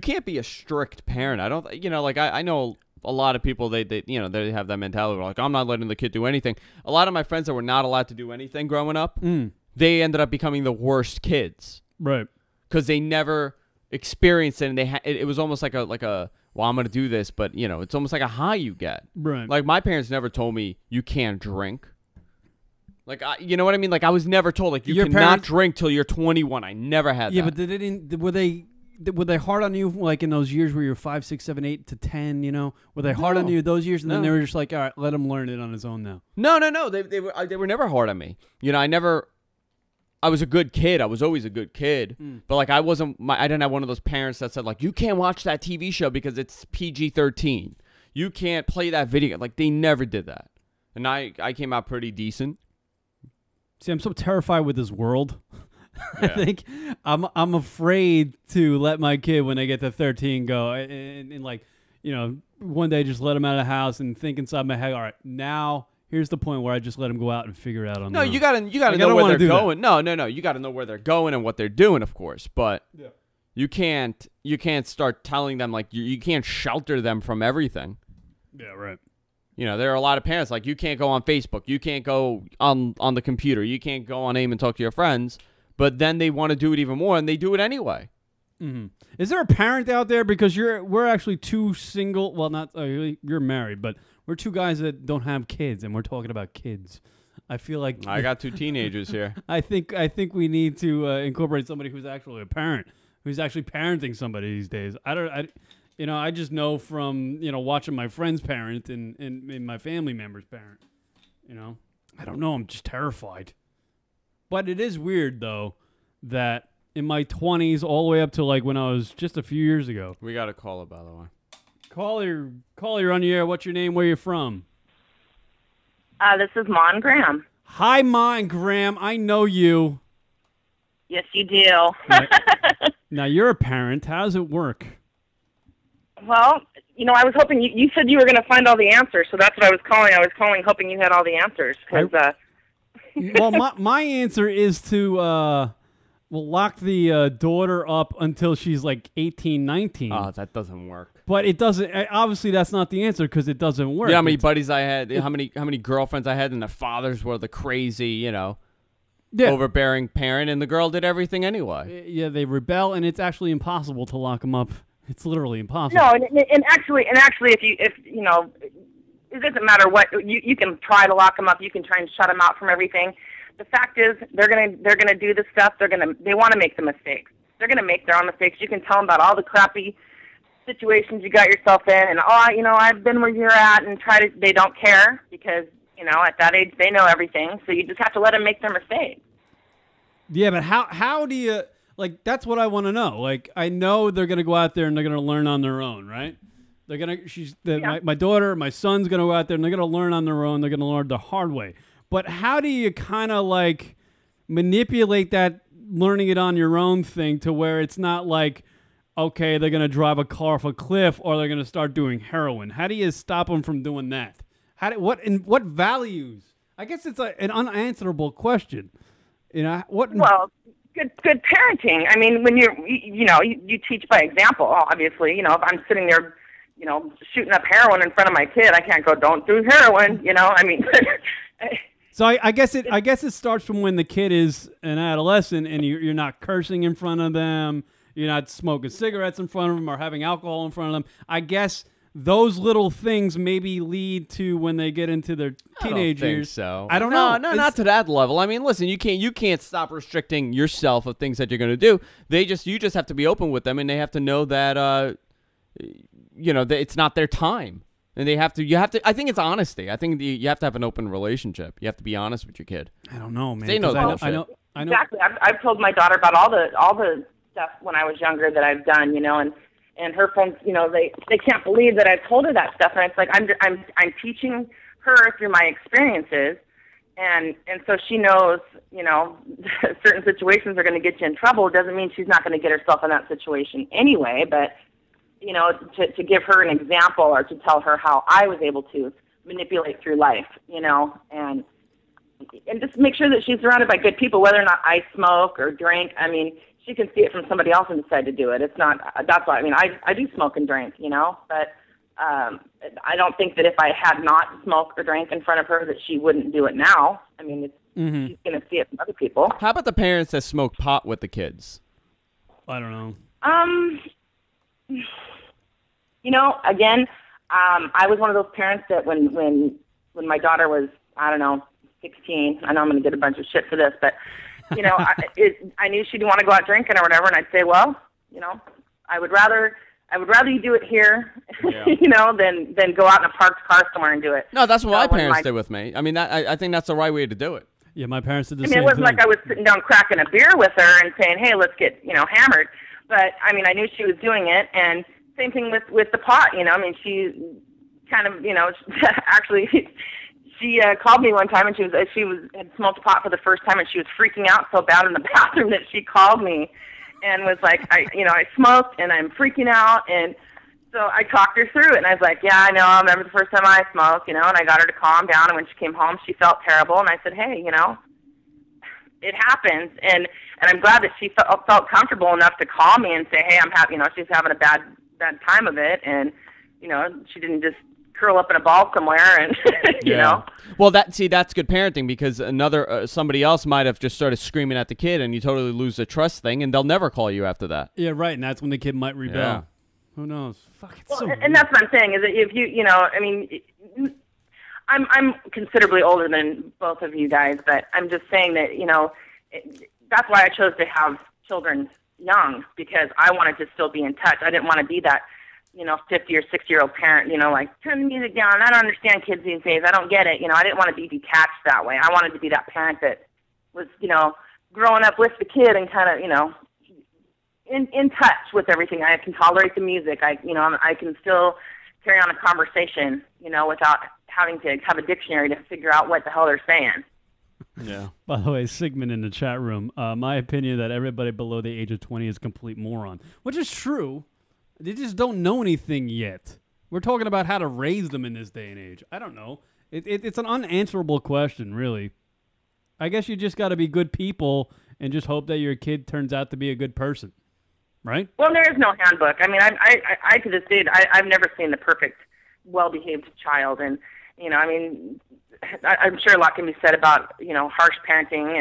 can't be a strict parent. I don't. You know, like I know a lot of people. They have that mentality. Where like, I'm not letting the kid do anything. A lot of my friends that were not allowed to do anything growing up, they ended up becoming the worst kids. Right. Because they never experienced it, and it was almost like a well, I'm going to do this, but you know, it's almost like a high you get. Right. Like my parents never told me you can't drink. Like, you know what I mean? Like, I was never told, like, you cannot drink till you're 21. I never had that. Yeah, but were they hard on you, like, in those years where you're 5, 6, 7, 8 to 10, you know? Were they hard on you those years? And then they were just like, all right, let him learn it on his own now. No. They were never hard on me. You know, I was a good kid. I was always a good kid. But, like, I didn't have one of those parents that said, like, you can't watch that TV show because it's PG-13. You can't play that video. Like, they never did that. And I came out pretty decent. See, I'm so terrified with this world. I think I'm afraid to let my kid when they get to 13 go and like, you know, one day just let him out of the house and think inside my head, all right, now here's the point where I just let him go out and figure it out on their own. You gotta know where they're going. No, you gotta know where they're going and what they're doing, of course. But you can't start telling them, like, you can't shelter them from everything. Yeah, right. You know, there are a lot of parents, like, you can't go on Facebook. You can't go on the computer. You can't go on AIM and talk to your friends. But then they want to do it even more, and they do it anyway. Mm-hmm. Is there a parent out there? Because we're actually two single, well, not, you're married, but we're two guys that don't have kids, and we're talking about kids. I feel like... I got two teenagers here. I think we need to incorporate somebody who's actually a parent, who's actually parenting somebody these days. I just know from, watching my friend's parent and my family member's parent. I don't know. I'm just terrified. But it is weird, though, that in my 20s all the way up to, like, when I was just a few years ago. We got a caller, by the way. Caller, on the air. What's your name? Where you from? This is Ma and Graham. Hi, Ma and Graham. I know you. Yes, you do. Now, you're a parent. How does it work? Well, I was hoping you said you were going to find all the answers, so that's what I was calling. I was calling hoping you had all the answers. Well, my answer is to lock the daughter up until she's like 18, 19. Oh, that doesn't work. But it doesn't. Obviously, that's not the answer because it doesn't work. Yeah, how many buddies I had, how many girlfriends I had, and the fathers were the crazy, overbearing parent, and the girl did everything anyway. Yeah, they rebel, and it's actually impossible to lock them up. It's literally impossible. No, and actually, if it doesn't matter what you can try to lock them up. You can try and shut them out from everything. The fact is, they're gonna do this stuff. They want to make the mistakes. They're gonna make their own mistakes. You can tell them about all the crappy situations you got yourself in, and I've been where you're at, and they don't care because at that age they know everything. So you just have to let them make their mistakes. Yeah, but how do you? Like, that's what I want to know. Like, I know they're going to go out there and they're going to learn on their own, right? They're going to, my daughter, my son's going to go out there and they're going to learn on their own. They're going to learn the hard way. But how do you kind of, like, manipulate that learning it on your own thing to where it's not like, okay, they're going to drive a car off a cliff or they're going to start doing heroin? How do you stop them from doing that? What values? I guess it's an unanswerable question. Well, Good parenting. I mean, when you teach by example. Obviously, if I'm sitting there, shooting up heroin in front of my kid, I can't go, "Don't do heroin." I mean. So I guess it starts from when the kid is an adolescent and you're not cursing in front of them, you're not smoking cigarettes in front of them or having alcohol in front of them. I guess those little things maybe lead to when they get into their teenage years. So I don't know. No, not to that level. I mean, listen, you can't stop restricting yourself of things that you're going to do. You just have to be open with them, and they have to know that it's not their time. And you have to, I think it's honesty. I think you have to have an open relationship. You have to be honest with your kid. I don't know, man. They know I know. Exactly. I've told my daughter about all the stuff when I was younger that I've done, and her friends, they can't believe that I've told her that stuff. And it's like, I'm teaching her through my experiences. And so she knows, certain situations are going to get you in trouble. It doesn't mean she's not going to get herself in that situation anyway, but to give her an example or to tell her how I was able to manipulate through life, and just make sure that she's surrounded by good people, whether or not I smoke or drink. I mean, she can see it from somebody else and decide to do it. It's not, that's why, I do smoke and drink, but I don't think that if I had not smoked or drank in front of her that she wouldn't do it now. I mean, she's going to see it from other people. How about the parents that smoke pot with the kids? I don't know. Again, I was one of those parents that when my daughter was, 16, I know I'm going to get a bunch of shit for this, but, I knew she didn't want to go out drinking or whatever, and I'd say, well, I would rather you do it here, than go out in a parked car somewhere and do it. No, that's what my parents did with me. I mean, I think that's the right way to do it. Yeah, my parents did the same it wasn't thing. like I was sitting down cracking a beer with her and saying, hey, let's get, hammered. But, I knew she was doing it, and same thing with the pot, she kind of, actually, she called me one time, and she had smoked pot for the first time, and she was freaking out so bad in the bathroom that she called me and was like, I smoked, and I'm freaking out, and so I talked her through it, and I was like, yeah, I know, I remember the first time I smoked, and I got her to calm down, and when she came home, she felt terrible, and I said, hey, it happens, and I'm glad that she felt comfortable enough to call me and say, hey, I'm happy, she's having a bad time of it, and, she didn't just curl up in a ball somewhere, and, Well, that's good parenting, because somebody else might have just started screaming at the kid, and you totally lose the trust thing, and they'll never call you after that. Yeah, right, and that's when the kid might rebel. Yeah. Who knows? Fuck, it's well, so and weird. that's what I'm saying, is that if I'm considerably older than both of you guys, but I'm just saying that, that's why I chose to have children young, because I wanted to still be in touch. I didn't want to be that, 50 or 60-year-old parent, like, turn the music down. I don't understand kids these days. I don't get it. I didn't want to be detached that way. I wanted to be that parent that was, growing up with the kid and kind of, in touch with everything. I can tolerate the music. I can still carry on a conversation, without having to have a dictionary to figure out what the hell they're saying. Yeah. By the way, Sigmund in the chat room, my opinion that everybody below the age of 20 is a complete moron, which is true. They just don't know anything yet. We're talking about how to raise them in this day and age. I don't know. It's an unanswerable question, really. I guess you just got to be good people and just hope that your kid turns out to be a good person, right? Well, there is no handbook. I to this day, I've never seen the perfect, well-behaved child, and I'm sure a lot can be said about harsh parenting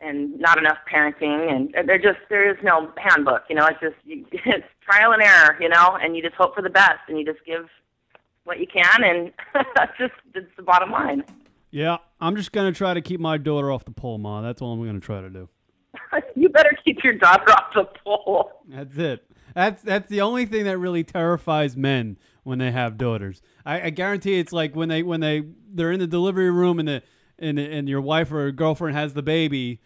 and not enough parenting, and there is no handbook. It's trial and error, and you just hope for the best, and you just give what you can, and it's the bottom line. Yeah, I'm just gonna try to keep my daughter off the pole, Ma. That's all I'm gonna try to do. You better keep your daughter off the pole. That's it. That's the only thing that really terrifies men when they have daughters. I guarantee it's like when they're in the delivery room and your wife or girlfriend has the baby.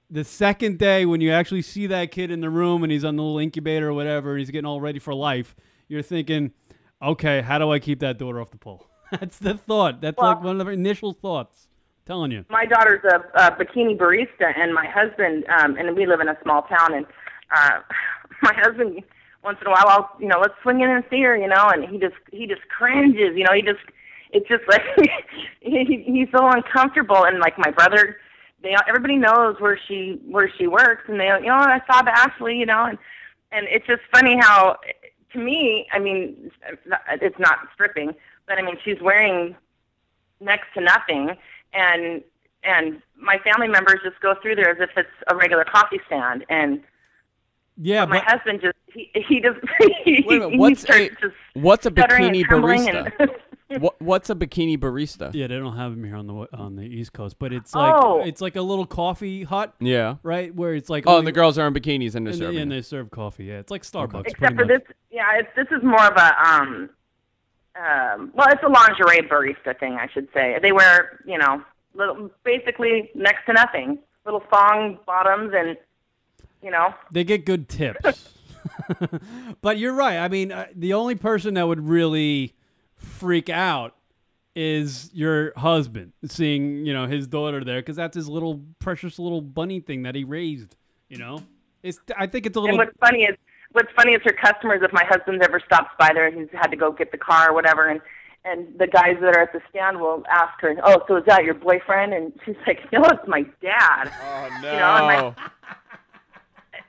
The second day when you actually see that kid in the room and he's on the little incubator or whatever, and he's getting all ready for life, you're thinking, okay, how do I keep that daughter off the pole? That's the thought. That's like one of the initial thoughts. I'm telling you. My daughter's a bikini barista, and my husband, and we live in a small town, and my husband, once in a while, let's swing in and see her, and he just cringes, it's just like he's so uncomfortable, and like my brother, everybody knows where she works, and they, I saw Ashley, and it's just funny how, to me, it's not stripping, but she's wearing next to nothing, and my family members just go through there as if it's a regular coffee stand, and yeah, my husband just he just wait a minute, what's a bikini barista? What's a bikini barista? Yeah, they don't have them here on the East Coast, but it's like a little coffee hut. Yeah, right, where it's like and the girls are in bikinis and they serve they serve coffee. Yeah, it's like Starbucks. Except for this, Yeah, this is more of a well, it's a lingerie barista thing, I should say. They wear, basically next to nothing, little thong bottoms, and they get good tips. But you're right. I mean, the only person that would really freak out is your husband seeing, his daughter there, because that's his little precious little bunny thing that he raised. I think it's a little. And what's funny is her customers. If my husband ever stops by there, he's had to go get the car or whatever, and the guys that are at the stand will ask her, "Oh, so is that your boyfriend?" And she's like, "No, it's my dad." Oh no.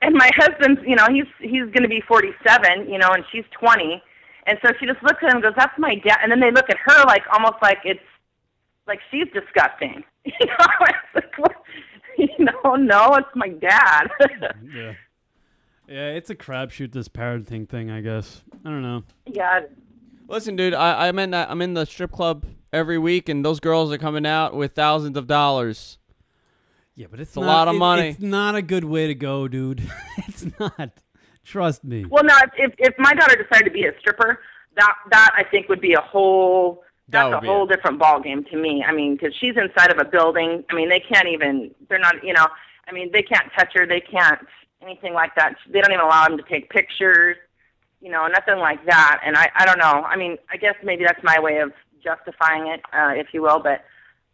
And my husband's, he's going to be 47, and she's 20. And so she just looks at him and goes, "That's my dad." And then they look at her like almost like it's like she's disgusting. It's like, what? No, it's my dad. Yeah, it's a crapshoot, this parenting thing, I guess. I don't know. Yeah. Listen, dude, I'm in the strip club every week, and those girls are coming out with thousands of dollars. Yeah, but it's a lot of money. It's not a good way to go, dude. It's not. Trust me. Well, no, if my daughter decided to be a stripper, that I think would be a whole different ball game to me. I mean, because she's inside of a building. I mean, they can't even. They're not. I mean, they can't touch her. They can't anything like that. They don't even allow them to take pictures. Nothing like that. And I don't know. I mean, I guess maybe that's my way of justifying it, if you will. But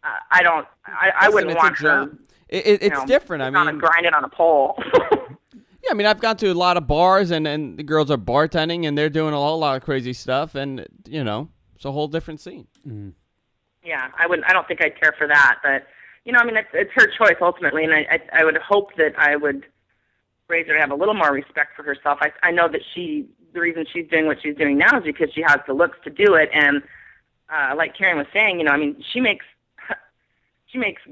I don't. I wouldn't want her. It's different. I mean, grind it on a pole. Yeah, I mean, I've gone to a lot of bars, and the girls are bartending, and they're doing a whole lot of crazy stuff, and it's a whole different scene. Mm. Yeah, I don't think I'd care for that, but I mean, it's her choice ultimately, and I would hope that I would raise her to have a little more respect for herself. I know that the reason she's doing what she's doing now is because she has the looks to do it, and like Kieran was saying, I mean, she makes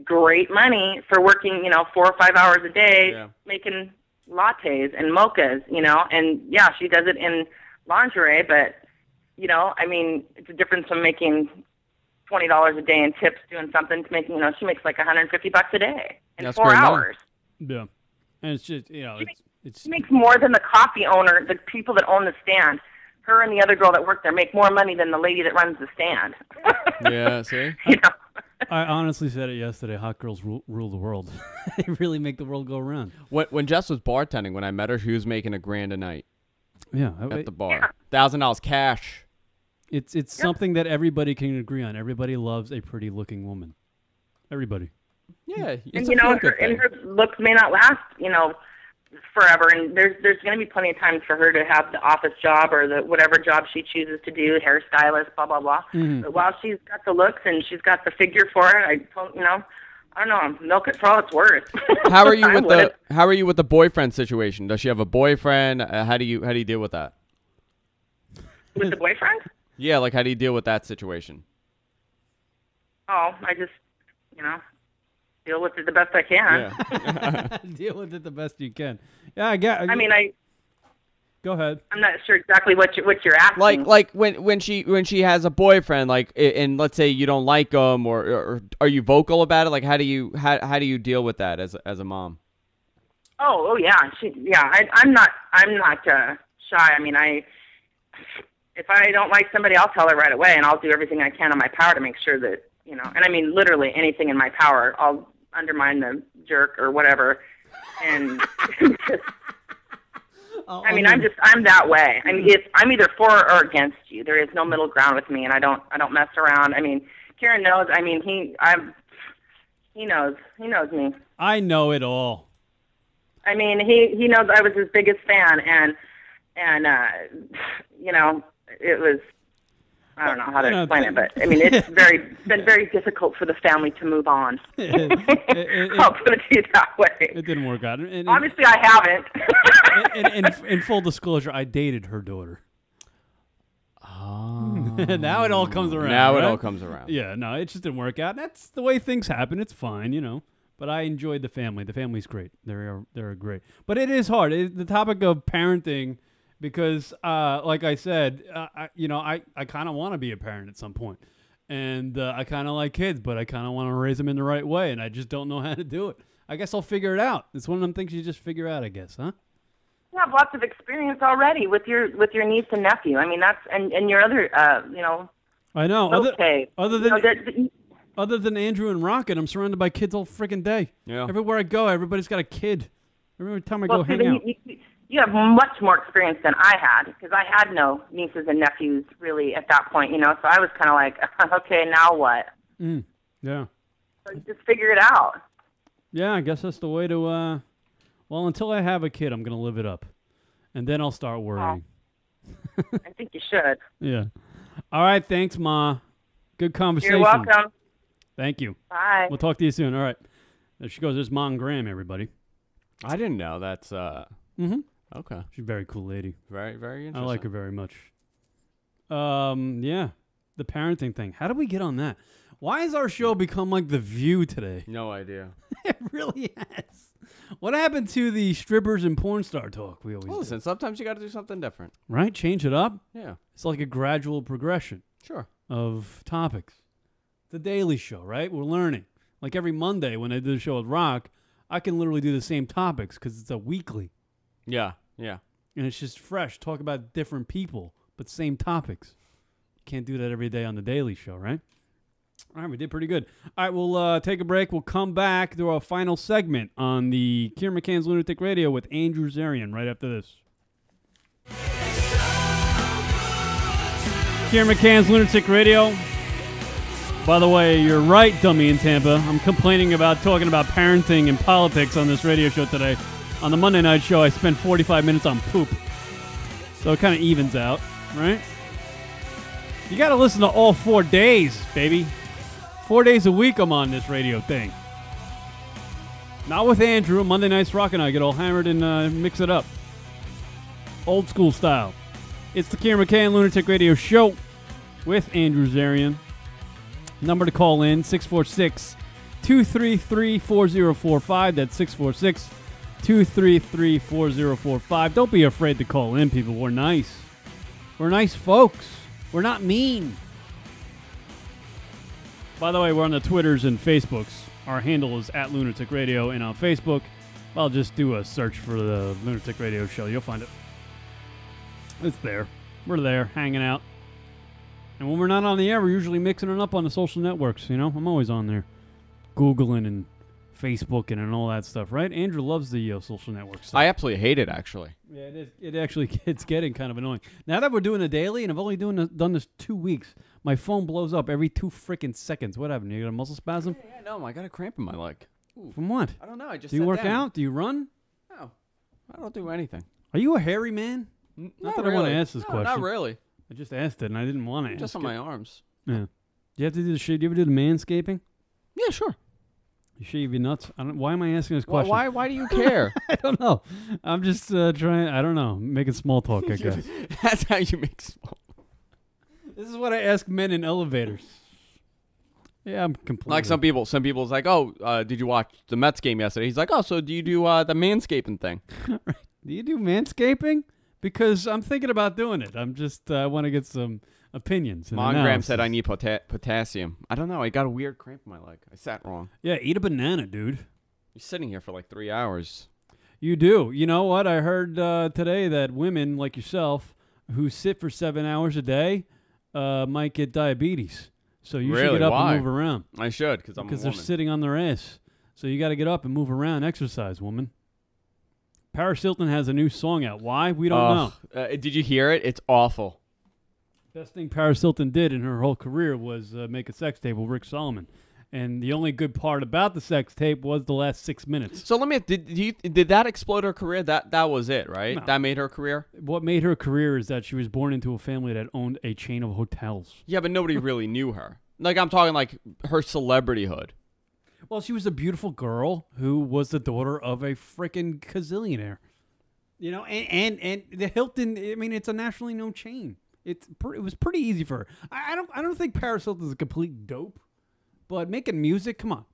great money for working, 4 or 5 hours a day, making lattes and mochas, and yeah, she does it in lingerie, but I mean, it's a difference from making $20 a day in tips doing something to making, she makes like $150 a day in That's 4 hours. Money. Yeah, and it's just she makes more than the coffee owner, the people that own the stand. Her and the other girl that work there make more money than the lady that runs the stand. Yeah, see? I honestly said it yesterday. Hot girls rule the world. They really make the world go around. When Jess was bartending, when I met her, she was making $1,000 a night. Yeah, at the bar, $1,000 cash. It's something that everybody can agree on. Everybody loves a pretty-looking woman. Everybody. Yeah, and her looks may not last, forever. And there's going to be plenty of times for her to have the office job or the whatever job she chooses to do, hairstylist, blah blah blah. Mm-hmm. But while she's got the looks and she's got the figure for it, I don't know, milk it for all it's worth. How are you with the boyfriend situation? Does she have a boyfriend? How do you deal with that? With the boyfriend? Yeah, like how do you deal with that situation? Oh, I just deal with it the best I can. Yeah. Deal with it the best you can. Yeah, I mean, Go ahead. I'm not sure exactly what you're asking. Like when she has a boyfriend, like, and let's say you don't like him, or are you vocal about it? Like, how do you deal with that as a mom? Oh yeah, I'm not shy. I mean, if I don't like somebody, I'll tell her right away, and I'll do everything I can in my power to make sure that and I mean literally anything in my power. I'll undermine the jerk or whatever, and just. I mean, I'm that way. I mean, I'm either for or against you. There is no middle ground with me, and I don't mess around. I mean, Kieran knows. I mean, he knows me. I know it all. I mean, he knows I was his biggest fan, and it was. I don't know how to explain it, but I mean, it's been very difficult for the family to move on. I'll put it to you that way. It didn't work out. Obviously, I haven't. In full disclosure, I dated her daughter. Oh. Now it all comes around. It all comes around. Yeah, no, it just didn't work out. That's the way things happen. It's fine, But I enjoyed the family. The family's great. They're great. But it is hard. The topic of parenting. Because, like I said, I kind of want to be a parent at some point. And I kind of like kids, but I kind of want to raise them in the right way. And I just don't know how to do it. I guess I'll figure it out. It's one of them things you just figure out, I guess, huh? You have lots of experience already with your niece and nephew. I mean, that's and your other, I know. Okay. Other than Andrew and Rocket, I'm surrounded by kids all freaking day. Yeah. Everywhere I go, everybody's got a kid. Every time I go hang out. You have much more experience than I had, because I had no nieces and nephews really at that point, So I was kind of like, okay, now what? Yeah. So just figure it out. Yeah, I guess that's the way to. Well, until I have a kid, I'm going to live it up. And then I'll start worrying. I think you should. Yeah. All right. Thanks, Ma. Good conversation. You're welcome. Thank you. Bye. We'll talk to you soon. All right. There she goes. There's Ma and Graham, everybody. I didn't know. That's okay. She's a very cool lady. Very, very interesting. I like her very much. Yeah. The parenting thing. How did we get on that? Why has our show become like The View today? No idea. It really has. What happened to the strippers and porn star talk we always do? Listen, sometimes you got to do something different. Right? Change it up? Yeah. It's like a gradual progression. Sure. Of topics. The Daily Show, right? We're learning. Like every Monday when I do the show with Rock, I can literally do the same topics because it's a weekly. Yeah, yeah. And it's just fresh. Talk about different people, but same topics. You can't do that every day on The Daily Show, right? All right, we did pretty good. All right, we'll take a break. We'll come back to our final segment on the Kieran McCann's Lunatic Radio with Andrew Zarian right after this. Kieran McCann's Lunatic Radio. By the way, you're right, dummy in Tampa. I'm complaining about talking about parenting and politics on this radio show today. On the Monday night show, I spent 45 minutes on poop. So it kind of evens out, right? You got to listen to all 4 days, baby. 4 days a week I'm on this radio thing. Not with Andrew. Monday nights, Rock and I get all hammered and mix it up. Old school style. It's the Kieran McCann Lunatic Radio Show with Andrew Zarian. Number to call in, 646-233-4045. That's 646-233-4045. Don't be afraid to call in, people. We're nice. We're nice folks. We're not mean. By the way, we're on the Twitters and Facebooks. Our handle is @LunaticRadio, and on Facebook, I'll just do a search for the Lunatic Radio Show. You'll find it. It's there. We're there, hanging out. And when we're not on the air, we're usually mixing it up on the social networks, I'm always on there. Googling and Facebooking and all that stuff, right? Andrew loves the social network stuff. I absolutely hate it, actually. Yeah, it is. It actually it's getting kind of annoying. Now that we're doing a daily, and I've only done this 2 weeks, my phone blows up every 2 freaking seconds. What happened? You got a muscle spasm? Yeah, no, I got a cramp in my leg. Ooh. From what? I don't know. I just Do you work down. out? Do you run? No, I don't do anything. Are you a hairy man? Not that really. I want to ask this question. Not really. I just asked it, and I didn't want to ask Just on my arms. Yeah. Do you have to do the shit? Do you ever do the manscaping? Yeah, sure. You shave your nuts? Why am I asking this question? Why do you care? I don't know. I'm just trying, I don't know, making small talk, I guess. That's how you make small. This is what I ask men in elevators. Yeah, I'm completely. Like some people's like, oh, did you watch the Mets game yesterday? He's like, oh, so do you do the manscaping thing? Right. Do you do manscaping? Because I'm thinking about doing it. I'm just, I want to get some opinions. Mom Graham said I need potassium. I don't know. I got a weird cramp in my leg. I sat wrong. Yeah, eat a banana, dude. You're sitting here for like 3 hours. You do. You know what? I heard today that women like yourself who sit for 7 hours a day might get diabetes. So you should get up and move around. I should, because they're sitting on their ass. So you got to get up and move around, exercise, woman. Paris Hilton has a new song out. Why? We don't know. Did you hear it? It's awful. Best thing Paris Hilton did in her whole career was make a sex tape with Rick Solomon. And the only good part about the sex tape was the last 6 minutes. So let me. Did that explode her career? That was it, right? No. That made her career. What made her career is that she was born into a family that owned a chain of hotels. Yeah, but nobody really knew her. Like I'm talking like her celebrityhood. Well, she was a beautiful girl who was the daughter of a freaking gazillionaire. And the Hilton. I mean, it's a nationally known chain. It was pretty easy for her. I don't think Paris Hilton's a complete dope. But making music, come on.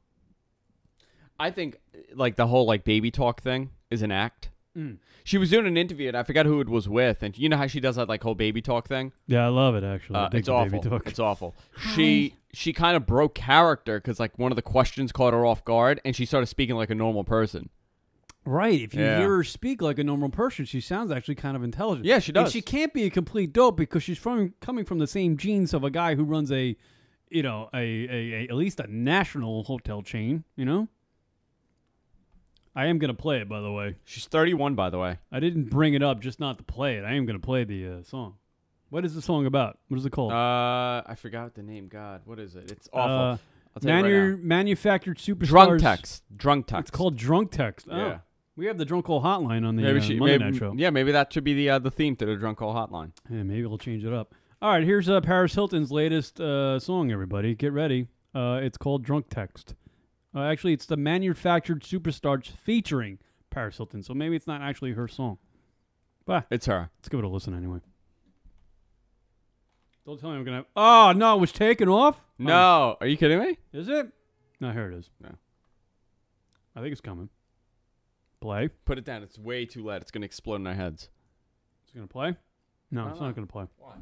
I think like the whole like baby talk thing is an act. She was doing an interview, and I forgot who it was with. And you know how she does that like whole baby talk thing? Yeah, I love it actually. It's awful. It's awful. She kind of broke character because like one of the questions caught her off guard, and she started speaking like a normal person. Right. If you Yeah. hear her speak like a normal person, she sounds actually kind of intelligent. Yeah, she does. And she can't be a complete dope because she's coming from the same genes of a guy who runs a at least a national hotel chain, you know? I am going to play it, by the way. She's 31, by the way. I didn't bring it up just not to play it. I am going to play the song. What is the song about? What is it called? I forgot the name. God, what is it? It's awful. I'll tell you right now. Manufactured Superstars. Drunk text. It's called Drunk Text. Oh. Yeah. We have the Drunk Call Hotline on the Monday Night Show. Yeah, maybe that should be the theme to the Drunk Call Hotline. Yeah, maybe we'll change it up. All right, here's Paris Hilton's latest song, everybody. Get ready. It's called Drunk Text. Actually, it's the Manufactured Superstars featuring Paris Hilton, so maybe it's not actually her song. But it's her. Let's give it a listen anyway. Don't tell me I'm going to... Oh, no, it was taken off? No. Are you kidding me? Is it? No, here it is. No. I think it's coming. Play. Put it down. It's way too loud. It's going to explode in our heads. It's going to play? No, it's not going to play. Why?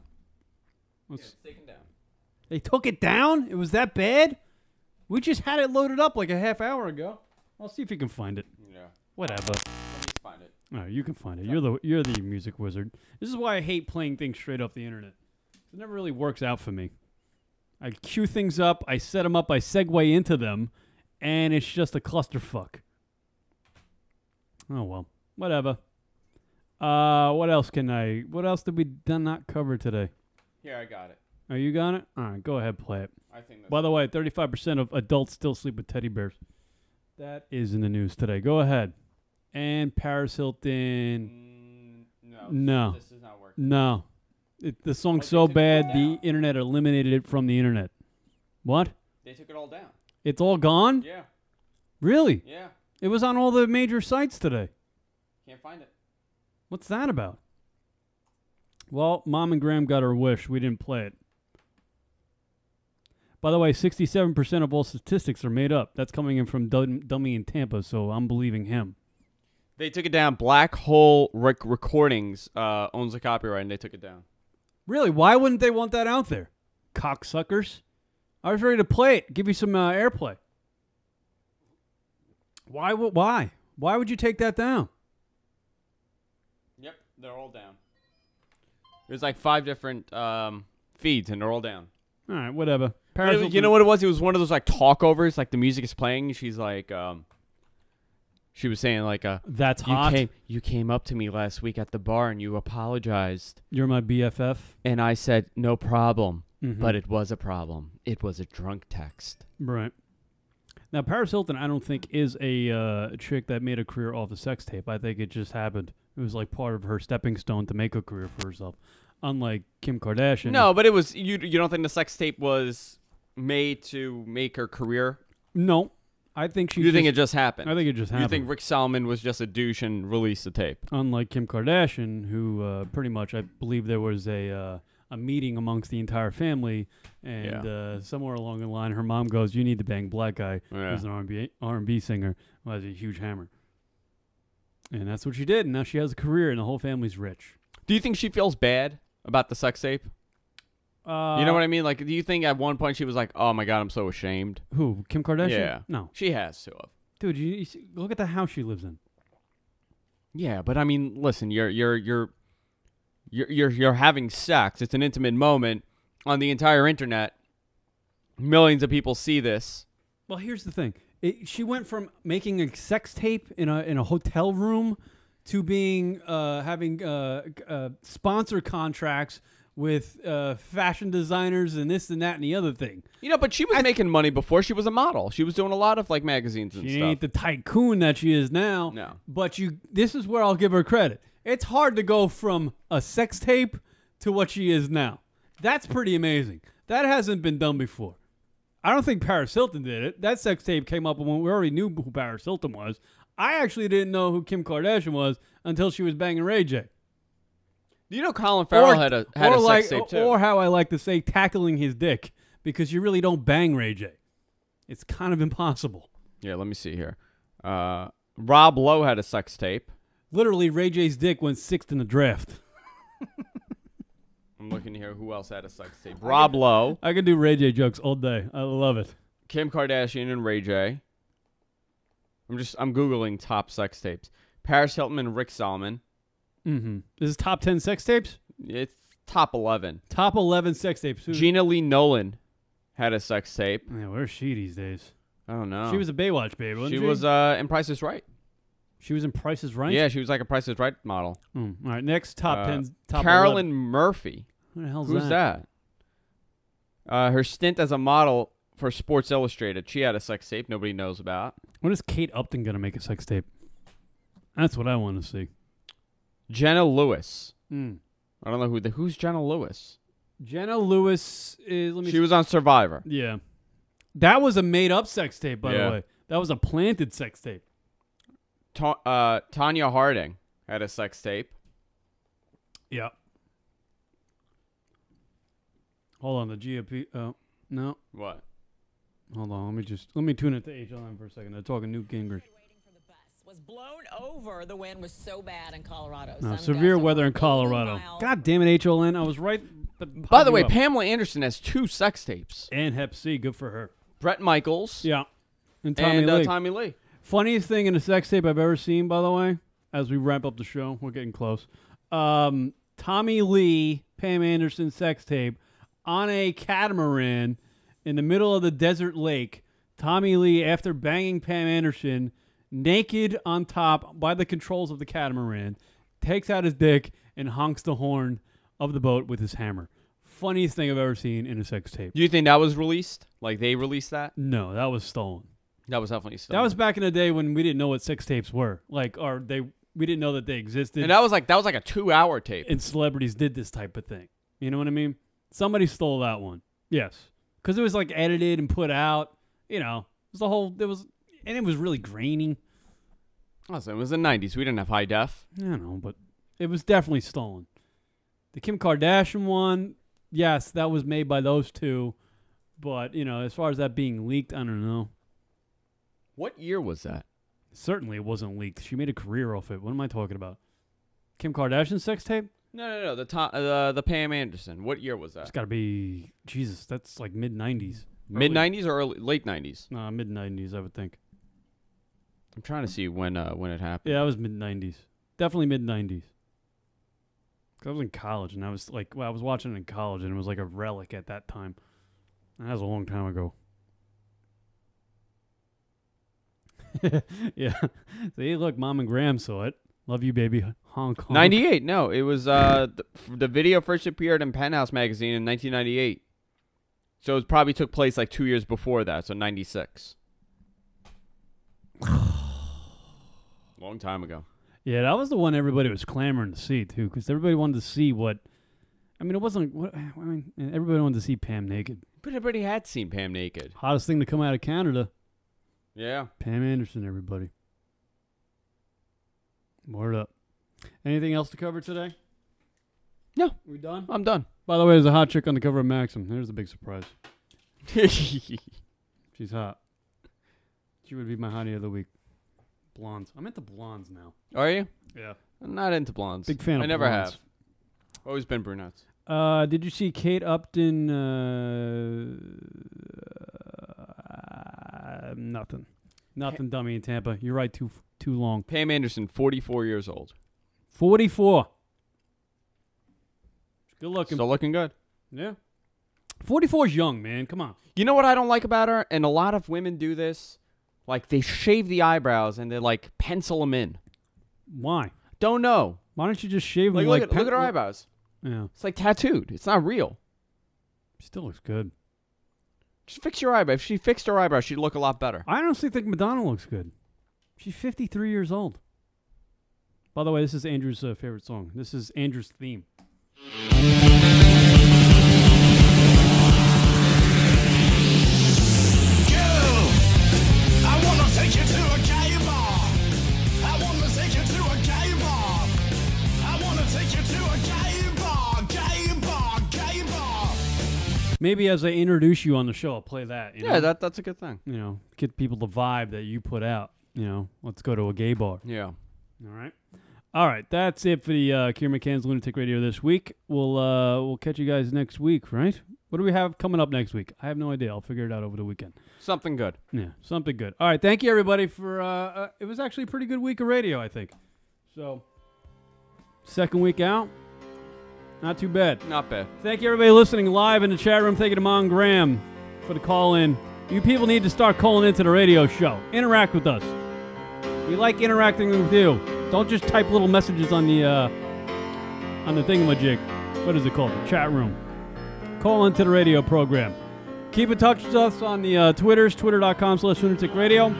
It's taken down. They took it down? It was that bad? We just had it loaded up like a half hour ago. I'll see if you can find it. Yeah. Whatever. Let me find it. All right, you can find it. You're the music wizard. This is why I hate playing things straight off the internet. It never really works out for me. I cue things up, I set them up, I segue into them, and it's just a clusterfuck. Oh well, whatever. What else did we not cover today? Here, I got it. Oh, you got it? All right, go ahead, play it. I think that's By the way, 35% of adults still sleep with teddy bears. That is in the news today. Go ahead. And Paris Hilton. No. This is not working. No. The song's so bad, the internet eliminated it from the internet. What? They took it all down. It's all gone? Yeah. Really? Yeah. It was on all the major sites today. Can't find it. What's that about? Well, Mom and Graham got her wish. We didn't play it. By the way, 67% of all statistics are made up. That's coming in from Dummy in Tampa, so I'm believing him. They took it down. Black Hole Recordings owns the copyright, and they took it down. Really? Why wouldn't they want that out there? Cocksuckers. I was ready to play it. Give you some airplay. Why? Why would you take that down? Yep, they're all down. There's like 5 different feeds, and they're all down. All right, whatever. You know what it was? It was one of those like talkovers, like the music is playing. She's like, she was saying like, "That's hot." You came up to me last week at the bar and you apologized. You're my BFF. And I said, "No problem," but it was a problem. It was a drunk text. Right. Now, Paris Hilton, I don't think is a chick that made a career off the sex tape. I think it just happened. It was like part of her stepping stone to make a career for herself. Unlike Kim Kardashian. No, but it was you don't think the sex tape was made to make her career? No. I think she You think it just happened? I think it just happened. You think Rick Salmon was just a douche and released the tape? Unlike Kim Kardashian, who pretty much, I believe there was a meeting amongst the entire family, and somewhere along the line, her mom goes, "You need to bang black guy who's an R&B singer who has a huge hammer." And that's what she did, and now she has a career, and the whole family's rich. Do you think she feels bad about the sex tape? You know what I mean? Like, do you think at one point she was like, "Oh my God, I'm so ashamed"? Who? Kim Kardashian? Yeah. No. She has to have. Dude, you see, look at the house she lives in. Yeah, but I mean, listen, you're having sex. It's an intimate moment on the entire internet. Millions of people see this. Well, here's the thing. She went from making a sex tape in a hotel room to being having sponsor contracts with fashion designers and this and that and the other thing. You know, but she was making money before. She was a model. She was doing a lot of like magazines and stuff. She ain't the tycoon that she is now. No. But this is where I'll give her credit. It's hard to go from a sex tape to what she is now. That's pretty amazing. That hasn't been done before. I don't think Paris Hilton did it. That sex tape came up when we already knew who Paris Hilton was. I actually didn't know who Kim Kardashian was until she was banging Ray J. You know Colin Farrell had a sex tape too. Or how I like to say, tackling his dick, because you really don't bang Ray J. It's kind of impossible. Yeah, let me see here. Rob Lowe had a sex tape. Literally, Ray J's dick went 6th in the draft. I'm looking here. Who else had a sex tape? Rob Lowe. I can do Ray J jokes all day. I love it. Kim Kardashian and Ray J. I'm Googling top sex tapes. Paris Hilton and Rick Salmon. Mm-hmm. This is top 10 sex tapes? It's top 11. Top 11 sex tapes. Gina Lee Nolan had a sex tape. Yeah, where's she these days? I don't know. She was a Baywatch babe, wasn't she? She was in Price is Right. She was in Price is Right? Yeah, she was like a Price is Right model. All right, next top 10. Top Carolyn 11. Murphy. Who the hell's Who's that? Her stint as a model for Sports Illustrated. She had a sex tape nobody knows about. When is Kate Upton going to make a sex tape? That's what I want to see. Jenna Lewis. Mm. I don't know who's Jenna Lewis. Jenna Lewis is... She was on Survivor. Yeah. That was a made-up sex tape, by Yeah. the way. That was a planted sex tape. Tanya Harding had a sex tape. Yeah. Hold on, the GOP... Oh, no. What? Hold on, let me tune it to HLM for a second. They're talking Newt Gingrich. Was blown over. The wind was so bad in Colorado. No, severe weather in Colorado. God damn it, HLN. I was right. By the way, Pamela Anderson has 2 sex tapes. And Hep C, good for her. Brett Michaels. Yeah. And Tommy Lee. Funniest thing in a sex tape I've ever seen, by the way, as we wrap up the show. We're getting close. Tommy Lee, Pam Anderson sex tape on a catamaran in the middle of the desert lake. Tommy Lee, after banging Pam Anderson, naked on top by the controls of the catamaran, takes out his dick and honks the horn of the boat with his hammer. Funniest thing I've ever seen in a sex tape. Do you think that was released? Like they released that? No, that was stolen. That was definitely stolen. That was back in the day when we didn't know what sex tapes were. We didn't know that they existed. And that was like a 2-hour tape. And celebrities did this type of thing. You know what I mean? Somebody stole that one. Yes. Because it was like edited and put out. You know, and it was really grainy. Also, it was the 90s. We didn't have high def. I don't know, but it was definitely stolen. The Kim Kardashian one, yes, that was made by those two. But, you know, as far as that being leaked, I don't know. What year was that? Certainly it wasn't leaked. She made a career off it. What am I talking about? Kim Kardashian sex tape? No. The Pam Anderson. What year was that? It's got to be, Jesus, that's like mid-90s. Mid-90s or late 90s? No, mid-90s, I would think. I'm trying to see when it happened. Yeah, it was mid-90s. Definitely mid-90s. I was in college, and I was watching it in college, and it was like a relic at that time. That was a long time ago. Yeah. See, look, Mom and Graham saw it. Love you, baby. Hong Kong. 98. No, it was the video first appeared in Penthouse magazine in 1998. So it probably took place like 2 years before that, so 96. Long time ago. Yeah, that was the one everybody was clamoring to see, too, because everybody wanted to see what... I mean, it wasn't... everybody wanted to see Pam naked. But everybody had seen Pam naked. Hottest thing to come out of Canada. Yeah. Pam Anderson, everybody. Word up. Anything else to cover today? No. We done? I'm done. By the way, there's a hot chick on the cover of Maxim. There's a big surprise. She's hot. She would be my hottie of the week. Blondes. I'm into blondes now. Are you? Yeah. I'm not into blondes. Big fan of I never blondes. have. Always been brunettes. Did you see Kate Upton? Nothing. Nothing, dummy in Tampa. You're right, too long. Pam Anderson, 44 years old. 44. Good looking. Still looking good. Yeah. 44 is young, man. Come on. You know what I don't like about her? And a lot of women do this. Like, they shave the eyebrows and they, like, pencil them in. Why? Don't know. Why don't you just shave them? Look at her eyebrows. Yeah. It's like tattooed. It's not real. She still looks good. Just fix your eyebrow. If she fixed her eyebrows, she'd look a lot better. I honestly think Madonna looks good. She's 53 years old. By the way, this is Andrew's favorite song. This is Andrew's theme. Maybe as I introduce you on the show, I'll play that. Yeah, that's a good thing. You know, get people the vibe that you put out. You know, let's go to a gay bar. Yeah. All right. That's it for the Kieran McCann's Lunatic Radio this week. We'll catch you guys next week, right? What do we have coming up next week? I have no idea. I'll figure it out over the weekend. Something good. Yeah, something good. All right, thank you, everybody, for it was actually a pretty good week of radio, I think. So, second week out, not too bad. Not bad. Thank you, everybody listening live in the chat room. Thank you to Mon Graham for the call-in. You people need to start calling into the radio show. Interact with us. We like interacting with you. Don't just type little messages on the thingamajig. What is it called? The chat room. Call into the radio program. Keep in touch with us on the Twitters, twitter.com/lunaticradio.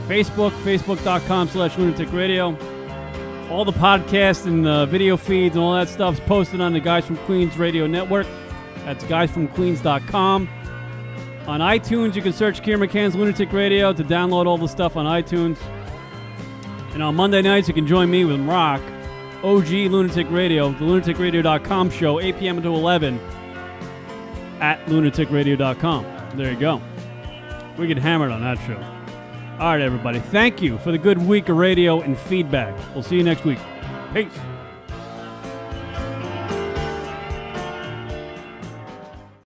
Facebook, facebook.com/lunaticradio. All the podcasts and video feeds and all that stuff is posted on the Guys from Queens Radio Network. That's guysfromqueens.com. On iTunes, you can search Kieran McCann's Lunatic Radio to download all the stuff on iTunes. And on Monday nights, you can join me with Rock, OG Lunatic Radio, the lunaticradio.com show, 8 p.m. to 11 at lunaticradio.com. There you go. We get hammered on that show. All right, everybody. Thank you for the good week of radio and feedback. We'll see you next week. Peace.